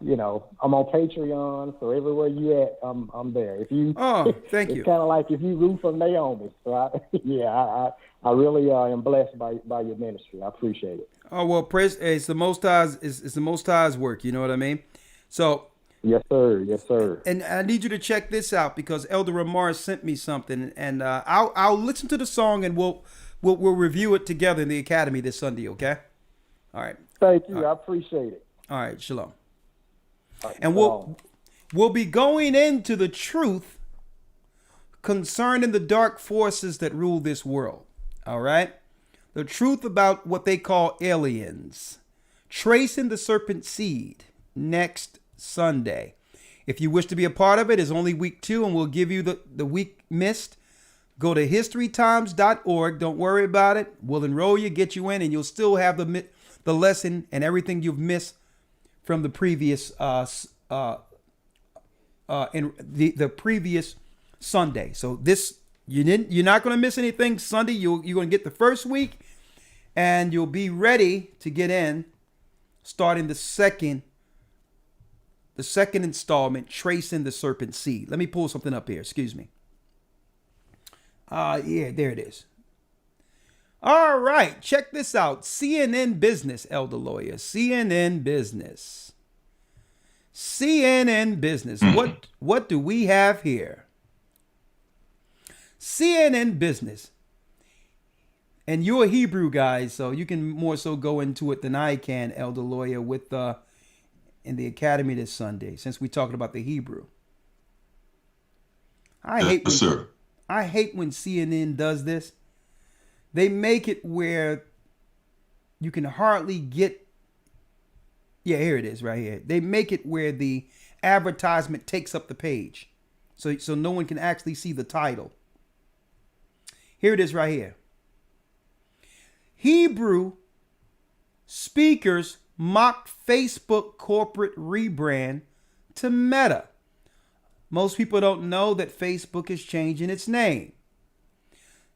I'm on Patreon, so everywhere you at, I'm there. If you, thank you. It's kind of like if you root for Naomi. So, I really am blessed by your ministry. I appreciate it. Oh well, praise. It's the Most High's. It's the Most High's work. You know what I mean? So. Yes, sir. Yes, sir. And I need you to check this out because Elder Ramar sent me something, and I'll listen to the song and we'll review it together in the academy this Sunday. Okay? All right. Thank you. I appreciate it. All right. Shalom. All right, and we'll be going into the truth concerning the dark forces that rule this world. All right? The truth about what they call aliens. Tracing the serpent seed next Sunday. If you wish to be a part of it, it's only week 2 and we'll give you the week missed. Go to historytimes.org. Don't worry about it. We'll enroll you, get you in, and you'll still have the lesson and everything you've missed from the previous in the previous Sunday. So this you're not going to miss anything Sunday. You're going to get the first week, and you'll be ready to get in starting the second installment, Tracing the Serpent Seed. Let me pull something up here. Excuse me. Yeah, there it is. All right, check this out. CNN Business, Elder Lawyer. CNN Business. CNN Business. What do we have here? CNN Business. And you're a Hebrew guy, so you can more so go into it than I can, Elder Lawyer, with in the academy this Sunday, since we're talking about the Hebrew. I hate when CNN does this. They make it where you can hardly get. Yeah, here it is right here. They make it where the advertisement takes up the page. So no one can actually see the title. Here it is right here. Hebrew speakers mocked Facebook corporate rebrand to Meta. Most people don't know that Facebook is changing its name.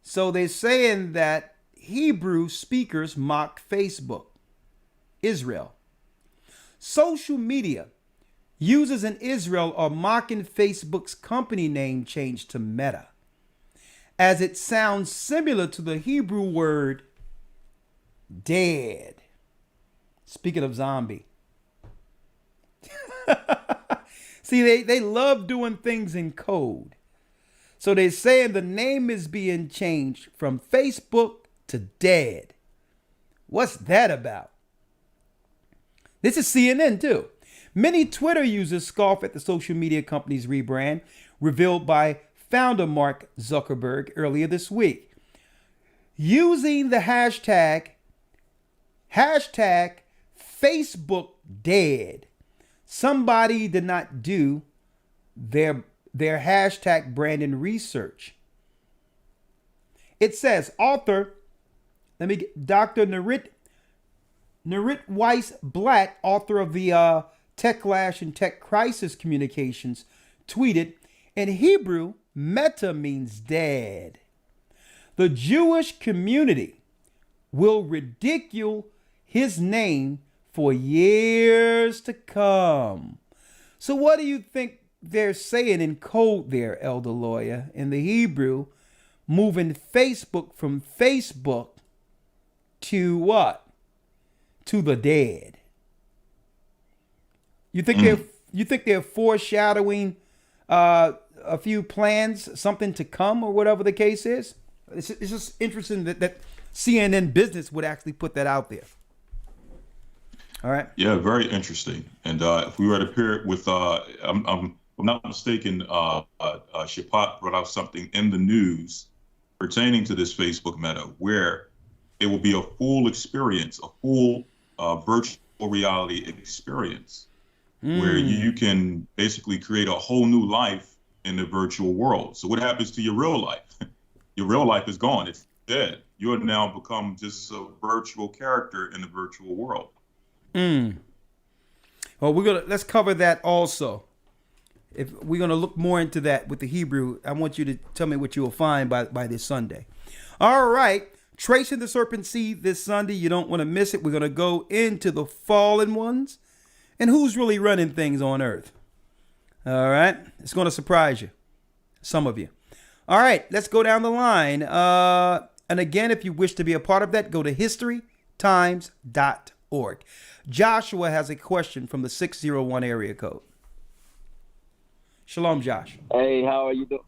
So they're saying that Hebrew speakers mock Facebook, Israel. Social media users in Israel are mocking Facebook's company name change to Meta, as it sounds similar to the Hebrew word dead. Speaking of zombie. See, they love doing things in code. So they're saying the name is being changed from Facebook to dead. What's that about? This is CNN too. Many Twitter users scoff at the social media company's rebrand, revealed by founder Mark Zuckerberg earlier this week. Using the hashtag Facebook dead. Somebody did not do their hashtag branding research. It says author, Dr. Nurit Weiss Blatt, author of the Techlash and Tech Crisis Communications, tweeted, in Hebrew, meta means dead. The Jewish community will ridicule his name for years to come. So what do you think they're saying in code there, Elder Lawyer, in the Hebrew, moving Facebook from Facebook to what? To the dead. You think they're foreshadowing a few plans, something to come, or whatever the case is? It's just interesting that CNN Business would actually put that out there. All right. Yeah, very interesting. And if we were to pair it with, if I'm not mistaken, Shapat brought out something in the news pertaining to this Facebook Meta, where it will be a full experience, a full virtual reality experience, where you can basically create a whole new life in the virtual world. So what happens to your real life? Your real life is gone. It's dead. You have now become just a virtual character in the virtual world. Well, let's cover that also. If we're gonna look more into that with the Hebrew, I want you to tell me what you will find by this Sunday. All right, Tracing the Serpent Seed this Sunday. You don't want to miss it. We're gonna go into the fallen ones, And who's really running things on earth? All right. It's going to surprise you. Some of you. All right. Let's go down the line. And again, if you wish to be a part of that, go to historytimes.org. Joshua has a question from the 601 area code. Shalom, Josh. Hey, how are you doing?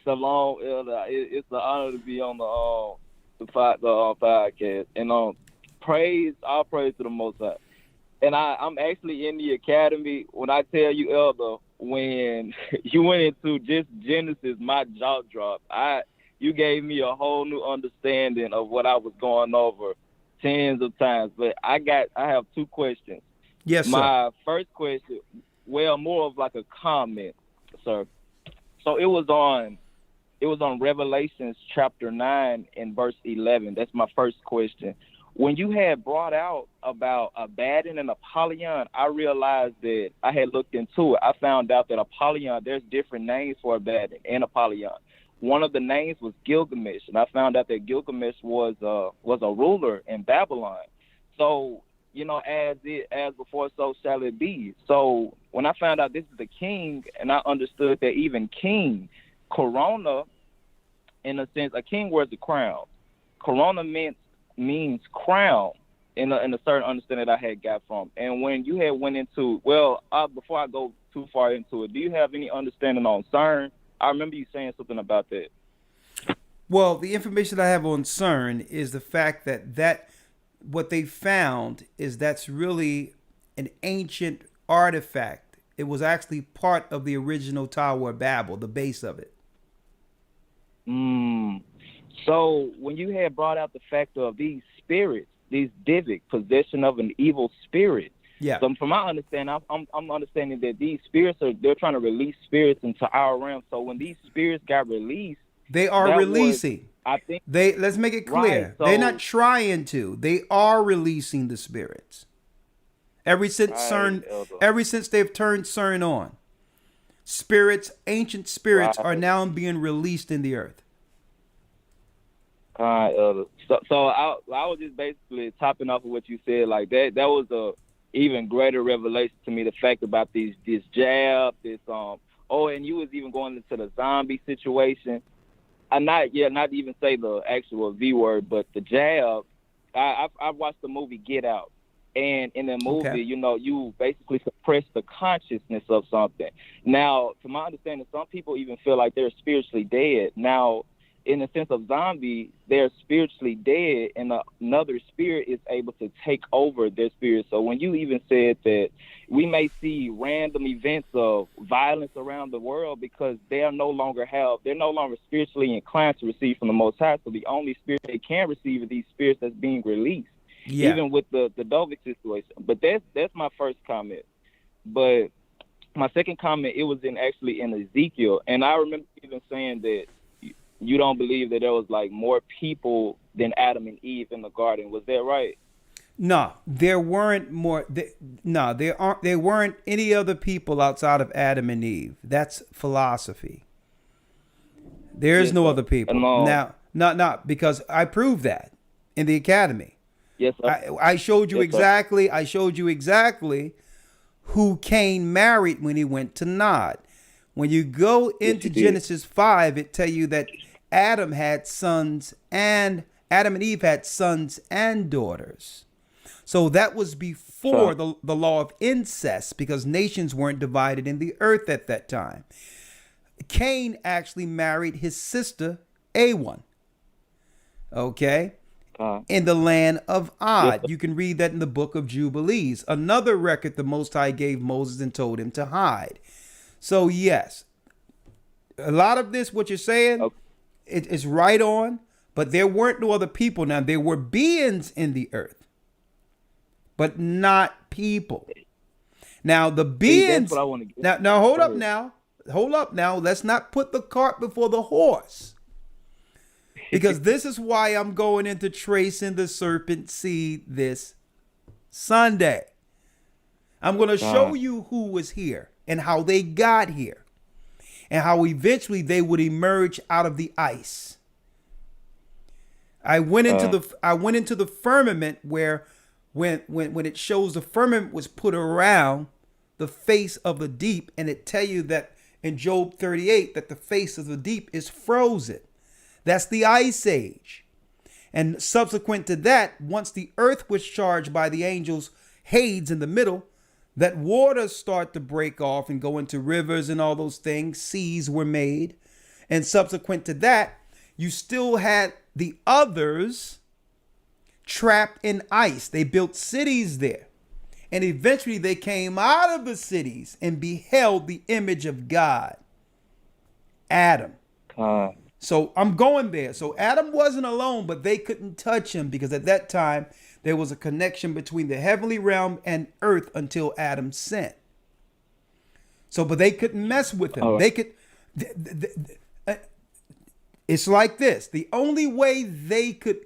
Shalom, Elder. It's an honor to be on the podcast. And all praise to the Most High. And I'm actually in the academy. When I tell you, Elder, when you went into just Genesis, my jaw dropped. You gave me a whole new understanding of what I was going over tens of times. But I have two questions. Yes, sir. My first question, well, more of like a comment, sir. So it was on Revelations chapter 9 and verse 11. That's my first question. When you had brought out about Abaddon and Apollyon, I realized that I had looked into it. I found out that Apollyon, there's different names for Abaddon and Apollyon. One of the names was Gilgamesh, and I found out that Gilgamesh was a ruler in Babylon. So, as before, so shall it be. So when I found out this is the king, and I understood that even king, corona, in a sense, a king wears a crown. Corona means crown in a certain understanding that I had got from. And when you had went into, before I go too far into it, do you have any understanding on CERN? I remember you saying something about that. Well, the information I have on CERN is the fact that what they found is that's really an ancient artifact. It was actually part of the original Tower of Babel, the base of it. So when you had brought out the fact of these spirits, these Divic, possession of an evil spirit. Yeah. So from my understanding, I'm understanding that these spirits they're trying to release spirits into our realm. So when these spirits got released, they are releasing. I think let's make it clear. Right, so, they're not trying to. They are releasing the spirits. Ever since they've turned CERN on, ancient spirits are now being released in the earth. All right, Elder. So I was just basically topping off of what you said. Like that was a even greater revelation to me. The fact about this jab, and you was even going into the zombie situation. Not even say the actual V word, but the jab. I watched the movie Get Out, and in the movie, you basically suppress the consciousness of something. Now, to my understanding, some people even feel like they're spiritually dead. Now, in the sense of zombie, they're spiritually dead, and another spirit is able to take over their spirit. So when you even said that we may see random events of violence around the world because they're no longer spiritually inclined to receive from the Most High. So the only spirit they can receive are these spirits that's being released, even with the Dovik situation. But that's my first comment. But my second comment, it was in Ezekiel, and I remember even saying that you don't believe that there was like more people than Adam and Eve in the garden. Was that right? No, there weren't more. There weren't any other people outside of Adam and Eve. That's philosophy. There's no other people. Now, not because I proved that in the academy. Yes, sir. I showed you exactly. Sir. I showed you exactly who Cain married when he went to Nod. When you go into Genesis 5, it tell you that Adam and Eve had sons and daughters. So that was before the law of incest, because nations weren't divided in the earth at that time. Cain actually married his sister A1. Okay? In the land of Od. You can read that in the book of Jubilees. Another record the Most High gave Moses and told him to hide. So yes, a lot of this, what you're saying, it is right on, but there weren't no other people. Now, there were beings in the earth, but not people. Now, the beings, now hold up now. Let's not put the cart before the horse, because this is why I'm going into tracing the serpent seed this Sunday. I'm going to show you who was here and how they got here, and how eventually they would emerge out of the ice. I went into the firmament where when it shows the firmament was put around the face of the deep, and it tell you that in Job 38 that the face of the deep is frozen. That's the ice age. And subsequent to that, once the earth was charged by the angels Hades in the middle, that waters start to break off and go into rivers and all those things. Seas were made. And subsequent to that, you still had the others trapped in ice. They built cities there. And eventually they came out of the cities and beheld the image of God, Adam. So I'm going there. So Adam wasn't alone, but they couldn't touch him because at that time there was a connection between the heavenly realm and earth until Adam sinned. So, but they couldn't mess with him. They could. It's like this. The only way they could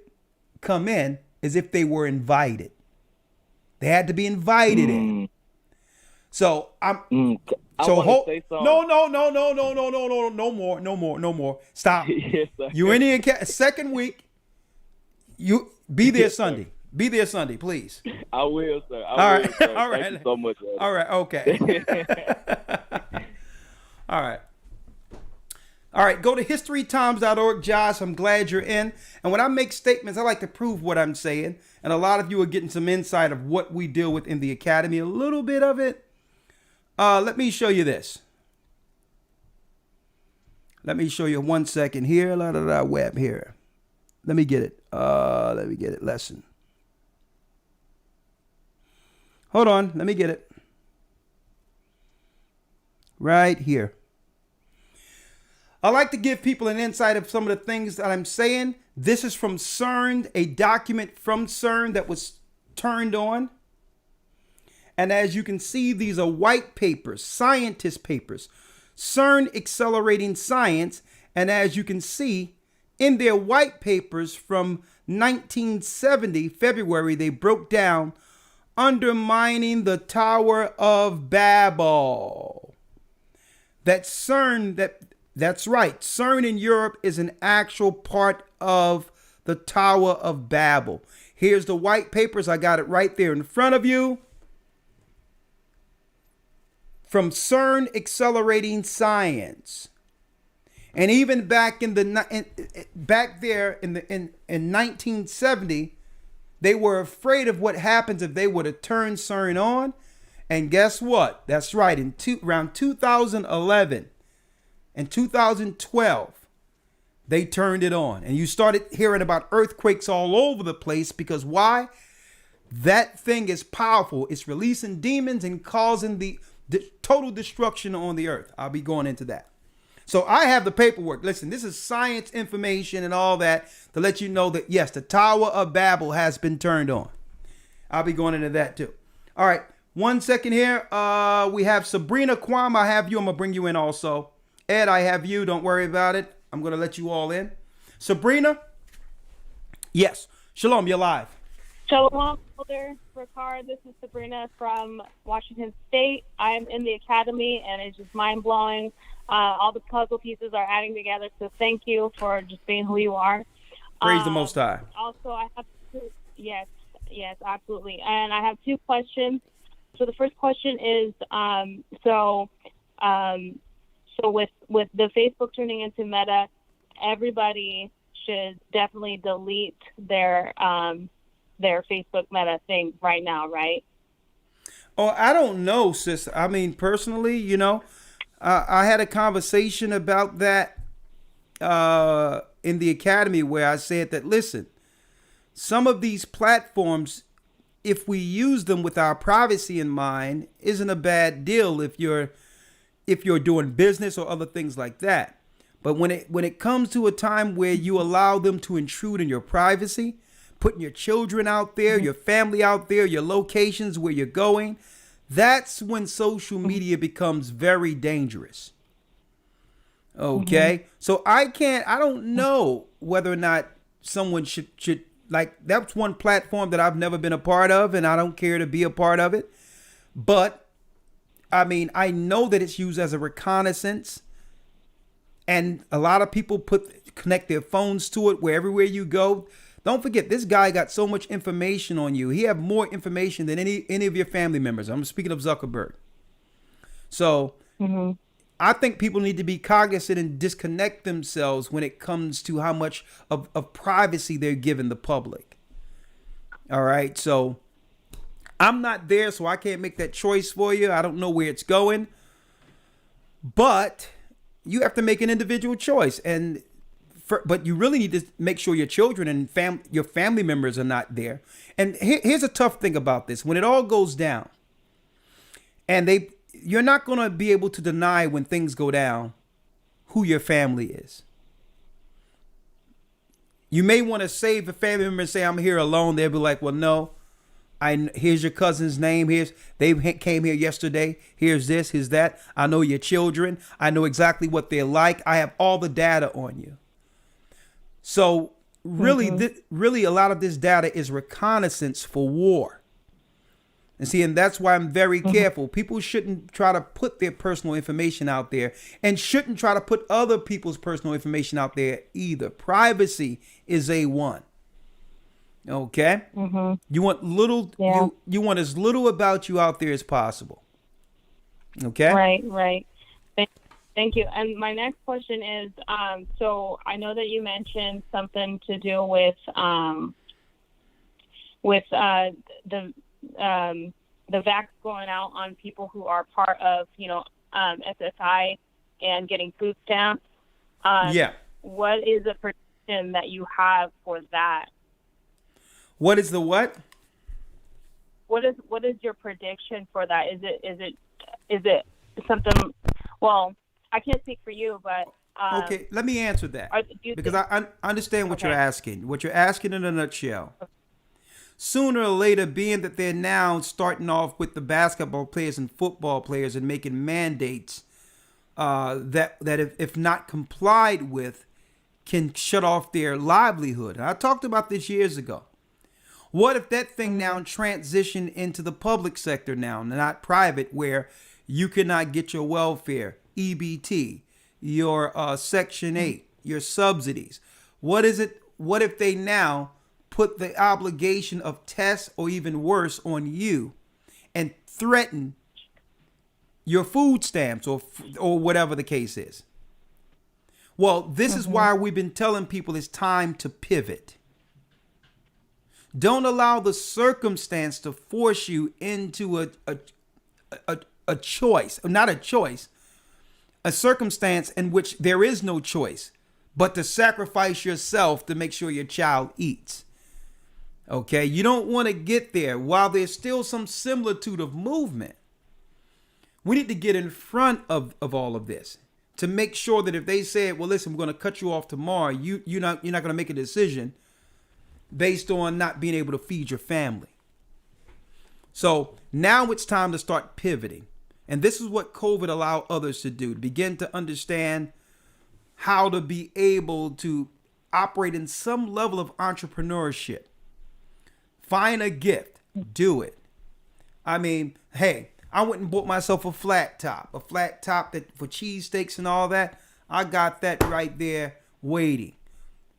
come in is if they were invited. They had to be invited in. So I'm. So no more. Stop. Yes, You're in the second week. You be there Sunday. Be there Sunday, please. I will, sir. All right. Thank you so much. All right. Okay. All right. Go to historytimes.org, Josh. I'm glad you're in. And when I make statements, I like to prove what I'm saying. And a lot of you are getting some insight of what we deal with in the academy, a little bit of it. Let me show you this. Let me show you 1 second here. Web here. Let me get it. Lesson. Hold on. Let me get it. Right here. I like to give people an insight of some of the things that I'm saying. This is from CERN, a document from CERN that was turned on. And as you can see, these are white papers, scientist papers, CERN Accelerating Science. And as you can see, in their white papers from 1970, February, they broke down undermining the Tower of Babel. That CERN, that's right, CERN in Europe is an actual part of the Tower of Babel. Here's the white papers. I got it right there in front of you. From CERN Accelerating Science. And even back in 1970, they were afraid of what happens if they were to turn CERN on. And guess what? That's right. Around 2011 and 2012, they turned it on. And you started hearing about earthquakes all over the place because why? That thing is powerful. It's releasing demons and causing the total destruction on the earth. I'll be going into that. So I have the paperwork. Listen, this is science information and all that to let you know that, yes, the Tower of Babel has been turned on. I'll be going into that too. All right. 1 second here. We have Sabrina Kwam. I have you. I'm going to bring you in also. Ed, I have you. Don't worry about it. I'm going to let you all in. Sabrina. Yes. Shalom. You're live. Shalom, Elder Ricard. This is Sabrina from Washington State. I am in the academy, and it's just mind-blowing. All the puzzle pieces are adding together, so thank you for just being who you are. Praise the Most High. Also, I have yes, absolutely. And I have two questions. So the first question is, so with the Facebook turning into Meta, everybody should definitely delete their Facebook Meta thing right now, right? Oh, I don't know, sis. I mean, personally, I had a conversation about that in the academy where I said that, listen, some of these platforms, if we use them with our privacy in mind, isn't a bad deal if you're doing business or other things like that. But when it comes to a time where you allow them to intrude in your privacy, putting your children out there, your family out there, your locations where you're going, that's when social media becomes very dangerous. Okay? So I don't know whether or not someone should like, that's one platform that I've never been a part of, and I don't care to be a part of it. But I mean, I know that it's used as a reconnaissance, and a lot of people connect their phones to it where everywhere you go, Don't forget, this guy got so much information on you. He have more information than any of your family members. I'm speaking of Zuckerberg. So I think people need to be cognizant and disconnect themselves when it comes to how much of privacy they're giving the public. All right. So I'm not there, so I can't make that choice for you. I don't know where it's going. But you have to make an individual choice. But you really need to make sure your children and your family members are not there. And here's a tough thing about this. When it all goes down, and you're not going to be able to deny when things go down who your family is. You may want to save a family member and say, I'm here alone. They'll be like, well, no, here's your cousin's name. They came here yesterday. Here's this, here's that. I know your children. I know exactly what they're like. I have all the data on you. So really, really a lot of this data is reconnaissance for war. And see, and that's why I'm very careful. People shouldn't try to put their personal information out there and shouldn't try to put other people's personal information out there either. Privacy is A1. Okay? You want you want as little about you out there as possible. Okay? Right. Thank you. And my next question is, so I know that you mentioned something to do with the vax going out on people who are part of, SSI and getting food stamps. What is the prediction that you have for that? What is the what? What is your prediction for that? Is it something? Well, I can't speak for you, but okay, let me answer that because I understand what you're asking. What you're asking in a nutshell. Sooner or later, being that they're now starting off with the basketball players and football players and making mandates that if not complied with, can shut off their livelihood. And I talked about this years ago. What if that thing now transitioned into the public sector now, not private, where you cannot get your welfare, EBT, your Section 8, your subsidies? What if they now put the obligation of tests or even worse on you and threaten your food stamps or whatever the case is? Well, this is why we've been telling people it's time to pivot. Don't allow the circumstance to force you into a choice, not a choice, a circumstance in which there is no choice, but to sacrifice yourself to make sure your child eats. Okay, you don't want to get there while there's still some similitude of movement. We need to get in front of all of this to make sure that if they say, well, listen, we're going to cut you off tomorrow, you're not going to make a decision based on not being able to feed your family. So now it's time to start pivoting. And this is what COVID allowed others to do, to begin to understand how to be able to operate in some level of entrepreneurship. Find a gift, do it. I mean, hey, I went and bought myself a flat top that for cheesesteaks and all that. I got that right there waiting.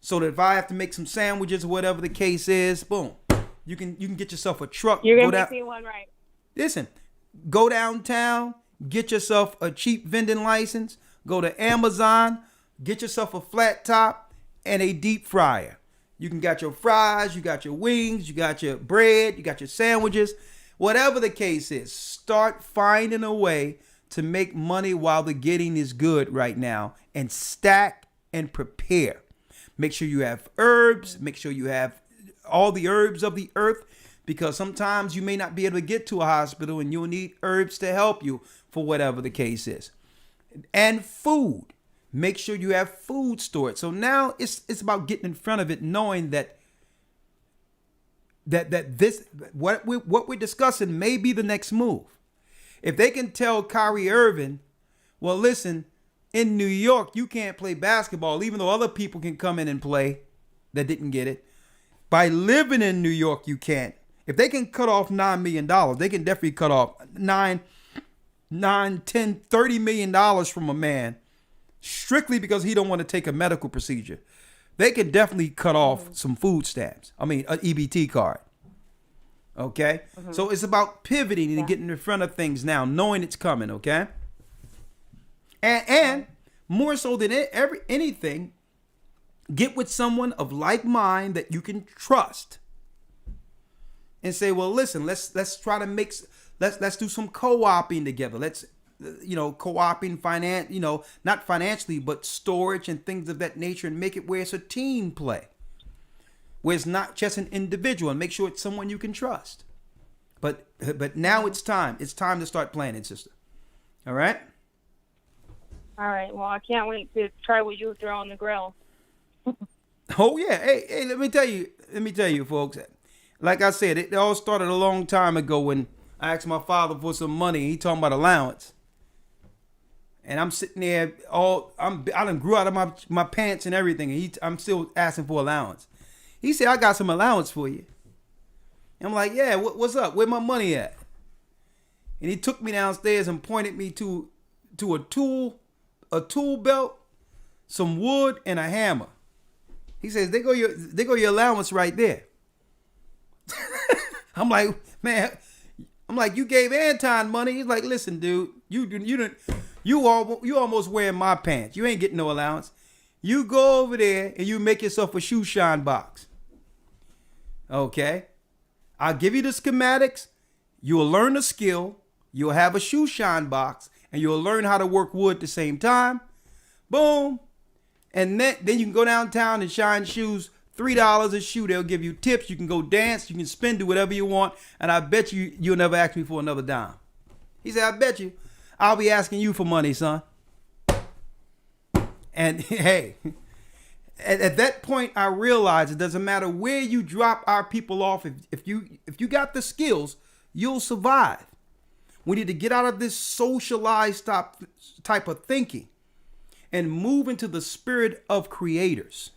So that if I have to make some sandwiches or whatever the case is, boom, you can get yourself a truck. You're going to make me one right. Listen, go downtown, get yourself a cheap vending license, go to Amazon, get yourself a flat top and a deep fryer. You can got your fries, you got your wings, you got your bread, you got your sandwiches. Whatever the case is, start finding a way to make money while the getting is good right now and stack and prepare. Make sure you have herbs. Make sure you have all the herbs of the earth, because sometimes you may not be able to get to a hospital and you'll need herbs to help you for whatever the case is. And food. Make sure you have food stored. So now it's about getting in front of it, knowing that this what we're discussing may be the next move. If they can tell Kyrie Irving, well, listen, in New York you can't play basketball, even though other people can come in and play that didn't get it. By living in New York, you can't. If they can cut off $9 million, they can definitely cut off $9, $10, $30 million from a man strictly because he don't want to take a medical procedure. they could definitely cut off some food stamps. I mean, an EBT card. Okay? So it's about pivoting and getting in front of things now, knowing it's coming, okay? And more so than anything, get with someone of like mind that you can trust. And say, well, listen, let's try to let's do some co-oping together. Let's co-oping finance, not financially, but storage and things of that nature, and make it where it's a team play, where it's not just an individual, and make sure it's someone you can trust. But now it's time. It's time to start planning, sister. All right? All right. Well, I can't wait to try what you throw on the grill. Oh yeah. Hey, let me tell you, folks. Like I said, it all started a long time ago when I asked my father for some money. He talking about allowance. And I'm sitting there I done grew out of my pants and everything, and I'm still asking for allowance. He said, I got some allowance for you. And I'm like, yeah, what's up? Where my money at? And he took me downstairs and pointed me to a tool belt, some wood, and a hammer. He says, they go your allowance right there. I'm like, man, you gave Anton money. He's like, listen, dude, you almost wearing my pants. You ain't getting no allowance. You go over there and you make yourself a shoe shine box. Okay? I'll give you the schematics. You'll learn the skill. You'll have a shoe shine box, and you'll learn how to work wood at the same time. Boom. And then you can go downtown and shine shoes. $3 a shoe. They'll give you tips. You can go dance. You can spend, do whatever you want. And I bet you'll never ask me for another dime. He said, I bet you I'll be asking you for money, son. And hey, at that point, I realized it doesn't matter where you drop our people off. If you got the skills, you'll survive. We need to get out of this socialized type of thinking and move into the spirit of creators.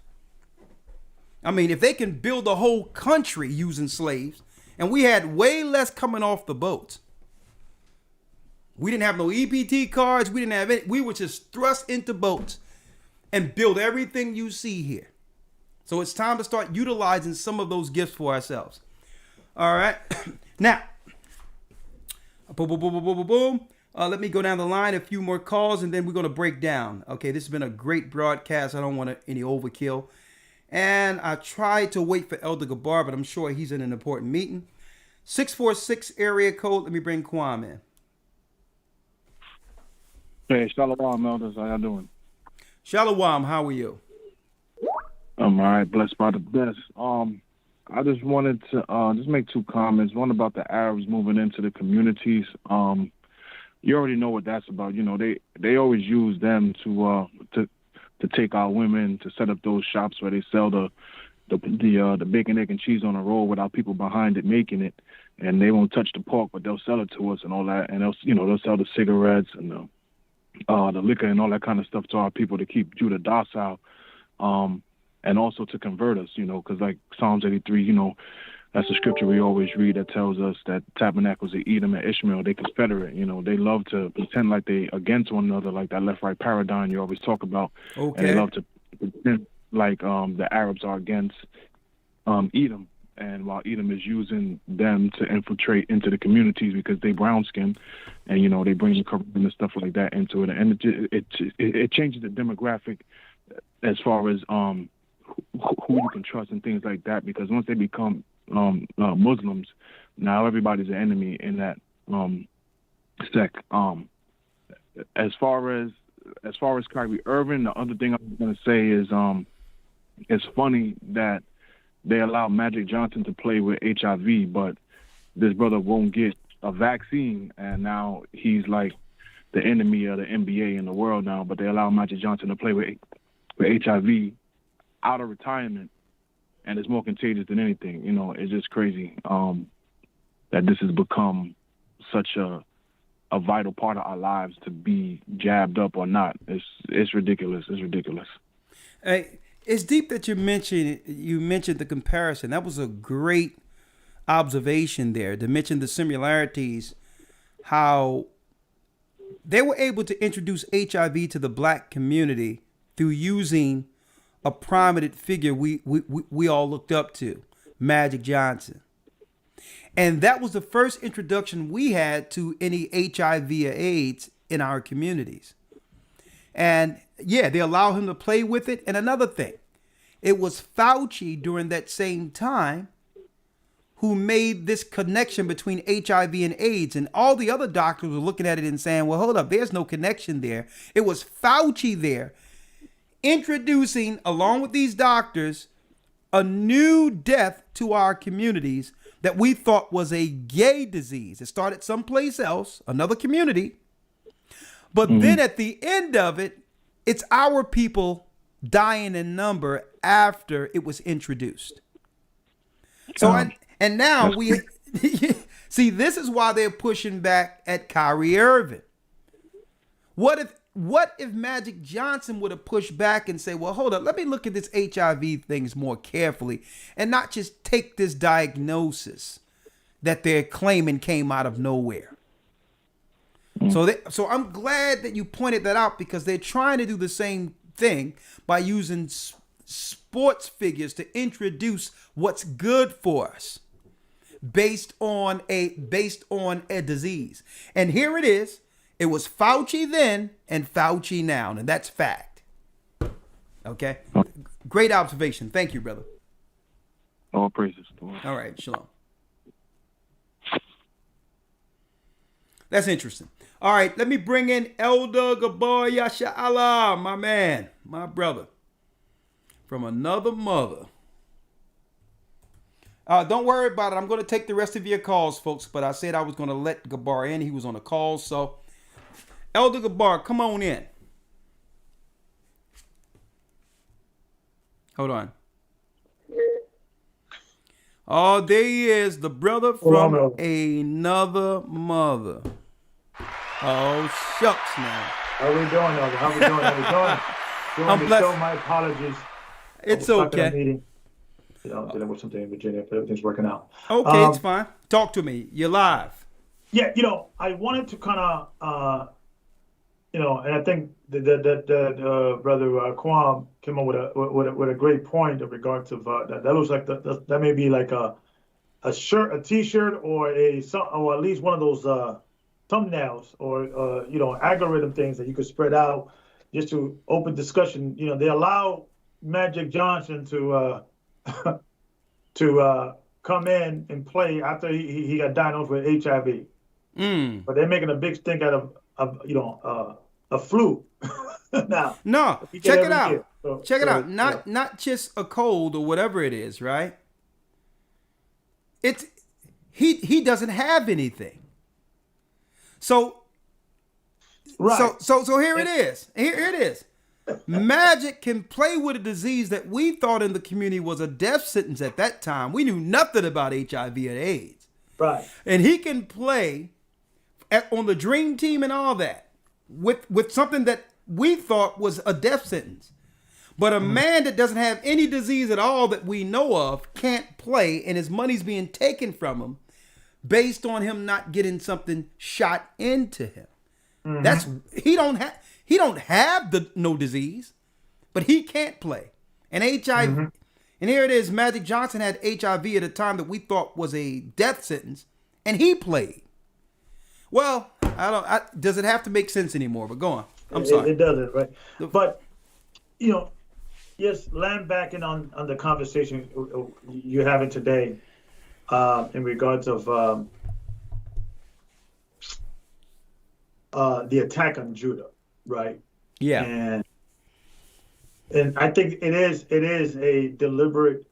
I mean, if they can build a whole country using slaves, and we had way less coming off the boats. We didn't have no EPT cards. We didn't have it. We were just thrust into boats and build everything you see here. So it's time to start utilizing some of those gifts for ourselves. All right. Now, boom, boom, boom, boom, boom, boom, boom. Let me go down the line, a few more calls, and then we're going to break down. Okay, this has been a great broadcast. I don't want any overkill. And I tried to wait for Elder Gabar, but I'm sure he's in an important meeting. 646 area code. Let me bring Kwame in. Hey, Shalom, elders. How y'all doing? Shalom, how are you? I'm all right. Blessed by the best. I just wanted to just make two comments. One about the Arabs moving into the communities. You already know what that's about. You know, they always use them to take our women, to set up those shops where they sell the bacon, egg, and cheese on the roll without people behind it making it, and they won't touch the pork, but they'll sell it to us and all that, and they'll sell the cigarettes and the liquor and all that kind of stuff to our people to keep Judah docile, and also to convert us, because like Psalms 83, that's the scripture we always read that tells us that tabernacles of Edom and Ishmael, they confederate. They love to pretend like they against one another, like that left-right paradigm you always talk about. Okay. And they love to pretend like the Arabs are against Edom. And while Edom is using them to infiltrate into the communities because they brown skin, and they bring the corruption and stuff like that into it, and it changes the demographic as far as who you can trust and things like that. Because once they become Muslims, now everybody's an enemy in that sect. As far as Kyrie Irving, the other thing I'm going to say is it's funny that they allow Magic Johnson to play with HIV, but this brother won't get a vaccine, and now he's like the enemy of the NBA in the world now. But they allow Magic Johnson to play with HIV out of retirement, and it's more contagious than anything. It's just crazy that this has become such a vital part of our lives to be jabbed up or not. It's ridiculous. It's ridiculous. Hey, it's deep that you mentioned the comparison. That was a great observation there, to mention the similarities, how they were able to introduce HIV to the black community through using a prominent figure we all looked up to, Magic Johnson. And that was the first introduction we had to any HIV or AIDS in our communities. And yeah, they allow him to play with it. And another thing, it was Fauci during that same time who made this connection between HIV and AIDS. And all the other doctors were looking at it and saying, well, hold up, there's no connection there. It was Fauci there introducing, along with these doctors, a new death to our communities that we thought was a gay disease. It started someplace else, another community. But then at the end of it, it's our people dying in number after it was introduced. So, and now we see, this is why they're pushing back at Kyrie Irving. What if Magic Johnson would have pushed back and say, well, hold up, let me look at this HIV things more carefully and not just take this diagnosis that they're claiming came out of nowhere. So I'm glad that you pointed that out, because they're trying to do the same thing by using sports figures to introduce what's good for us based on a disease. And here it is. It was Fauci then and Fauci now, and that's fact. Okay? Great observation. Thank you, brother. All praises. All right, shalom. That's interesting. All right, let me bring in Elder Gabar Yasha'Allah, my man, my brother, from another mother. Don't worry about it. I'm going to take the rest of your calls, folks, but I said I was going to let Gabar in. He was on a call, so Elder Gabar, come on in. Hold on. Oh, there he is, the brother from another mother. Oh, shucks now. How we doing, Elder? How we doing? I'm blessed. Show, my apologies. It's I was stuck in a okay. meeting. Dealing with something in Virginia, but everything's working out. Okay, it's fine. Talk to me. You're live. Yeah, I wanted to kind of, and I think that brother Kwam came up with a great point in regards of that looks like that may be like a shirt, a T-shirt, or at least one of those thumbnails or algorithm things that you could spread out just to open discussion. They allow Magic Johnson to come in and play after he got diagnosed with HIV. But they're making a big stink out of a flu. Now, no, check it out. Check it out. Not just a cold or whatever it is, right? It's he doesn't have anything. So right. So here it is. Here it is. Magic can play with a disease that we thought in the community was a death sentence at that time. We knew nothing about HIV and AIDS. Right. And he can play on the dream team and all that with something that we thought was a death sentence. But a man that doesn't have any disease at all that we know of can't play, and his money's being taken from him based on him not getting something shot into him. That's he don't have no disease, but he can't play. And HIV, and here it is, Magic Johnson had HIV at a time that we thought was a death sentence, and he played. Well, does it have to make sense anymore? But go on. I'm sorry. It doesn't, right? But yes, land back in on the conversation you're having today in regards of the attack on Judah, right? Yeah. And I think it is a deliberate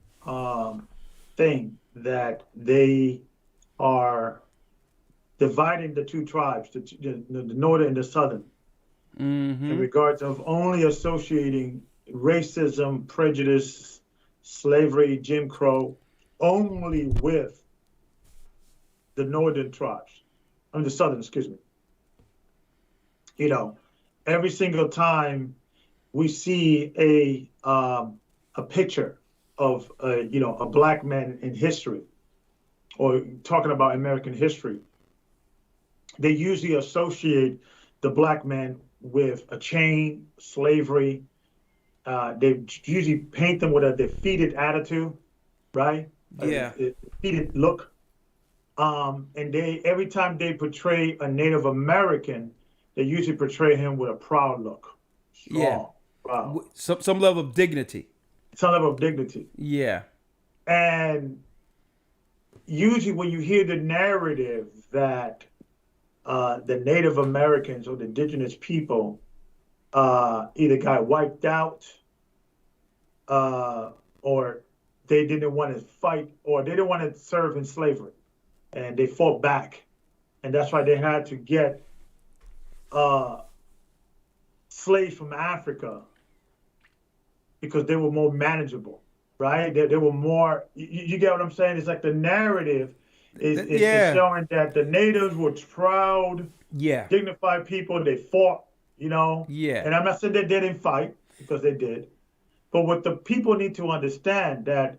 thing that they are dividing the two tribes, the northern and the southern, in regards of only associating racism, prejudice, slavery, Jim Crow, only with the northern tribes, the southern, excuse me. Every single time we see a picture of a black man in history, or talking about American history, they usually associate the black man with a chain, slavery, they usually paint them with a defeated attitude, right? Yeah. A defeated look. And every time they portray a Native American, they usually portray him with a proud look. Strong, proud. Some level of dignity. Some level of dignity. Yeah. And usually when you hear the narrative that the Native Americans or the indigenous people either got wiped out or they didn't want to fight or they didn't want to serve in slavery and they fought back. And that's why they had to get slaves from Africa because they were more manageable, right? They were more, you get what I'm saying? It's like the narrative is showing that the natives were proud, dignified people. They fought, you know? Yeah. And I'm not saying they didn't fight because they did. But what the people need to understand that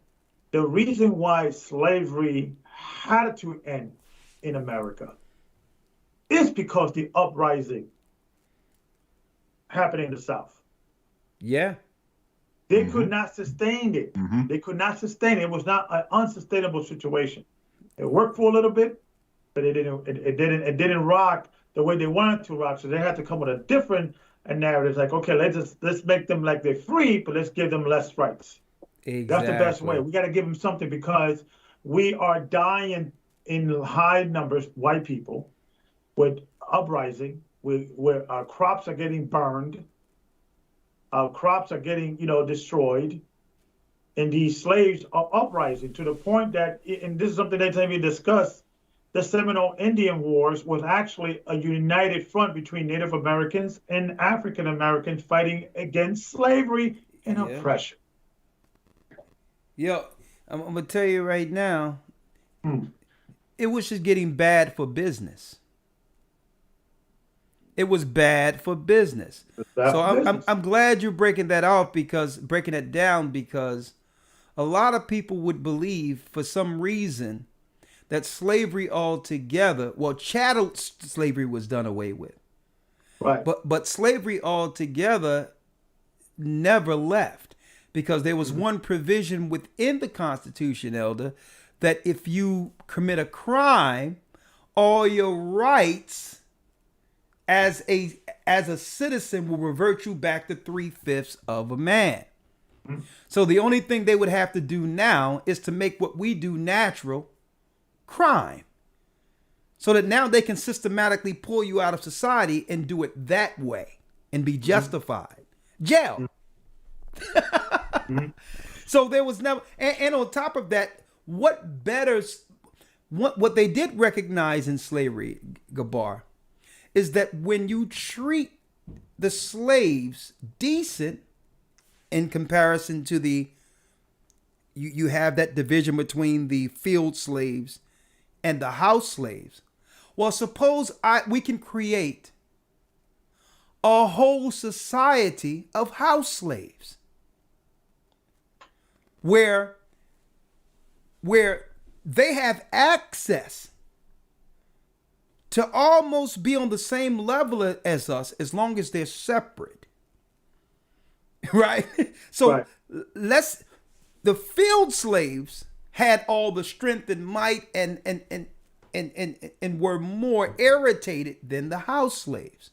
the reason why slavery had to end in America is because the uprising happened in the South. Yeah. They could not sustain it. They could not sustain it. It was not an unsustainable situation. It worked for a little bit, but it didn't rock the way they wanted to rock. So they had to come with a different narrative. Like, okay, let's make them like they're free, but let's give them less rights. Exactly. That's the best way. We got to give them something because we are dying in high numbers, white people, with uprising, where our crops are getting burned, our crops are getting, destroyed, and these slaves are uprising to the point that, and this is something that we discussed, the Seminole Indian Wars was actually a united front between Native Americans and African Americans fighting against slavery and oppression. Yo, I'm going to tell you right now, it was just getting bad for business. It was bad for business. I'm glad you're breaking that down because a lot of people would believe for some reason that slavery altogether, chattel slavery was done away with. Right. But slavery altogether never left because there was one provision within the Constitution, Elder, that if you commit a crime, all your rights as a citizen will revert you back to 3/5 of a man. So the only thing they would have to do now is to make what we do natural, crime. So that now they can systematically pull you out of society and do it that way and be justified. Jail. So there was never, and on top of that, what they did recognize in slavery, Gabar, is that when you treat the slaves decent in comparison to you have that division between the field slaves and the house slaves. Well, suppose we can create a whole society of house slaves where they have access to almost be on the same level as us as long as they're separate. Right? So the field slaves had all the strength and might and were more irritated than the house slaves.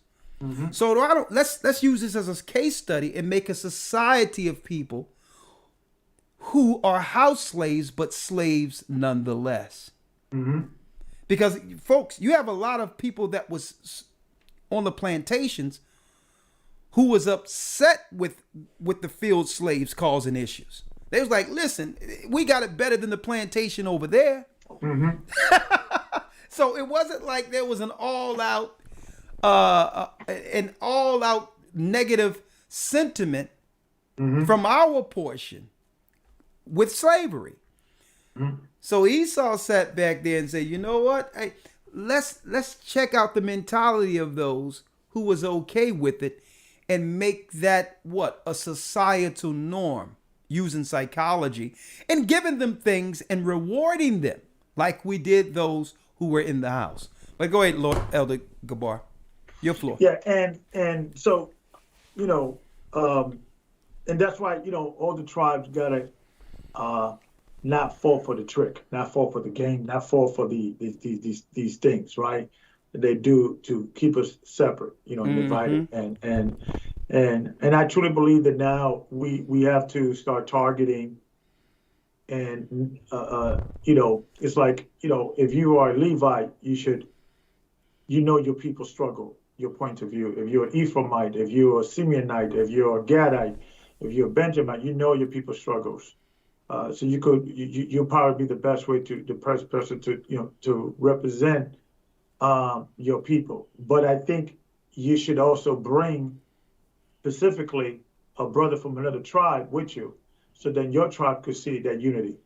So let's use this as a case study and make a society of people who are house slaves but slaves nonetheless. Because folks, you have a lot of people that was on the plantations who was upset with the field slaves causing issues. They was like, listen, we got it better than the plantation over there. So it wasn't like there was an all-out negative sentiment from our portion with slavery. So Esau sat back there and said, you know what? Hey, let's check out the mentality of those who was okay with it and make that a societal norm using psychology and giving them things and rewarding them like we did those who were in the house. But go ahead, Lord Elder Gabar, your floor. Yeah, and so, and and that's why, all the tribes gotta not fall for the trick, not fall for the game, not fall for these things, right? That they do to keep us separate, and divided. And I truly believe that now we have to start targeting. And it's like, if you are a Levite, you should, your people struggle, your point of view. If you're an Ephraimite, if you're a Simeonite, if you're a Gadite, if you're a Benjamite, your people struggles. So you'll probably be the best way the best person to represent your people. But I think you should also bring specifically a brother from another tribe with you, so then your tribe could see that unity.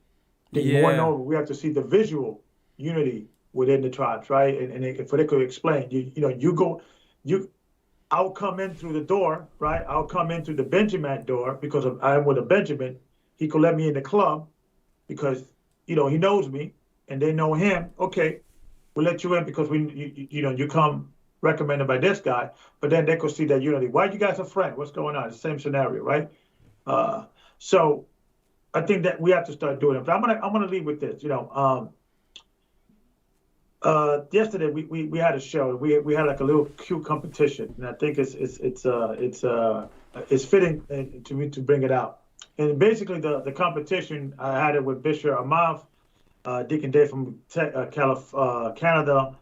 More and more, we have to see the visual unity within the tribes, right? And for they could explain, I'll come in through the door, right? I'll come in through the Benjamin door because I am with a Benjamin. He could let me in the club because, he knows me and they know him. Okay, we'll let you in because you come recommended by this guy, but then they could see that unity. Why you guys are friends? What's going on? It's the same scenario, right? So I think that we have to start doing it. But I'm gonna leave with this. Yesterday we had a show. We had like a little cute competition, and I think it's fitting to me to bring it out. And basically the competition, I had it with Bishop Amav, Deacon Dave from Canada,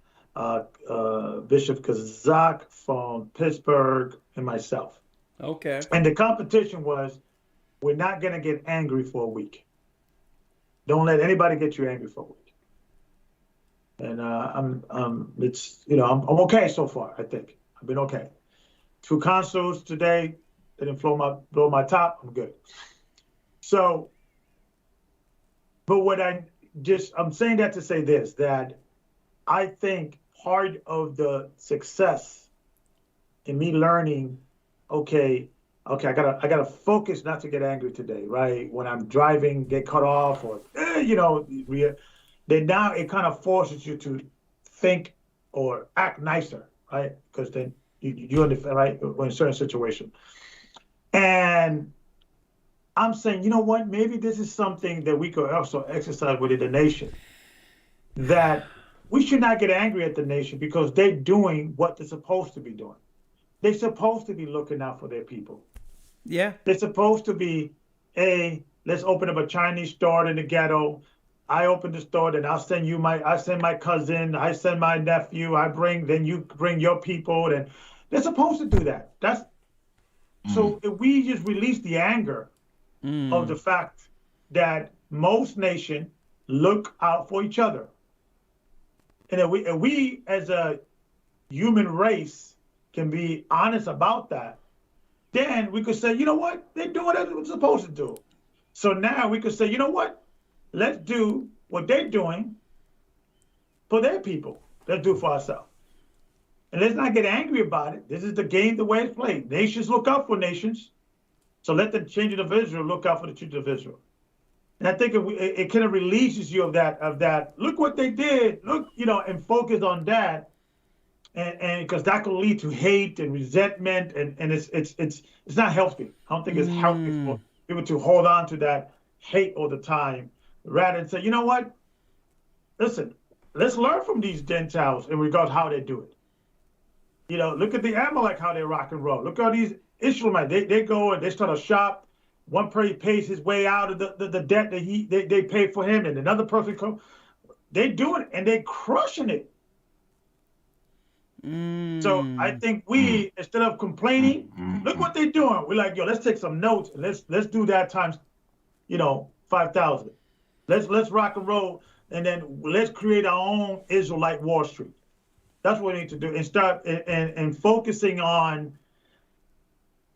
Bishop Kazak from Pittsburgh, and myself. Okay. And the competition was, we're not going to get angry for a week. Don't let anybody get you angry for a week. And I'm okay so far. I think I've been okay. 2 consoles today. Didn't blow my top. I'm good. So, but I'm saying that to say this, that I think part of the success in me learning, okay, I gotta focus not to get angry today, right? When I'm driving, get cut off, or then now it kind of forces you to think or act nicer, right? Because then you understand, right? When in a certain situation. And I'm saying, you know what? Maybe this is something that we could also exercise within the nation. That we should not get angry at the nation because they're doing what they're supposed to be doing. They're supposed to be looking out for their people. Yeah. They're supposed to be, let's open up a Chinese store in the ghetto. I open the store, then I send my cousin, I send my nephew, then you bring your people, and they're supposed to do that. So if we just release the anger of the fact that most nations look out for each other, and if we as a human race can be honest about that, then we could say, you know what, they're doing what they're supposed to do. So now we could say, you know what, let's do what they're doing for their people. Let's do it for ourselves. And let's not get angry about it. This is the game, the way it's played. Nations look out for nations. So let the children of Israel look out for the children of Israel. And I think it kind of releases you of that. Look what they did. Look, and focus on that. And because that could lead to hate and resentment, and it's not healthy. I don't think it's healthy for people to hold on to that hate all the time, rather than say, you know what? Listen, let's learn from these Gentiles in regards to how they do it. Look at the Amalek, how they rock and roll. Look at these Ishmaelites. They go and they start a shop. One person pays his way out of the debt that they pay for him, and another person comes. They do it, and they're crushing it. So I think we, instead of complaining, look what they're doing. We're like, let's take some notes and let's do that times, 5,000. Let's rock and roll, and then let's create our own Israelite Wall Street. That's what we need to do, and start and focusing on.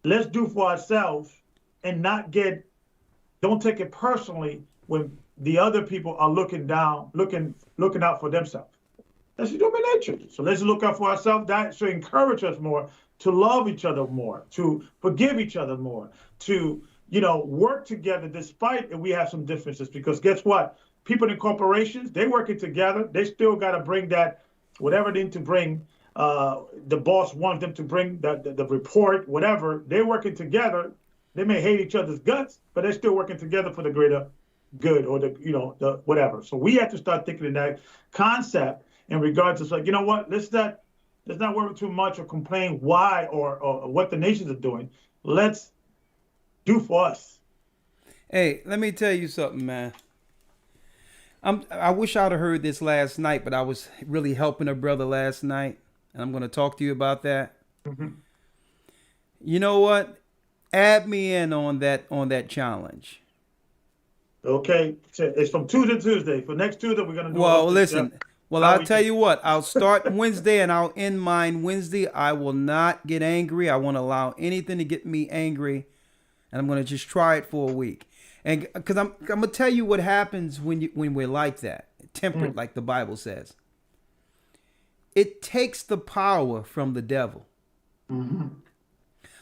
Let's do for ourselves, and don't take it personally when the other people are looking out for themselves. That's human nature. So let's look out for ourselves. That should encourage us more to love each other more, to forgive each other more, to work together despite if we have some differences. Because guess what? People in corporations, they're working together. They still got to bring that, whatever they need to bring. The boss wants them to bring the report, whatever. They're working together. They may hate each other's guts, but they're still working together for the greater good, or the whatever. So we have to start thinking in that concept in regards to, like, you know what, let's not worry too much or complain why or what the nations are doing. Let's do for us. Hey, let me tell you something, man. I wish I'd have heard this last night, but I was really helping a brother last night, and I'm going to talk to you about that. Mm-hmm. You know what? Add me in on that challenge. Okay, it's from Tuesday to Tuesday. For next Tuesday, we're going to do. Well, listen. Well, I'll tell you what. I'll start Wednesday and I'll end mine Wednesday. I will not get angry. I won't allow anything to get me angry, and I'm going to just try it for a week. And because I'm gonna tell you what happens when we're like that, temperate, like the Bible says. It takes the power from the devil. Mm-hmm.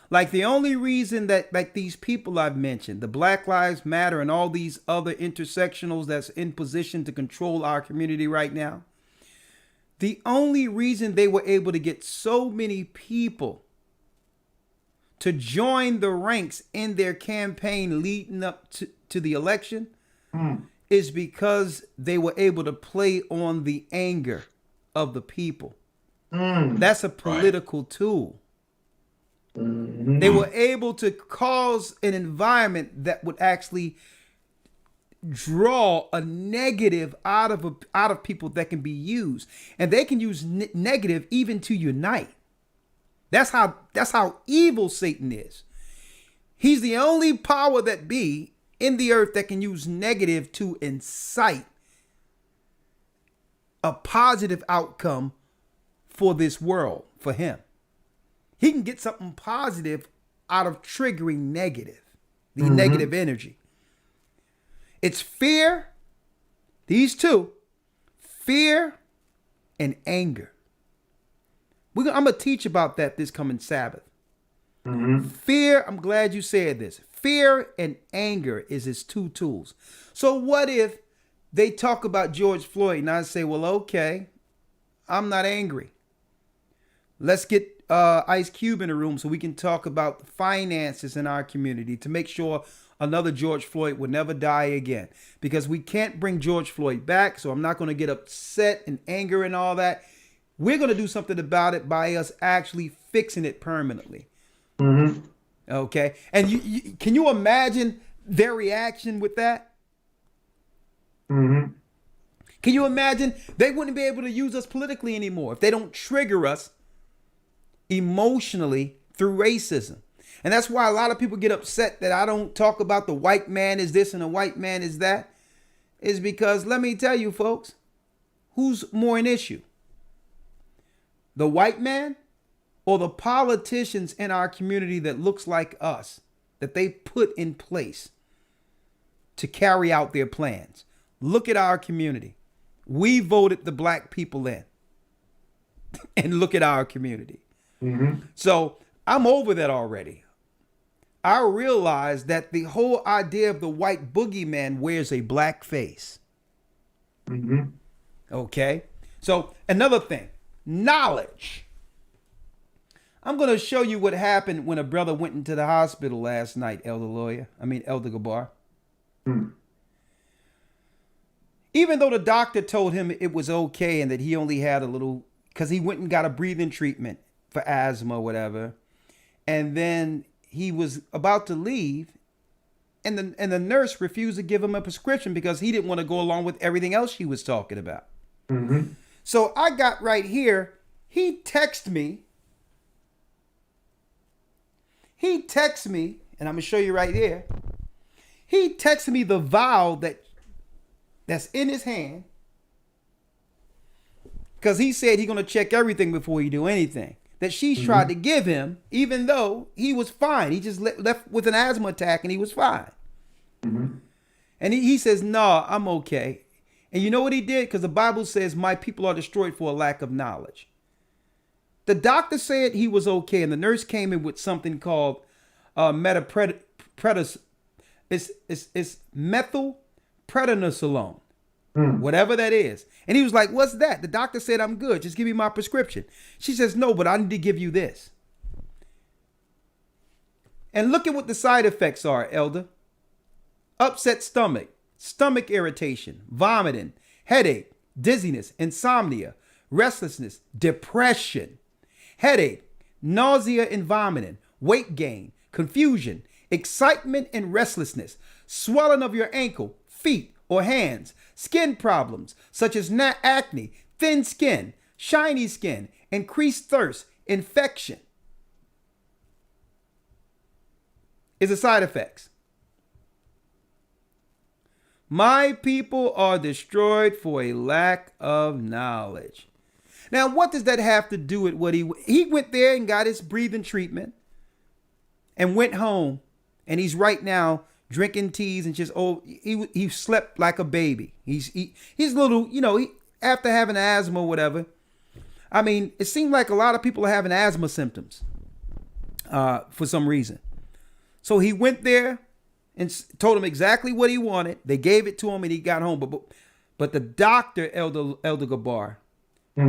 Like the only reason that, like these people I've mentioned, the Black Lives Matter and all these other intersectionals that's in position to control our community right now, the only reason they were able to get so many people to join the ranks in their campaign leading up to the election is because they were able to play on the anger of the people. That's a political tool. Mm-hmm. They were able to cause an environment that would actually draw a negative out of people that can be used, and they can use negative even to unite. That's how evil Satan is. He's the only power that be in the earth that can use negative to incite a positive outcome for this world, for him. He can get something positive out of triggering negative, the negative energy. It's fear, these two, fear and anger. I'm going to teach about that this coming Sabbath. Mm-hmm. Fear, I'm glad you said this. Fear and anger is his two tools. So what if they talk about George Floyd and I say, well, okay, I'm not angry. Let's get Ice Cube in the room so we can talk about the finances in our community to make sure another George Floyd would never die again. Because we can't bring George Floyd back, so I'm not going to get upset and anger and all that. We're going to do something about it by us actually fixing it permanently. Mm-hmm. Okay? And you can you imagine their reaction with that? Mm-hmm. Can you imagine? They wouldn't be able to use us politically anymore if they don't trigger us emotionally through racism. And that's why a lot of people get upset that I don't talk about the white man is this and the white man is that. Is because, let me tell you folks, who's more an issue? The white man or the politicians in our community that looks like us, that they put in place to carry out their plans? Look at our community. We voted the black people in. And look at our community. Mm-hmm. So I'm over that already. I realize that the whole idea of the white boogeyman wears a black face. Mm-hmm. Okay? So another thing, knowledge. I'm going to show you what happened when a brother went into the hospital last night, Elder Gabar. Mm. Even though the doctor told him it was okay and that he only had a little, because he went and got a breathing treatment for asthma or whatever, and then he was about to leave, and the nurse refused to give him a prescription because he didn't want to go along with everything else she was talking about. Mm-hmm. So I got right here, he texted me, and I'm going to show you right here. He texted me the vial that's in his hand, because he said he's going to check everything before he do anything, that she's tried to give him, even though he was fine. He just left with an asthma attack and he was fine. Mm-hmm. And he says, no, I'm okay. And you know what he did? Because the Bible says my people are destroyed for a lack of knowledge. The doctor said he was okay, and the nurse came in with something called it's methylprednisolone, whatever that is. And he was like, what's that? The doctor said, I'm good. Just give me my prescription. She says, no, but I need to give you this. And look at what the side effects are, Elder. Upset stomach, stomach irritation, vomiting, headache, dizziness, insomnia, restlessness, depression, headache, nausea and vomiting, weight gain, confusion, excitement and restlessness, swelling of your ankle, feet, or hands, skin problems such as acne, thin skin, shiny skin, increased thirst, infection is the side effects. My people are destroyed for a lack of knowledge. Now, what does that have to do with what he went there and got his breathing treatment and went home, and he's right now drinking teas and just he slept like a baby. He's little, after having asthma or whatever. I mean, it seemed like a lot of people are having asthma symptoms for some reason. So he went there and told him exactly what he wanted. They gave it to him and he got home. But the doctor, Elder Gabar,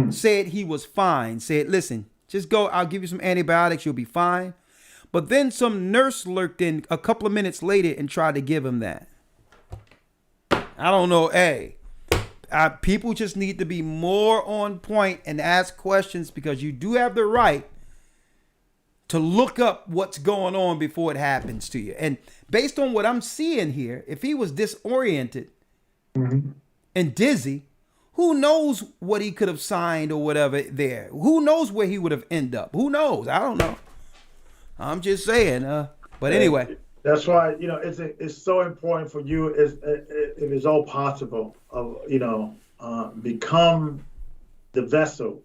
said he was fine. Said, listen, just go. I'll give you some antibiotics. You'll be fine. But then some nurse lurked in a couple of minutes later and tried to give him that. I don't know. Hey, people just need to be more on point and ask questions, because you do have the right to look up what's going on before it happens to you. And based on what I'm seeing here, if he was disoriented and dizzy, who knows what he could have signed or whatever there? Who knows where he would have ended up? Who knows? I don't know. I'm just saying. But anyway. That's why, it's so important for you, if it's all possible, become the vessel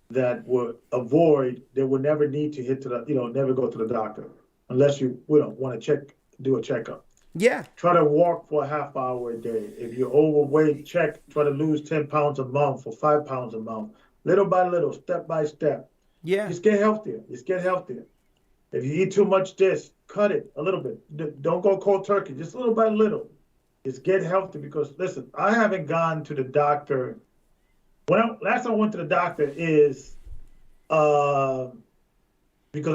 that would avoid, they would never need to hit to the, never go to the doctor unless you want to do a checkup. Yeah. Try to walk for a half hour a day. If you're overweight, try to lose 10 pounds a month or 5 pounds a month. Little by little, step by step. Yeah. Just get healthier. If you eat too much this, cut it a little bit. Don't go cold turkey, just little by little. Just get healthy, because listen, I haven't gone to the doctor. Last time I went to the doctor is because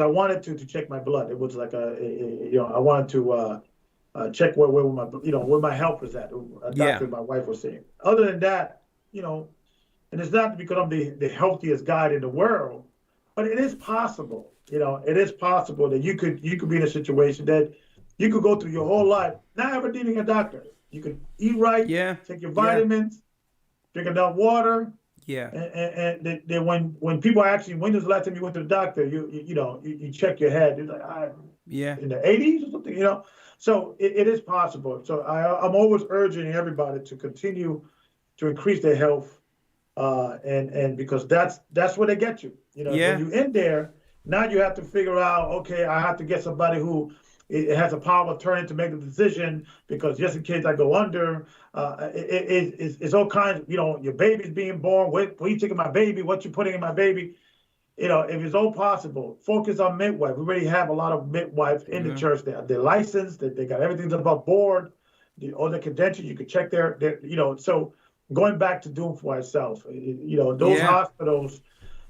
I wanted to check my blood. It was like I wanted to check where my health was at. A doctor my wife was saying. Other than that, and it's not because I'm the healthiest guy in the world, but it is possible. It is possible that you could be in a situation that you could go through your whole life not ever needing a doctor. You could eat right, take your vitamins, drink enough water. Yeah. And then when people actually, when was the last time you went to the doctor? You check your head. You're like, in the 80s or something. So it is possible. So I'm always urging everybody to continue to increase their health, and because that's where they get you. When you're in there, now you have to figure out, okay, I have to get somebody who it has a power of attorney to make the decision, because just in case I go under, it's all kinds. Your baby's being born. What you taking my baby? What you putting in my baby? If it's all possible, focus on midwife. We already have a lot of midwives in the church. They're licensed. They got everything above board. All the credentials, you can check their. So going back to doing for ourselves, those hospitals.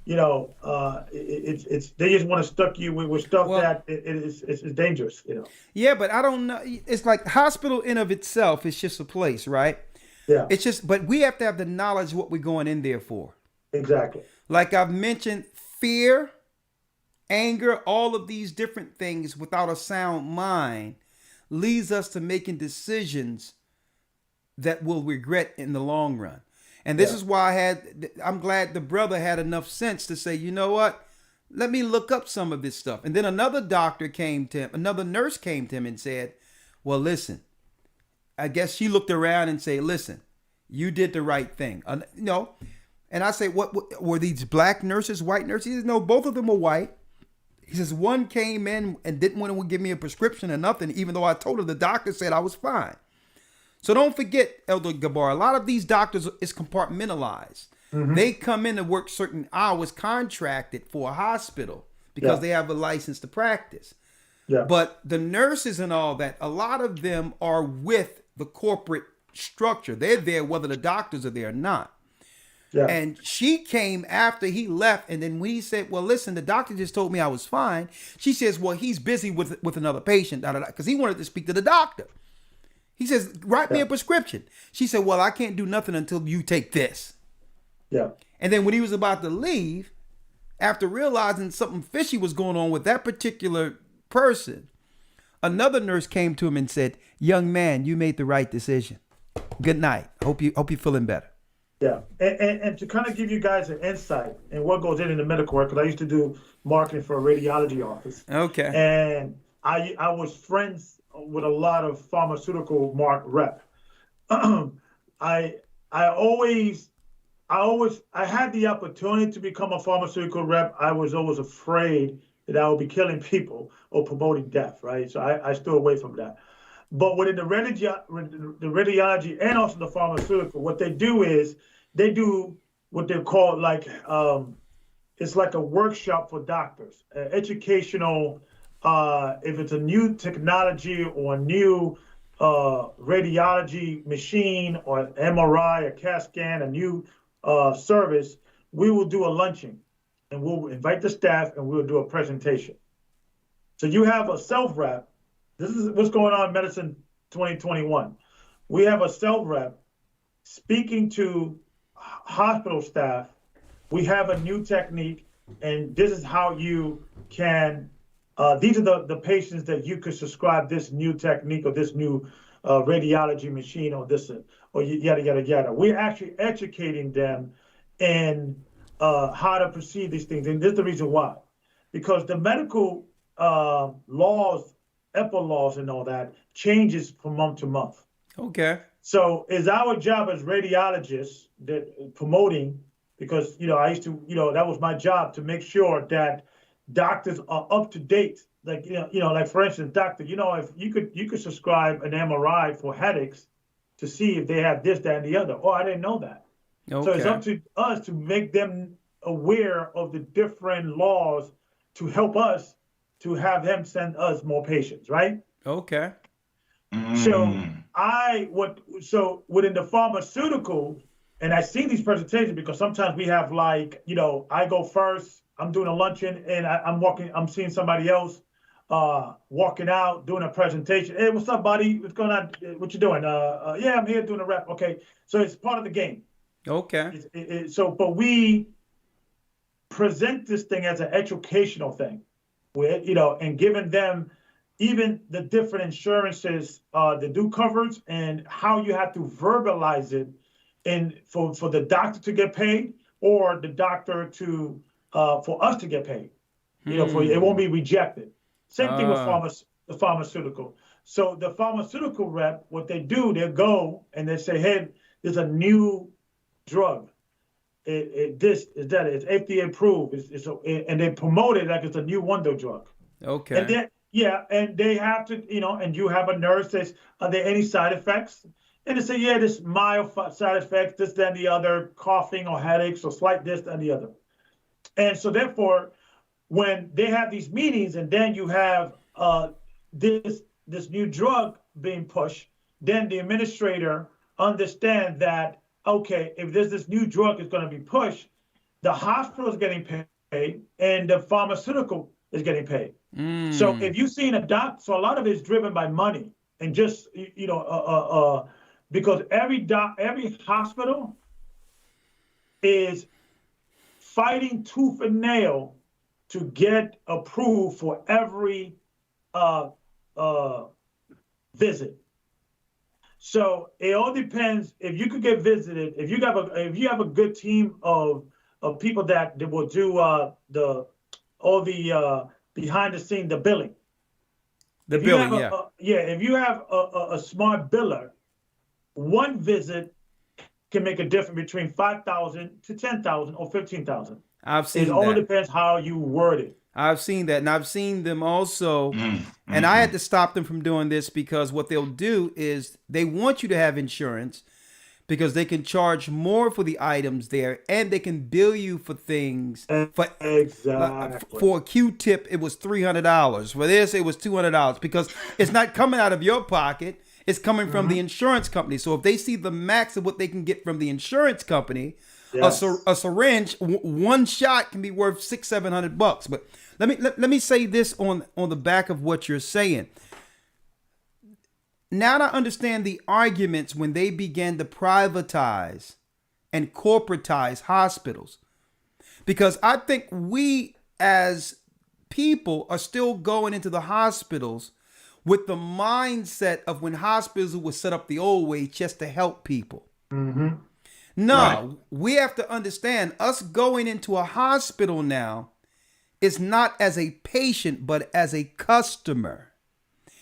It's they just want to stuck you with stuff that it's dangerous. Yeah, but I don't know. It's like the hospital in of itself is just a place, right? Yeah. It's just, but we have to have the knowledge of what we're going in there for. Exactly. Like I've mentioned, fear, anger, all of these different things without a sound mind leads us to making decisions that we'll regret in the long run. And this is why I'm glad the brother had enough sense to say, you know what, let me look up some of this stuff. And then another nurse came to him and said, well, listen, I guess she looked around and said, listen, you did the right thing. And I say, what were these black nurses, white nurses? He says, no, both of them were white. He says, one came in and didn't want to give me a prescription or nothing, even though I told her the doctor said I was fine. So don't forget, Elder Gabar, a lot of these doctors is compartmentalized. They come in to work certain hours contracted for a hospital because they have a license to practice. Yeah. But the nurses and all that, a lot of them are with the corporate structure. They're there whether the doctors are there or not. Yeah. And she came after he left. And then when he said, well, listen, the doctor just told me I was fine. She says, well, he's busy with another patient, because he wanted to speak to the doctor. He says, write me a prescription. She said, well, I can't do nothing until you take this. Yeah. And then when he was about to leave, after realizing something fishy was going on with that particular person, another nurse came to him and said, young man, you made the right decision. Good night. Hope you're feeling better. Yeah. And to kind of give you guys an insight in what goes in the medical work, because I used to do marketing for a radiology office. Okay. And I was friends with a lot of pharmaceutical rep. I had the opportunity to become a pharmaceutical rep. I was always afraid that I would be killing people or promoting death, right? So I stay away from that. But within the radiology and also the pharmaceutical, what they do is they do what they call it's like a workshop for doctors, educational. If it's a new technology or a new radiology machine or MRI, a CAT scan, a new service, we will do a luncheon and we'll invite the staff and we'll do a presentation. So you have a sales rep. This is what's going on in Medicine 2021. We have a sales rep speaking to hospital staff. We have a new technique, and this is how you can, these are the patients that you could subscribe this new technique or this new radiology machine or this, or yada, yada, yada. We're actually educating them in how to proceed these things. And this is the reason why. Because the medical laws, EPA laws and all that changes from month to month. Okay. So it's our job as radiologists that promoting, because, I used to, that was my job to make sure that doctors are up to date. Like, like for instance, doctor, if you could subscribe an MRI for headaches to see if they have this, that, and the other. Oh, I didn't know that. Okay. So it's up to us to make them aware of the different laws to help us to have them send us more patients, right? Okay. So within the pharmaceutical, and I see these presentations because sometimes we have I go first, I'm doing a luncheon and I'm seeing somebody else walking out, doing a presentation. Hey, what's up, buddy? What's going on? What you doing? Yeah, I'm here doing a rep. Okay. So it's part of the game. Okay. But we present this thing as an educational thing. With and giving them even the different insurances that do coverage and how you have to verbalize it, and for the doctor to get paid or the doctor to for us to get paid. For it won't be rejected. Same thing with the pharmaceutical. So the pharmaceutical rep, what they do, they go and they say, hey, there's a new drug. This is that it's FDA approved. And they promote it like it's a new wonder drug. Okay. And then and they have to, and you have a nurse says, are there any side effects? And they say, yeah, this mild side effects, this, that, and the other, coughing or headaches or slight this, that, and the other. And so therefore, when they have these meetings and then you have this new drug being pushed, then the administrator understands that, okay, if there's this new drug is going to be pushed, the hospital is getting paid and the pharmaceutical is getting paid. So if you've seen so a lot of it is driven by money and just, because every hospital is fighting tooth and nail to get approved for every visit. So it all depends if you could get visited. If you have a good team of people that will do all the behind the scene, the billing. If you have a smart biller, one visit can make a difference between 5,000 to 10,000 or 15,000. I've seen that. It all depends how you word it. I've seen that, and I've seen them also, and I had to stop them from doing this because what they'll do is they want you to have insurance because they can charge more for the items there, and they can bill you for things. For a Q-tip, it was $300. For this, it was $200 because it's not coming out of your pocket. It's coming from the insurance company. So if they see the max of what they can get from the insurance company, Yes. A syringe, one shot can be worth $600-700. But let me say this on the back of what you're saying. Now I understand the arguments when they began to privatize and corporatize hospitals, because I think we as people are still going into the hospitals with the mindset of when hospitals were set up the old way just to help people. Mm-hmm. No, Right. we have to understand us going into a hospital now is not as a patient, but as a customer.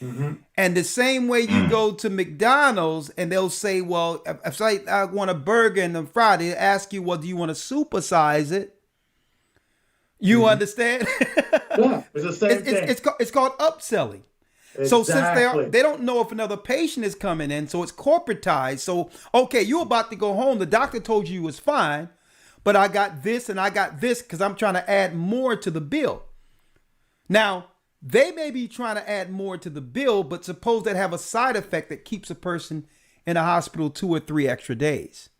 Mm-hmm. And the same way you go to McDonald's and they'll say, well, if I want a burger and a fry, they ask you, well, do you want to supersize it? You understand? Yeah, it's the same thing. It's called upselling. So since Exactly. they don't know if another patient is coming in, so it's corporatized. So, okay, you're about to go home. The doctor told you was fine, but I got this and I got this because I'm trying to add more to the bill. Now, they may be trying to add more to the bill, but suppose that have a side effect that keeps a person in a hospital 2 or 3 extra days.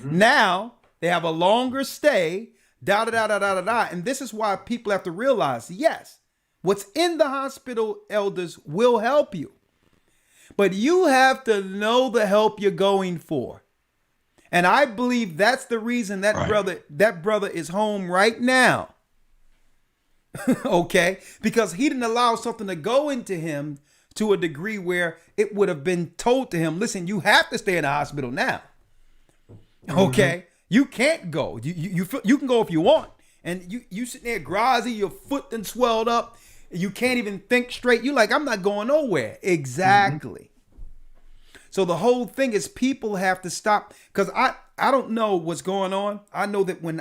Now, they have a longer stay, And this is why people have to realize, yes, what's in the hospital, elders, will help you. But you have to know the help you're going for. And I believe that's the reason that brother is home right now. Okay? Because he didn't allow something to go into him to a degree where it would have been told to him, listen, you have to stay in the hospital now. Okay? You can't go. You can go if you want. And you sitting there groggy, your foot done swelled up. You can't even think straight. You're like, I'm not going nowhere. Exactly. So the whole thing is people have to stop, because I don't know what's going on. I know that when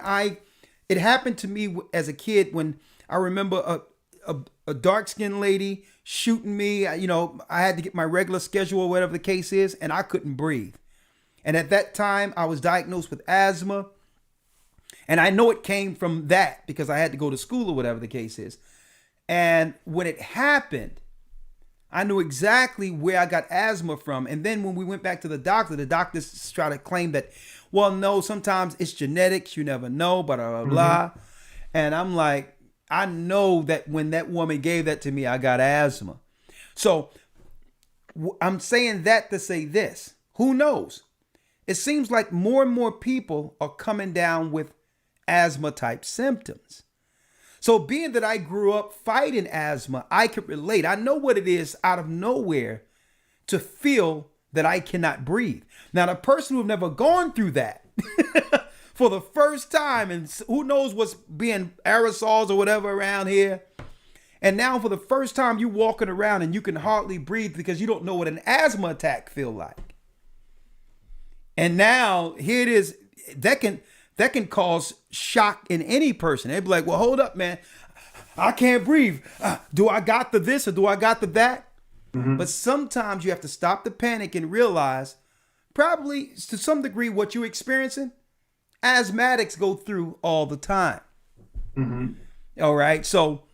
it happened to me as a kid, when I remember a dark-skinned lady shooting me, I had to get my regular schedule or whatever the case is, and I couldn't breathe. And at that time, I was diagnosed with asthma. And I know it came from that because I had to go to school or whatever the case is. And when it happened, I knew exactly where I got asthma from. And then when we went back to the doctors try to claim that, well, no, sometimes it's genetics. You never know, blah, blah, blah. And I'm like, I know that when that woman gave that to me, I got asthma. So I'm saying that to say this. Who knows? It seems like more and more people are coming down with asthma type symptoms. So being that I grew up fighting asthma, I could relate. I know what it is out of nowhere to feel that I cannot breathe. Now, the person who've never gone through that for the first time, and who knows what's being aerosols or whatever around here. And now for the first time, you walking around and you can hardly breathe because you don't know what an asthma attack feel like. And now here it is. That can cause shock in any person. They'd be like, well, hold up, man. I can't breathe. Do I got the this or do I got the that? But sometimes you have to stop the panic and realize probably to some degree what you're experiencing, asthmatics go through all the time. All right. So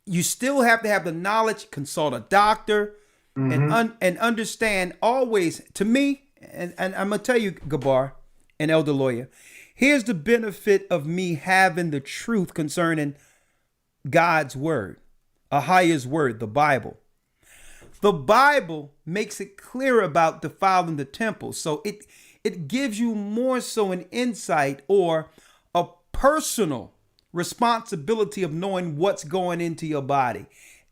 you still have to have the knowledge, consult a doctor, and understand always, to me, and I'm going to tell you, Gabar, an elder lawyer, here's the benefit of me having the truth concerning God's word, Ahiah's word, the Bible. The Bible makes it clear about defiling the temple. So it gives you more so an insight or a personal responsibility of knowing what's going into your body.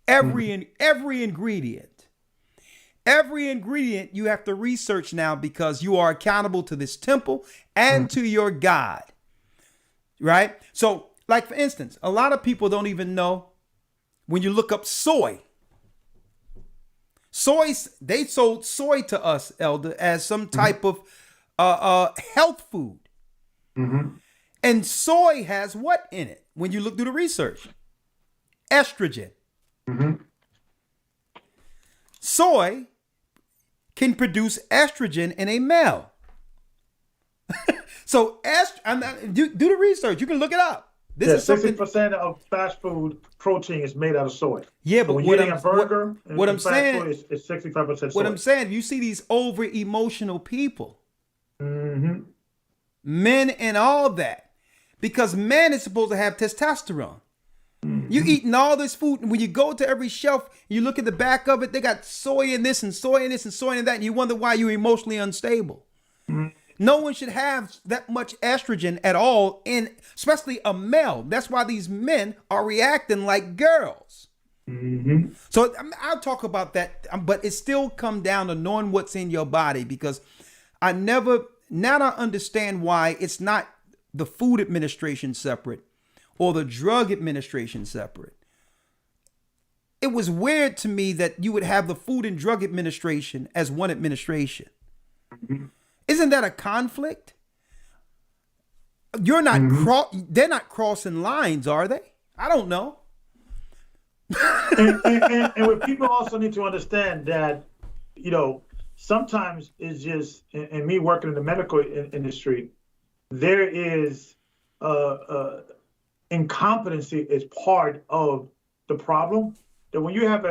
Every ingredient. Every ingredient you have to research now because you are accountable to this temple and to your God, right? So, like for instance, a lot of people don't even know when you look up soy. They sold soy to us, Elder, as some type of health food. And soy has what in it when you look through the research? Estrogen. Soy can produce estrogen in a male. So do the research. You can look it up. This is something. 60% of fast food protein is made out of soy. Yeah, so but when you're eating a burger, what I'm saying food, it's 65% soy. What I'm saying, you see these over emotional people. men and all that, because men is supposed to have testosterone. You eating all this food, and when you go to every shelf, you look at the back of it, they got soy in this and soy in this and soy in that, and you wonder why you're emotionally unstable. No one should have that much estrogen at all, in especially a male. That's why these men are reacting like girls. So I'll talk about that, but it still come down to knowing what's in your body, because now I understand why it's not the Food Administration separate or the Drug Administration separate. It was weird to me that you would have the Food and Drug Administration as one administration. Isn't that a conflict? You're not they're not crossing lines, are they? I don't know. and what people also need to understand that, sometimes it's just, and me working in the medical industry, there is incompetency is part of the problem. That when you have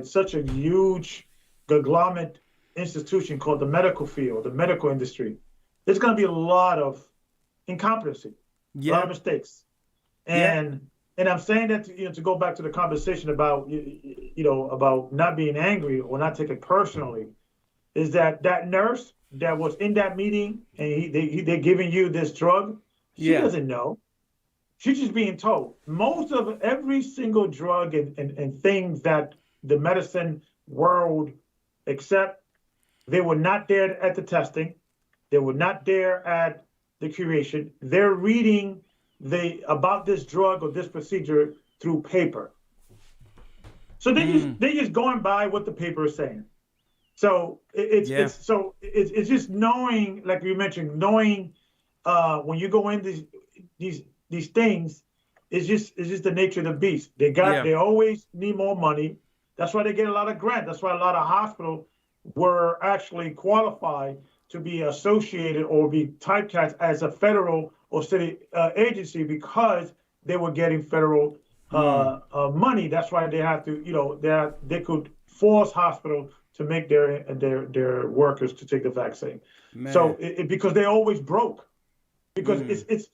such a huge conglomerate institution called the medical field, the medical industry, there's going to be a lot of incompetency, a lot of mistakes, and I'm saying that to go back to the conversation about about not being angry or not taking it personally, is that nurse that was in that meeting and they're giving you this drug, she doesn't know. She's just being told. Most of every single drug and things that the medicine world accept, they were not there at the testing. They were not there at the curation. They're reading about this drug or this procedure through paper. So they just going by what the paper is saying. So it's just knowing, like you mentioned, knowing when you go in these things, it's just the nature of the beast. They always need more money. That's why they get a lot of grants. That's why a lot of hospitals were actually qualified to be associated or be typecast as a federal or city agency, because they were getting federal money. That's why they have to, they could force hospitals to make their workers to take the vaccine. Man. So because they always broke, because it's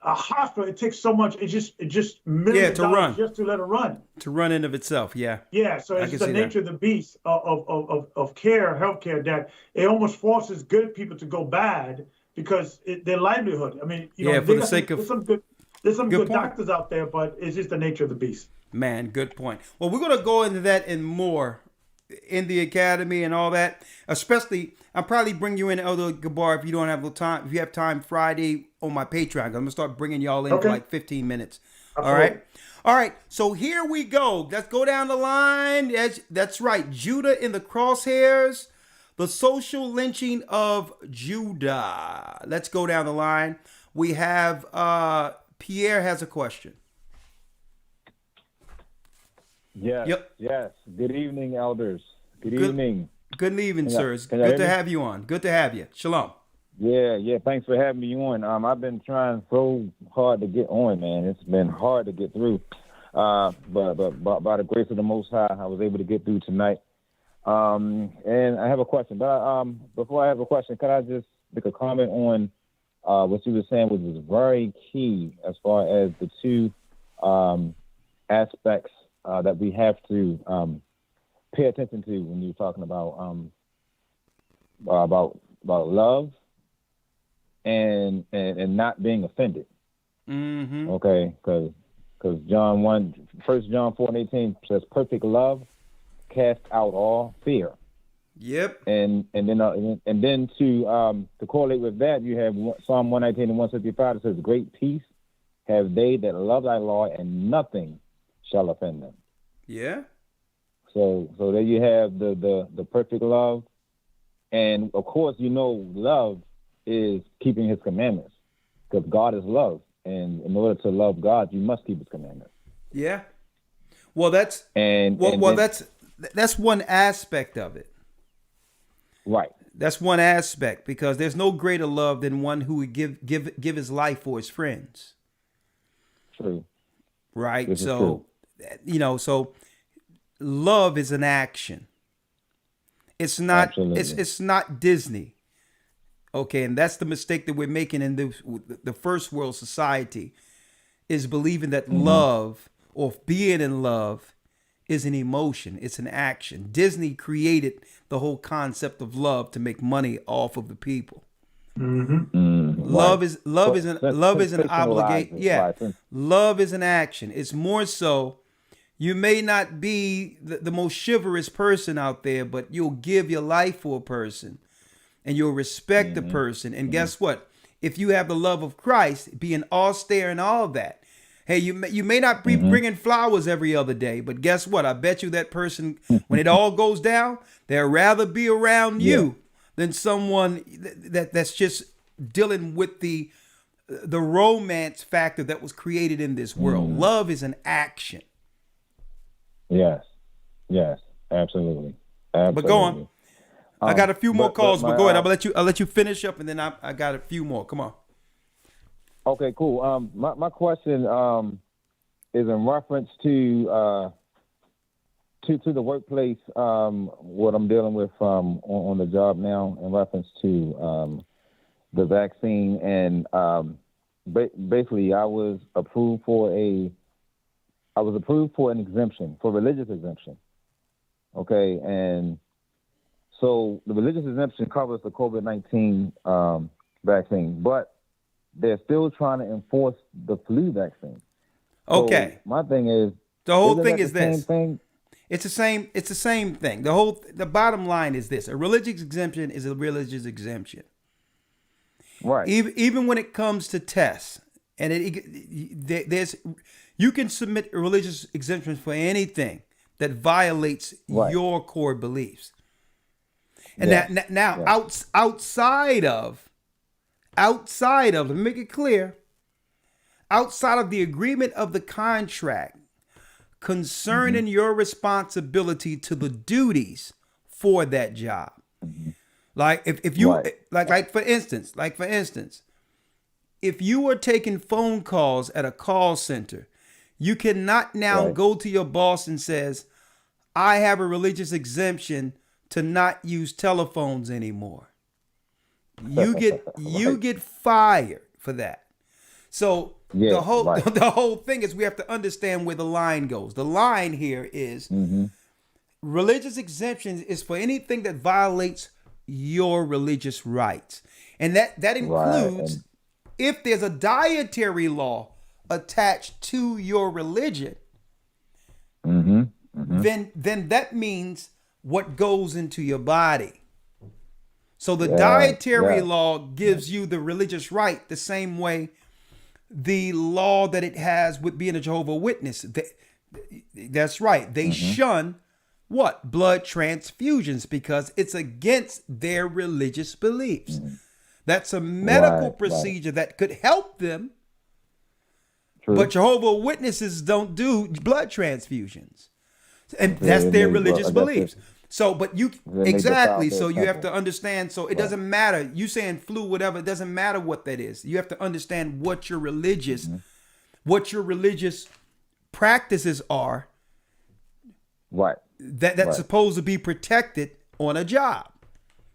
a hospital. It takes so much. It just millions of dollars just to let it run. To run in of itself, yeah. Yeah, so it's the nature of the beast of healthcare, that it almost forces good people to go bad because their livelihood. I mean, for the sake of there's some good doctors out there, but it's just the nature of the beast. Man, good point. Well, we're gonna go into that and more in the academy and all that. Especially, I'll probably bring you in, Elder Gabar, if you don't have time. If you have time, Friday on my Patreon. I'm gonna start bringing y'all in for like 15 minutes. Absolutely. All right. So here we go. Let's go down the line. That's right. Judah in the crosshairs. The social lynching of Judah. Let's go down the line. We have Pierre has a question. Yes. Yep. Yes. Good evening, elders. Good evening. Good evening, sirs. Good to have you on. Good to have you. Shalom. Yeah. Thanks for having me on. I've been trying so hard to get on, man. It's been hard to get through. But by the grace of the Most High, I was able to get through tonight. And I have a question. But before I have a question, could I just make a comment on what you were saying, which is very key as far as the two aspects that we have to pay attention to when you're talking about love and not being offended. Mm-hmm. Okay, because First John 4:18 says, "Perfect love cast out all fear." Yep. And then to correlate with that, you have Psalm 119 and 165 that says, "Great peace have they that love thy law, and nothing shall offend them." Yeah. So there you have the perfect love, and of course love is keeping His commandments, because God is love, and in order to love God, you must keep His commandments. Yeah. Well, that's one aspect of it. Right. That's one aspect, because there's no greater love than one who would give his life for his friends. True. Right. This so, so love is an action. It's not. Absolutely. It's not Disney. Okay, and that's the mistake that we're making in the first world society, is believing that love or being in love is an emotion, it's an action. Disney created the whole concept of love to make money off of the people. Love is an obligation. Yeah, love is an action. It's more so. You may not be the most chivalrous person out there, but you'll give your life for a person, and you'll respect the person. And guess what? If you have the love of Christ, being austere and all that, hey, you may not be bringing flowers every other day, but guess what? I bet you that person, when it all goes down, they'd rather be around you than someone that's just dealing with the romance factor that was created in this world. Love is an action. Yes, absolutely. But go on. I got a few more calls, but go ahead. I'll let you finish up, and then I got a few more. Come on. Okay, cool. My question is in reference to the workplace. What I'm dealing with on the job now, in reference to the vaccine, and basically, I was approved for an exemption, for religious exemption. Okay, and so the religious exemption covers the COVID-19 vaccine, but they're still trying to enforce the flu vaccine. Okay. So my thing is, the whole thing is this. Same thing? It's the same thing. The bottom line is this: a religious exemption is a religious exemption. Right. Even when it comes to tests, and you can submit a religious exemption for anything that violates your core beliefs. And outside of, let me make it clear, outside of the agreement of the contract concerning your responsibility to the duties for that job. Like if you like for instance, if you were taking phone calls at a call center, you cannot now go to your boss and says, I have a religious exemption to not use telephones anymore. You get fired for that. So the whole thing is we have to understand where the line goes. The line here is religious exemptions is for anything that violates your religious rights. And that includes if there's a dietary law attached to your religion, then that means what goes into your body. So the dietary law gives you the religious right the same way the law that it has with being a Jehovah's Witness. That's right. They shun what? Blood transfusions because it's against their religious beliefs. That's a medical procedure that could help them. True. But Jehovah's Witnesses don't do blood transfusions. And that's their religious beliefs. So, but you exactly. So you have to understand. So it doesn't matter. You saying flu, whatever. It doesn't matter what that is. You have to understand what your religious practices are. Right. That's supposed to be protected on a job.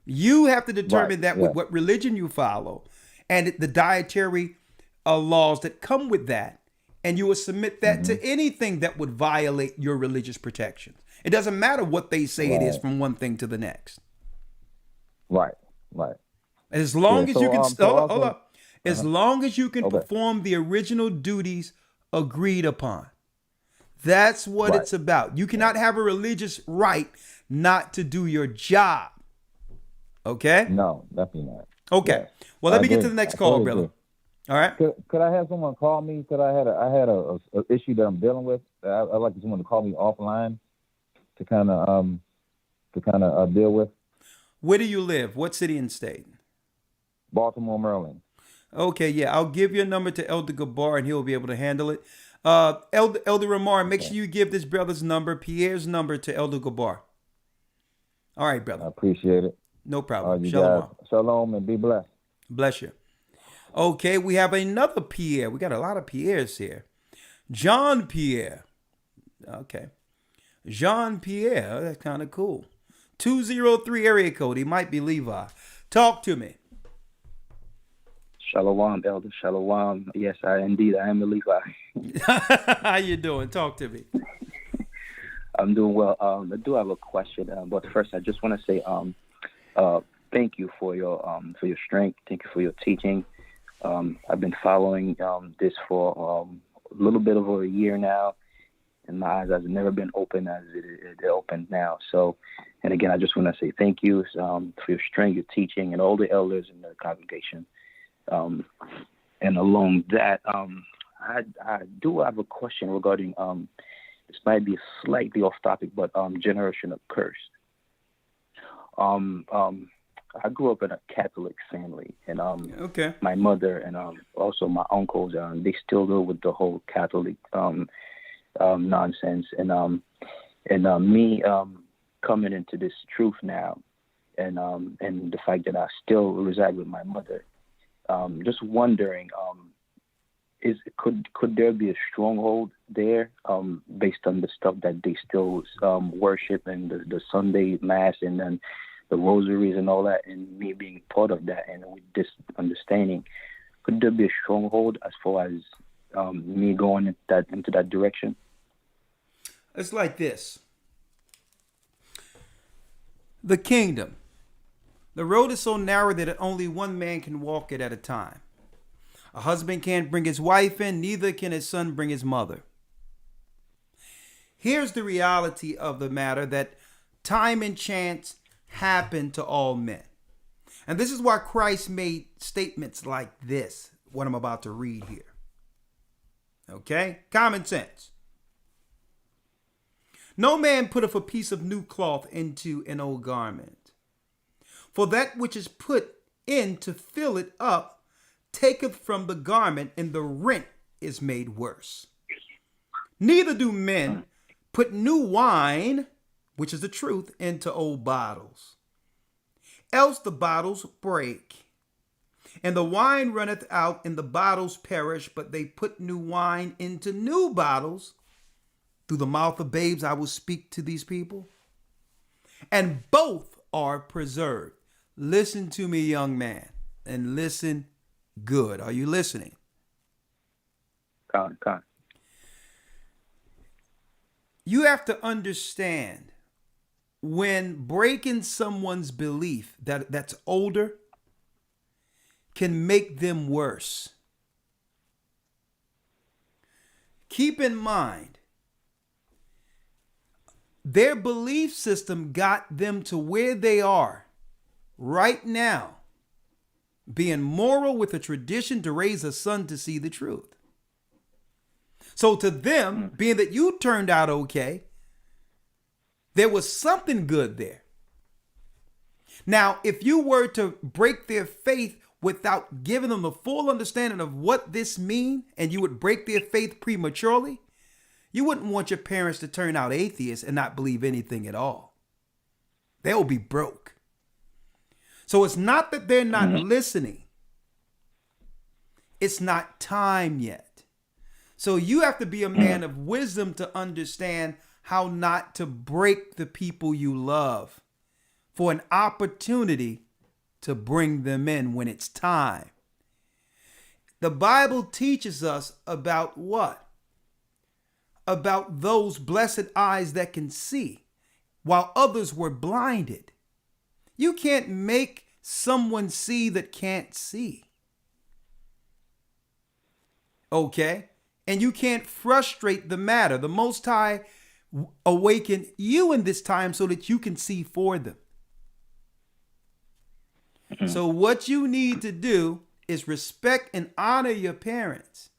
You have to determine that with what religion you follow, and the dietary laws that come with that, and you will submit that to anything that would violate your religious protections. It doesn't matter what they say it is from one thing to the next. Right. As long as you can hold up. As long as you can perform the original duties agreed upon. That's what it's about. You cannot have a religious right not to do your job. Okay? No, definitely not. Okay. Yes. Well, let me get to the next call, brother. All right. Could I have someone call me? Because I had a issue that I'm dealing with. I'd like someone to call me offline to kind of deal with. Where do you live? What city and state? Baltimore, Maryland. Okay, yeah. I'll give your number to Elder Gabar and he'll be able to handle it. Elder Ramar, make sure you give this brother's number, Pierre's number, to Elder Gabar. All right, brother. I appreciate it. No problem. Shalom. Shalom and be blessed. Bless you. Okay, we have another Pierre. We got a lot of Pierres here. Jean Pierre. Okay. Jean Pierre. That's kind of cool. 203 area code. He might be Levi. Talk to me. Shalom, Elder. Shalom. Yes, I am a Levi. How you doing? Talk to me. I'm doing well. I do have a question, but first I just want to say thank you for your strength. Thank you for your teaching. I've been following this for a little bit over a year now, and my eyes have never been open as it opened now. So, and again, I just want to say thank you for your strength, your teaching, and all the elders in the congregation. And along that, I do have a question regarding, this might be slightly off topic, but generation of curse. I grew up in a Catholic family, and okay, my mother and also my uncles, they still go with the whole Catholic nonsense, and me coming into this truth now, and the fact that I still reside with my mother. Just wondering, could there be a stronghold there based on the stuff that they still worship and the Sunday Mass and then the rosaries and all that, and me being part of that, and with this understanding, could there be a stronghold as far as me going into that direction? It's like this. The kingdom. The road is so narrow that only one man can walk it at a time. A husband can't bring his wife in, neither can his son bring his mother. Here's the reality of the matter, that time and chance happen to all men. And this is why Christ made statements like this, what I'm about to read here. Okay? Common sense. No man putteth a piece of new cloth into an old garment. For that which is put in to fill it up taketh from the garment, and the rent is made worse. Neither do men put new wine, which is the truth, into old bottles. Else the bottles break, and the wine runneth out, and the bottles perish, but they put new wine into new bottles. Through the mouth of babes I will speak to these people, and both are preserved. Listen to me, young man, and listen good. Are you listening? Con. You have to understand, when breaking someone's belief that's older can make them worse. Keep in mind, their belief system got them to where they are right now, being moral with a tradition to raise a son to see the truth. So to them, being that you turned out okay, there was something good there. Now, if you were to break their faith without giving them the full understanding of what this means, and you would break their faith prematurely, you wouldn't want your parents to turn out atheists and not believe anything at all. They'll be broke. So it's not that they're not listening. It's not time yet. So you have to be a man of wisdom to understand how not to break the people you love for an opportunity to bring them in when it's time. The Bible teaches us about what? About those blessed eyes that can see while others were blinded. You can't make someone see that can't see. Okay? And you can't frustrate the matter. The Most High awaken you in this time so that you can see for them. So what you need to do is respect and honor your parents,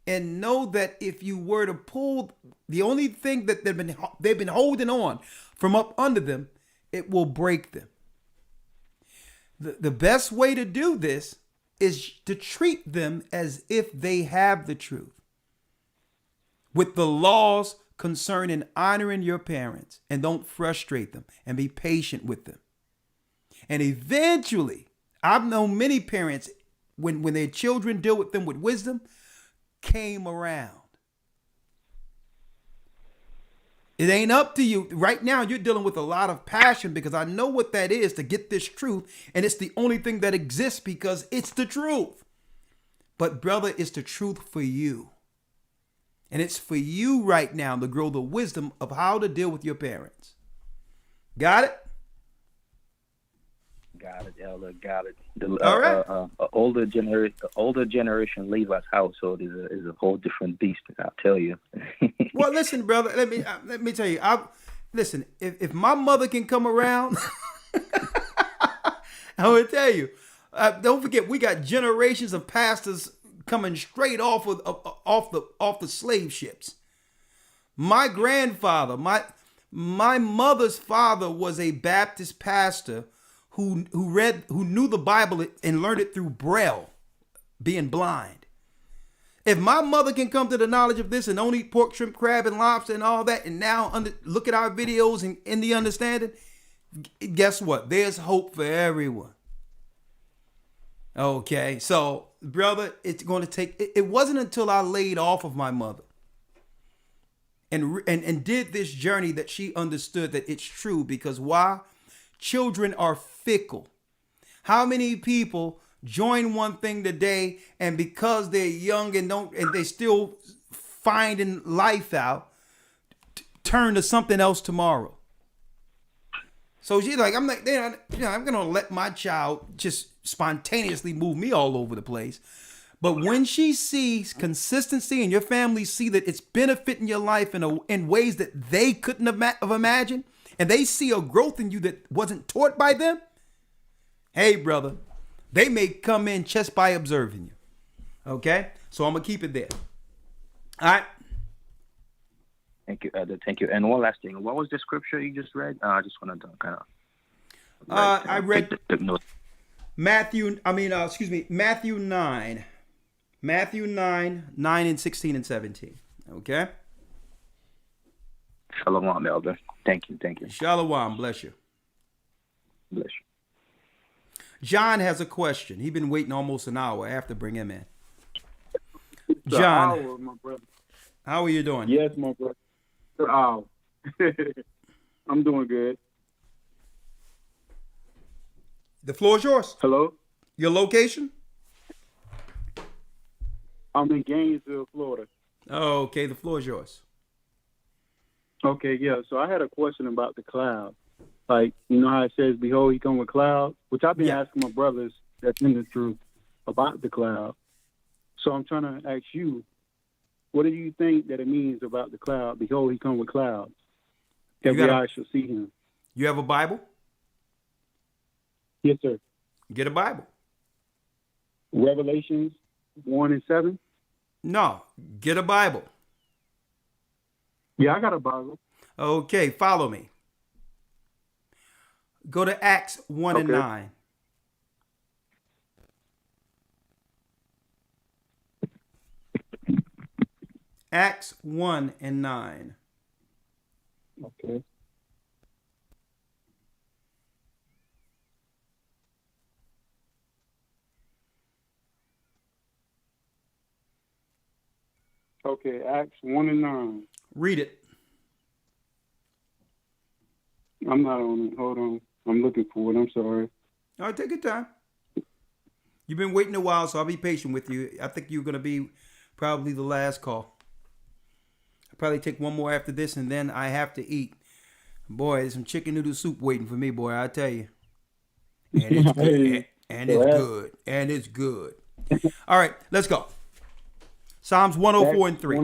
and know that if you were to pull the only thing that they've been holding on from up under them, it will break them. The best way to do this is to treat them as if they have the truth, with the laws concerning honoring your parents, and don't frustrate them, and be patient with them. And eventually, I've known many parents, when their children deal with them with wisdom, came around. It ain't up to you. Right now, you're dealing with a lot of passion, because I know what that is to get this truth. And it's the only thing that exists because it's the truth. But brother, it's the truth for you. And it's for you right now to grow the wisdom of how to deal with your parents. Got it? Got it, Elder. Got it. All right. Older generation leave us household is a whole different beast. I'll tell you. Well, listen, brother. Let me tell you. Listen. If my mother can come around, I will tell you. Don't forget, we got generations of pastors coming straight off the slave ships. My grandfather, my mother's father was a Baptist pastor who knew the Bible and learned it through Braille, being blind. If my mother can come to the knowledge of this and don't eat pork, shrimp, crab, and lobster and all that, and now look at our videos and in the understanding, guess what? There's hope for everyone. Okay, so brother, it's going to take. It wasn't until I laid off of my mother and did this journey that she understood that it's true. Because why? Children are fickle. How many people join one thing today, and because they're young and they still finding life out, turn to something else tomorrow. So she's like, I'm gonna let my child just spontaneously move me all over the place. But when she sees consistency and your family see that it's benefiting your life in ways that they couldn't have imagined, and they see a growth in you that wasn't taught by them, hey, brother, they may come in just by observing you. Okay? So I'm going to keep it there. All right? Thank you, Elder. Thank you. And one last thing. What was the scripture you just read? I just wanted to kind of... I read Matthew 9. Matthew 9 and 16 and 17. Okay? Shalom, Elder. Thank you. Shalom. Bless you. Bless you. John has a question. He's been waiting almost an hour. I have to bring him in. John, John, how are you doing? Yes, my brother. Oh, I'm doing good. The floor is yours. Hello? Your location? I'm in Gainesville, Florida. Oh, okay. The floor is yours. Okay, yeah. So I had a question about the cloud. Like, you know how it says, behold, he come with clouds? Which I've been asking my brothers that's in the truth about the cloud. So I'm trying to ask you, what do you think that it means about the cloud? Behold, he come with clouds. Every eye shall see him. You have a Bible? Yes, sir. Get a Bible. Revelations 1 and 7? No, get a Bible. Yeah, I got a Bible. Okay, follow me. Go to Acts 1 and 9. Acts 1 and 9. Okay. Okay, Acts 1 and 9. Read it. I'm not on it. Hold on. I'm looking for it. I'm sorry. All right, take your time. You've been waiting a while, so I'll be patient with you. I think you're going to be probably the last call. I'll probably take one more after this, and then I have to eat. Boy, there's some chicken noodle soup waiting for me, boy, I tell you. And it's good. And it's good. And it's good. All right, let's go. Psalms 104 and 3.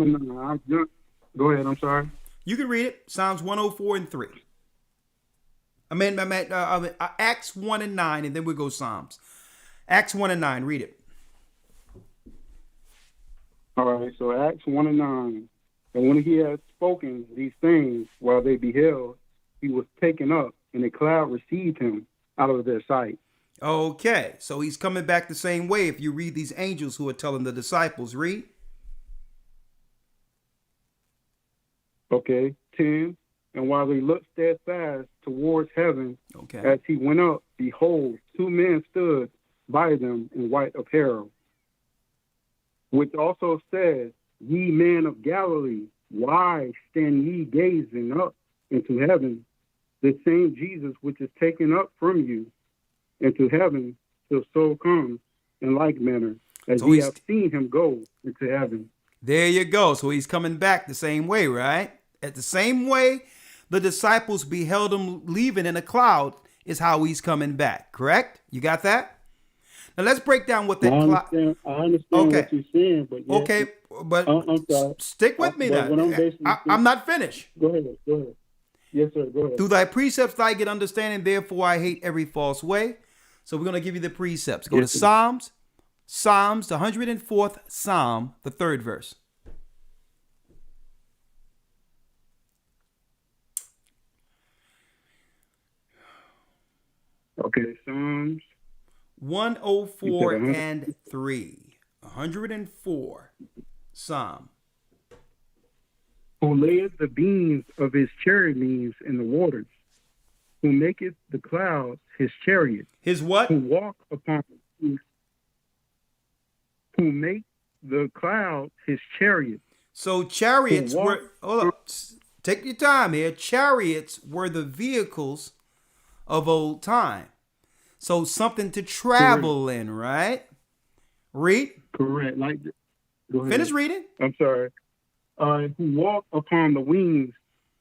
Go ahead, I'm sorry. You can read it. Psalms 104 and 3. Acts 1 and 9, and then we'll go Psalms. Acts 1 and 9, read it. All right, so Acts 1 and 9. And when he had spoken these things while they beheld, he was taken up, and a cloud received him out of their sight. Okay, so he's coming back the same way if you read these angels who are telling the disciples. Read. Okay, 10. And while they looked steadfast towards heaven, as he went up, behold, 2 men stood by them in white apparel, which also said, Ye men of Galilee, why stand ye gazing up into heaven? The same Jesus which is taken up from you into heaven shall so come in like manner as So ye he's have seen him go into heaven. there. You go. So he's coming back the same way, right? At the same way the disciples beheld him leaving in a cloud is how he's coming back. Correct? You got that? Now let's break down what that cloud. I understand what you're saying, but yet, Okay, but I'm sorry. stick with me But now. what I'm basically I'm not finished. Go ahead. Go ahead. Yes, sir. Go ahead. Through thy precepts I get understanding, therefore I hate every false way. So we're going to give you the precepts. Go to Psalms, the 104th Psalm, the 3rd verse. Okay, Psalms 104 and 3. 104 Psalm. Who layeth the beams of his cherubims in the waters, who maketh the clouds his chariot. His what? Who walk upon who make the clouds his chariot. So chariots were, hold up, take your time here. Chariots were the vehicles of old time. So something to travel in, right? Read. Correct. Like, go ahead. Finish reading. I'm sorry. Who walk upon the wings.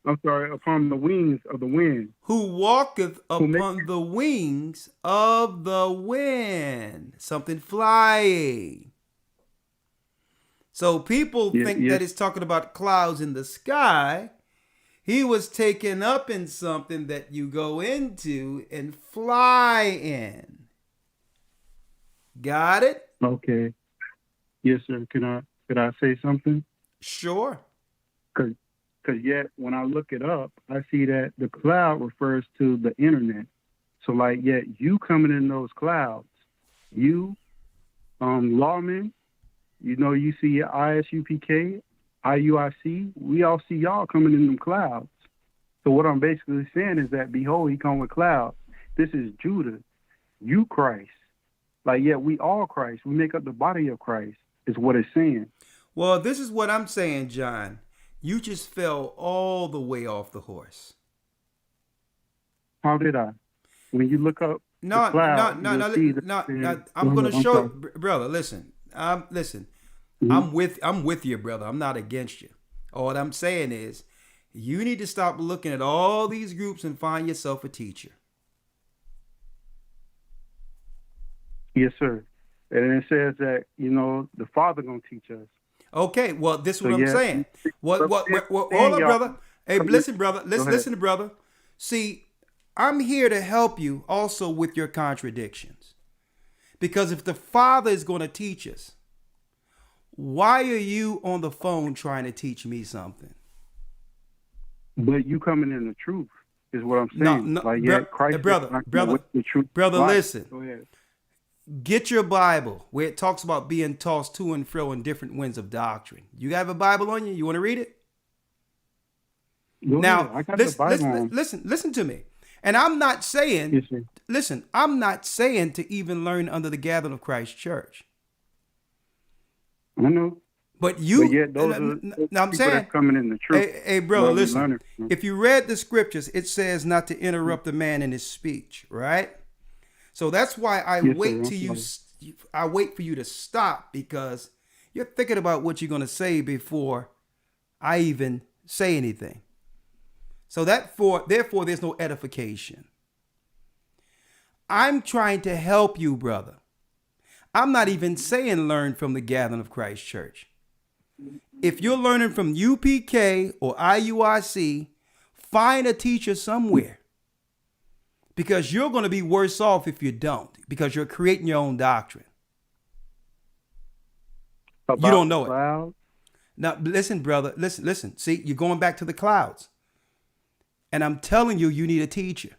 I'm sorry, upon the wings of the wind. Who walketh upon the wings of the wind. Something flying. So people think that it's talking about clouds in the sky. He was taken up in something that you go into and fly in. Got it? Okay. Yes, sir. Could I say something? Sure. Because yet when I look it up, I see that the cloud refers to the internet. So like, yet you coming in those clouds, you, lawmen, you see your ISUPK, IUIC, we all see y'all coming in them clouds. So what I'm basically saying is that, behold, he come with clouds. This is Judah, you Christ. Like, yeah, we all Christ. We make up the body of Christ, is what it's saying. Well, this is what I'm saying, John. You just fell all the way off the horse. How did I? When you look up No, I'm going to show you, brother, listen. I'm with you, brother. I'm not against you. All I'm saying is you need to stop looking at all these groups and find yourself a teacher. Yes, sir. And it says that, the Father going to teach us. Okay, well, this is what I'm saying. Hold on, brother. Hey, listen, brother. Listen, brother. See, I'm here to help you also with your contradictions. Because if the Father is going to teach us, why are you on the phone trying to teach me something? But you coming in the truth is what I'm saying. Brother, listen. Go ahead. Get your Bible where it talks about being tossed to and fro in different winds of doctrine. You have a Bible on you? You want to read it? Now, listen to me. And I'm not saying, I'm not saying to even learn under the gathering of Christ Church. I know. But yet I'm saying, coming in the truth. Hey, brother, listen. If you read the scriptures, it says not to interrupt a man in his speech, right? So that's why I wait for you to stop, because you're thinking about what you're going to say before I even say anything. So therefore, there's no edification. I'm trying to help you, brother. I'm not even saying learn from the gathering of Christ Church. If you're learning from UPK or IUIC, find a teacher somewhere. Because you're going to be worse off if you don't, because you're creating your own doctrine. You don't know it. Now, listen, brother, listen. See, you're going back to the clouds. And I'm telling you, you need a teacher.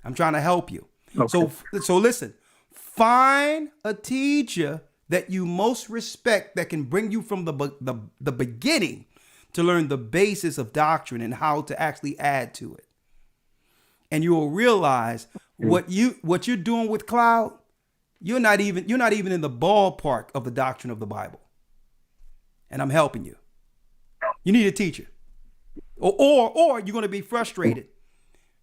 I'm trying to help you. Okay. So listen, find a teacher that you most respect that can bring you from the beginning to learn the basis of doctrine and how to actually add to it. And you will realize what you're doing with cloud, you're not even in the ballpark of the doctrine of the Bible. And I'm helping you. You need a teacher. Or you're going to be frustrated.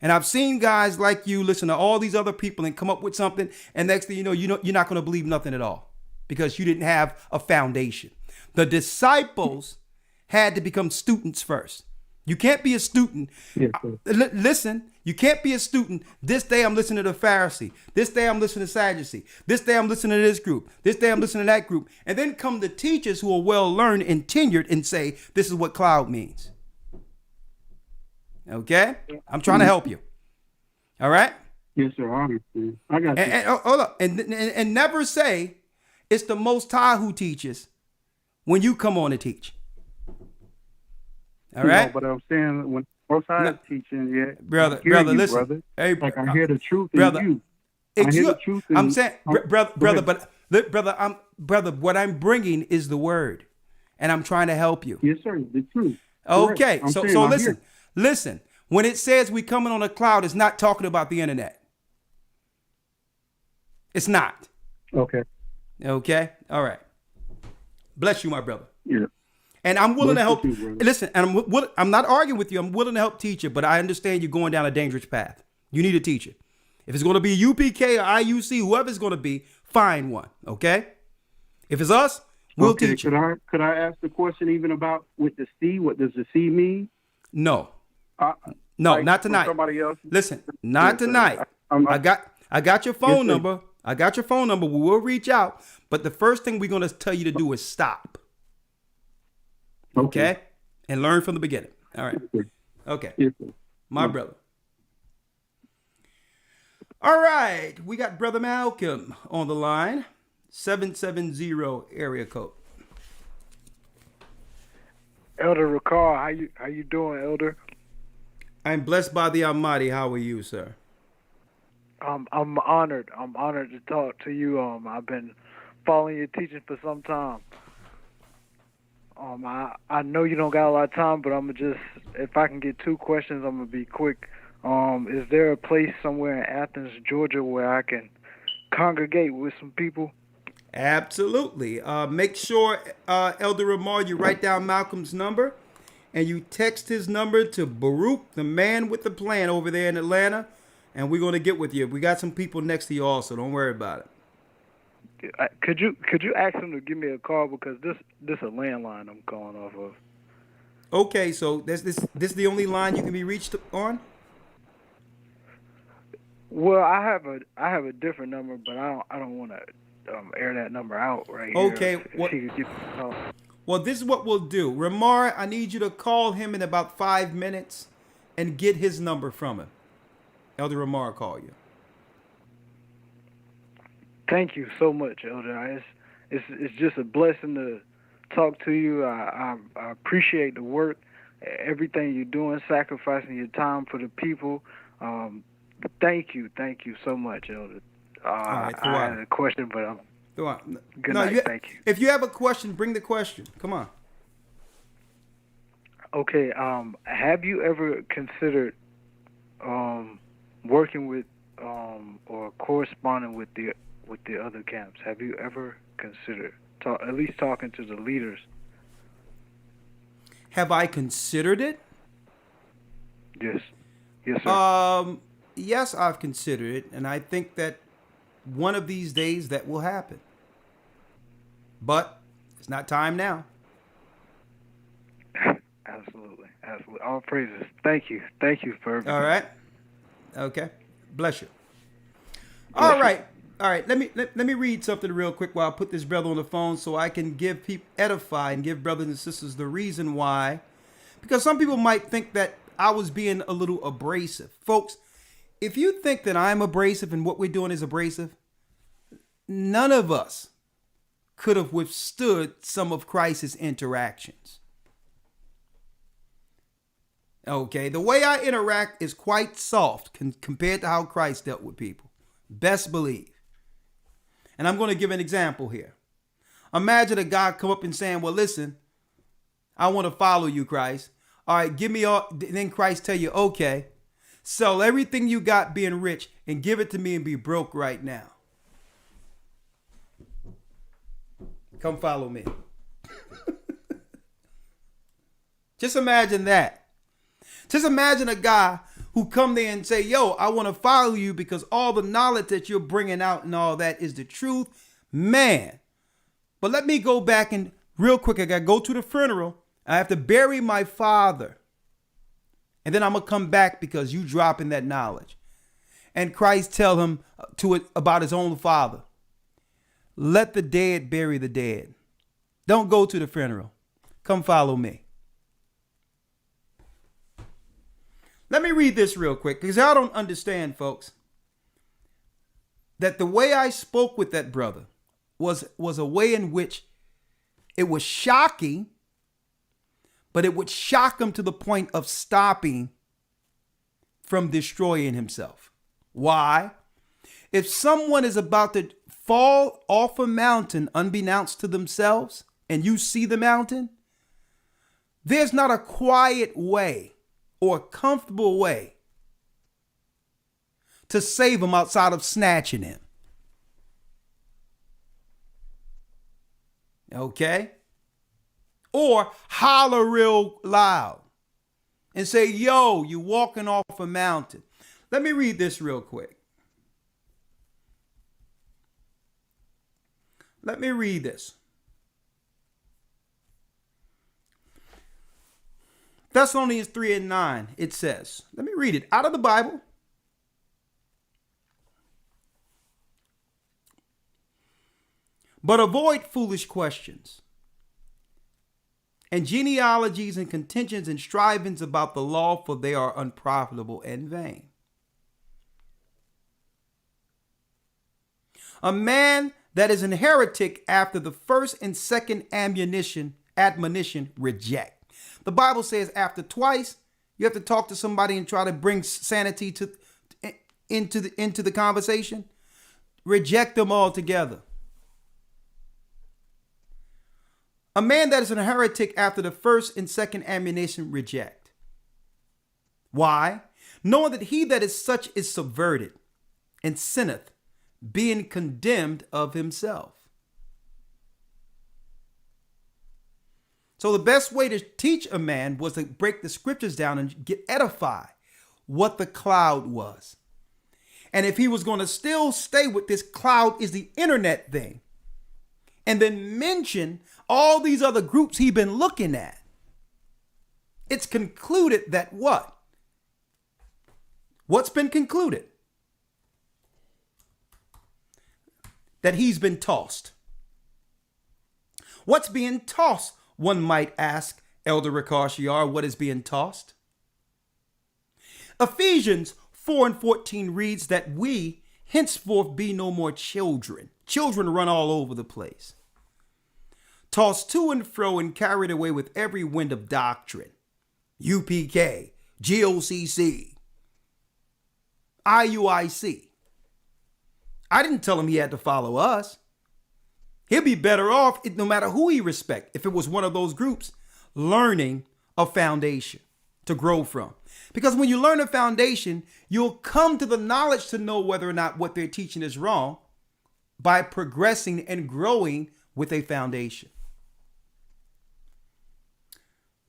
And I've seen guys like you listen to all these other people and come up with something, and next thing you know, you're not going to believe nothing at all. because you didn't have a foundation. The disciples had to become students first. You can't be a student. Yes, Listen, you can't be a student. This day I'm listening to the Pharisee. This day I'm listening to Sadducee. This day I'm listening to this group. This day I'm listening to that group. And then come the teachers who are well learned and tenured and say, this is what cloud means. Okay? I'm trying to help you. All right? Yes, sir. I understand. I got you. And hold up. And never say it's the Most High who teaches when you come on to teach. All right? No, but I'm saying when most High is teaching, yeah, brother, I hear brother, you, listen. brother. Hey, like I hear the truth brother, in you. I hear the truth in I'm saying, brother, Go ahead. brother, what I'm bringing is the word, and I'm trying to help you. Yes, sir. The truth. Okay, Correct. so saying I listen, hear. listen. When it says we coming on a cloud, it's not talking about the internet. It's not. Okay. Okay. All right. Bless you, my brother. Yeah. And I'm willing to Bless help. you too, brother. Listen, and I'm not arguing with you. I'm willing to help teach you, but I understand you're going down a dangerous path. You need a teacher. If it's going to be UPK or IUC, whoever it's going to be, find one. Okay. If it's us, we'll teach you. Could I ask the question even about with the C? What does the C mean? No. No, like not tonight. Somebody else. Listen, not tonight. I got your phone number. I got your phone number. We will reach out. But the first thing we're going to tell you to do is stop. Okay? And learn from the beginning. All right. Okay. My brother. All right. We got Brother Malcolm on the line. 770 area code. Elder Ricard, how you doing, Elder? I'm blessed by the Almighty. How are you, sir? I'm honored. I'm honored to talk to you. I've been following your teaching for some time. I know you don't got a lot of time, but I'm just, if I can get two questions, I'm gonna be quick. Is there a place somewhere in Athens, Georgia, where I can congregate with some people? Absolutely. Make sure, Elder Ramar, you write down Malcolm's number and you text his number to Baruch, the man with the plan over there in Atlanta, and we're going to get with you. We got some people next to you also. Don't worry about it. Could you ask him to give me a call, because this a landline I'm calling off of. Okay, so this is the only line you can be reached on? Well, I have a different number, but I don't want to air that number out right here. Okay. Well, this is what we'll do. Ramar, I need you to call him in about 5 minutes and get his number from him. Elder Ramar call you. Thank you so much, Elder. It's just a blessing to talk to you. I appreciate the work, everything you're doing, sacrificing your time for the people. Thank you so much, Elder. I had a question, but good night. Thank you. If you have a question, bring the question. Come on. Okay. Have you ever considered working with or corresponding with the other camps? Have you ever considered at least talking to the leaders? Have I considered it? Yes, sir. Yes, I've considered it, and I think that one of these days that will happen. But it's not time now. Absolutely. All praises. Thank you for everything. All right. Okay. Bless you. All right. Let me read something real quick while I put this brother on the phone, so I can give people, edify and give brothers and sisters the reason why. Because some people might think that I was being a little abrasive. Folks, if you think that I'm abrasive and what we're doing is abrasive, none of us could have withstood some of Christ's interactions. Okay, the way I interact is quite soft compared to how Christ dealt with people. Best believe. And I'm going to give an example here. Imagine a guy come up and saying, well, listen, I want to follow you, Christ. All right, give me all. Then Christ tell you, okay, sell everything you got being rich and give it to me and be broke right now. Come follow me. Just imagine that. Just imagine a guy who come there and say, yo, I want to follow you because all the knowledge that you're bringing out and all that is the truth. Man, But let me go back and real quick. I got to go to the funeral. I have to bury my father. And then I'm going to come back because you dropping that knowledge. And Christ tell him about his own father. Let the dead bury the dead. Don't go to the funeral. Come follow me. Let me read this real quick because I don't understand, folks, that the way I spoke with that brother was a way in which it was shocking, but it would shock him to the point of stopping from destroying himself. Why? If someone is about to fall off a mountain unbeknownst to themselves and you see the mountain, there's not a quiet way or a comfortable way to save him outside of snatching him. Okay? Or holler real loud and say, yo, you walking off a mountain. Let me read this real quick. Let me read this. Thessalonians 3:9, it says, let me read it out of the Bible. But avoid foolish questions and genealogies and contentions and strivings about the law, for they are unprofitable and vain. A man that is an heretic after the first and second admonition reject. The Bible says after twice, you have to talk to somebody and try to bring sanity into the conversation. Reject them altogether. A man that is an heretic after the first and second admonition reject. Why? Knowing that he that is such is subverted and sinneth, being condemned of himself. So the best way to teach a man was to break the scriptures down and edify what the cloud was. And if he was going to still stay with this cloud is the internet thing, and then mention all these other groups he'd been looking at, it's concluded that what? What's been concluded? That he's been tossed. What's being tossed? One might ask, Elder Rakashiar, what is being tossed? Ephesians 4:14 reads that we henceforth be no more children. Children run all over the place, tossed to and fro and carried away with every wind of doctrine. UPK, GOCC, IUIC. I didn't tell him he had to follow us. He'll be better off, no matter who he respects, if it was one of those groups, learning a foundation to grow from. Because when you learn a foundation, you'll come to the knowledge to know whether or not what they're teaching is wrong by progressing and growing with a foundation.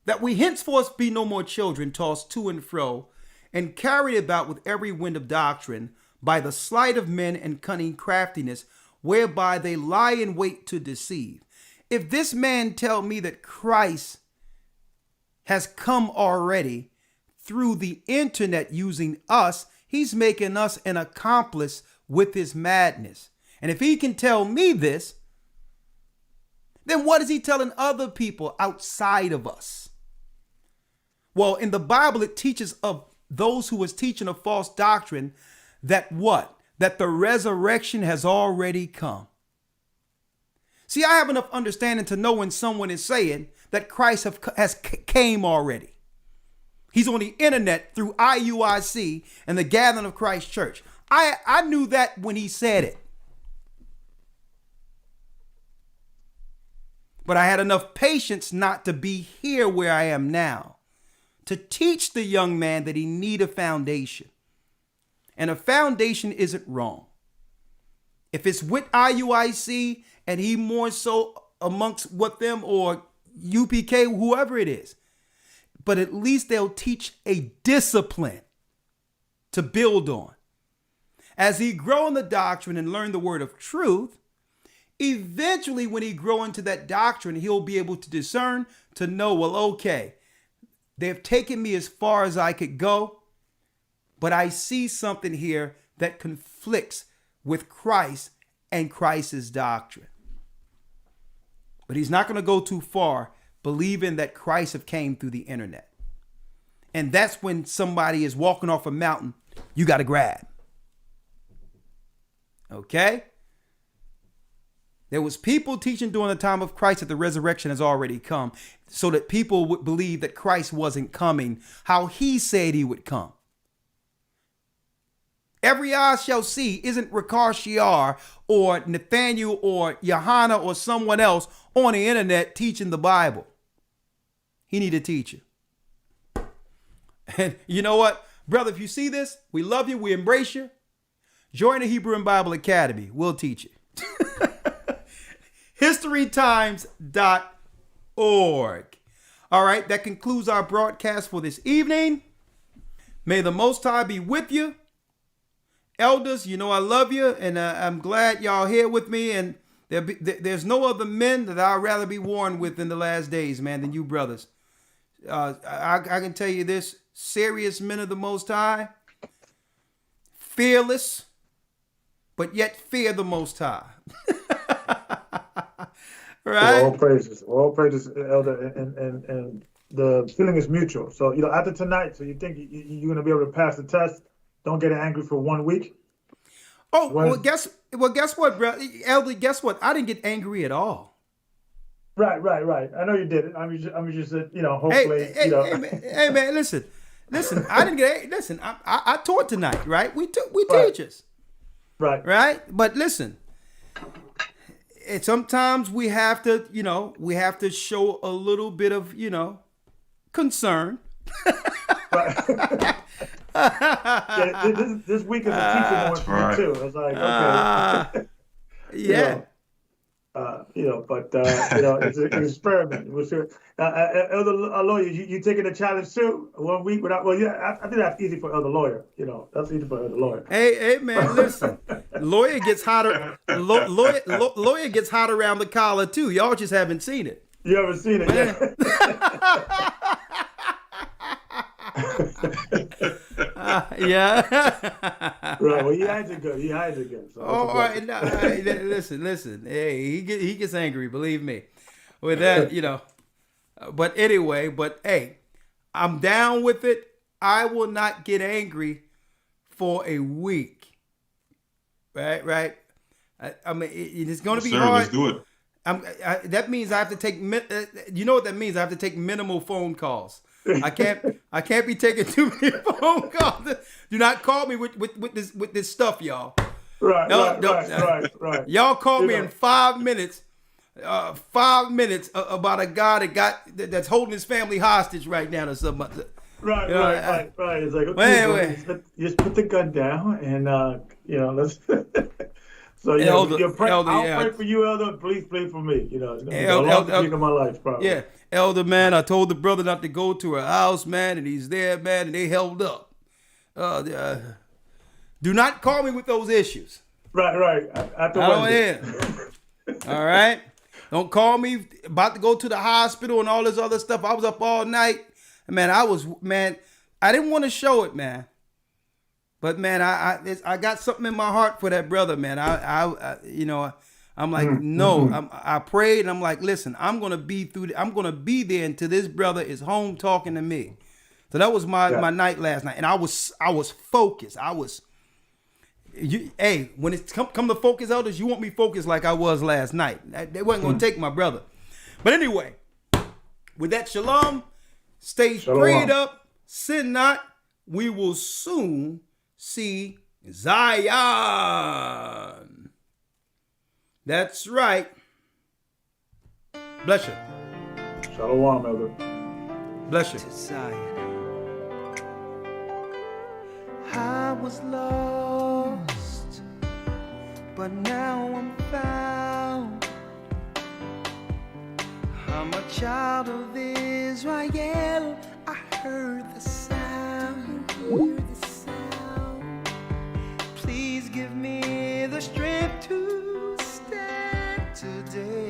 That we henceforth be no more children, tossed to and fro and carried about with every wind of doctrine by the sleight of men and cunning craftiness, whereby they lie in wait to deceive. If this man tell me that Christ has come already through the internet using us, he's making us an accomplice with his madness. And if he can tell me this, then what is he telling other people outside of us? Well, in the Bible, it teaches of those who was teaching a false doctrine that what? That the resurrection has already come. See, I have enough understanding to know when someone is saying that Christ has came already. He's on the internet through IUIC and the Gathering of Christ Church. I knew that when he said it. But I had enough patience not to be here where I am now, to teach the young man that he need a foundation. And a foundation isn't wrong. If it's with IUIC and he more so amongst what them or UPK, whoever it is, but at least they'll teach a discipline to build on. As he grow in the doctrine and learn the word of truth, Eventually, when he grow into that doctrine, he'll be able to discern, to know, well, okay, they've taken me as far as I could go, but I see something here that conflicts with Christ and Christ's doctrine. But he's not going to go too far believing that Christ have came through the internet. And that's when somebody is walking off a mountain, you got to grab. Okay? There was people teaching during the time of Christ that the resurrection has already come, so that people would believe that Christ wasn't coming how he said he would come. Every eye shall see isn't Ricard Shiar or Nathaniel or Johanna or someone else on the internet teaching the Bible. He need a teacher. And you know what? Brother, if you see this, we love you. We embrace you. Join the Hebrew and Bible Academy. We'll teach you. HistoryTimes.org. All right, that concludes our broadcast for this evening. May the Most High be with you. Elders, you know I love you, and I'm glad y'all here with me. And there's no other men that I'd rather be worn with in the last days, man, than you brothers. I can tell you this, serious men of the Most High, fearless, but yet fear the Most High. Right? All praises, Elder, and the feeling is mutual. So, after tonight, so you think you're going to be able to pass the test? Don't get angry for 1 week. Oh, well, guess what, bro? Elder, guess what? I didn't get angry at all. Right. I know you did it. I'm just hopefully, Hey, man, listen. I didn't get. Listen, I taught tonight, right? We teachers, right. But listen, sometimes we have to show a little bit of concern. This week is a teaching moment for me too. It's like, okay, yeah. It's an experiment. We'll see. Elder Lawyer, you taking the challenge too? 1 week without? Well, yeah, I think that's easy for Elder Lawyer. That's easy for Elder Lawyer. Hey, man, listen. Lawyer gets hotter. Lawyer gets hot around the collar too. Y'all just haven't seen it. You haven't seen it yet. Yeah. Right. Well, he hides it good. So all right. No, listen. Hey, he gets angry. Believe me. With that, But anyway, hey, I'm down with it. I will not get angry for a week. Right. I mean, it's going to be hard. Let's do it. That means I have to take. You know what that means? I have to take minimal phone calls. I can't be taking too many phone calls. Do not call me with this stuff, y'all. Right. Y'all call me in 5 minutes. 5 minutes about a guy that's holding his family hostage right now or something. Right. It's like, okay, just put the gun down and let's. So I'll pray for you, Elder. Please pray for me. It's gonna be the longest week of my life, probably. Yeah, Elder, man. I told the brother not to go to her house, man, and he's there, man, and they held up. Do not call me with those issues. Right. After Wednesday. All right. Don't call me about to go to the hospital and all this other stuff. I was up all night, man. I didn't want to show it, man. But man, I got something in my heart for that brother, man. I'm like, no. I prayed, and I'm like, listen, I'm gonna be there until this brother is home talking to me. So that was my night last night, and I was focused. When it's come to focus, elders, you want me focused like I was last night. They wasn't gonna take my brother. But anyway, with that, shalom. Stay prayed up, sin not. We will soon see Zion. That's right. Bless you. Shalom, Elder. Bless you. I was lost, but now I'm found. I'm a child of Israel. I heard the sound. Please give me the strength to stand day.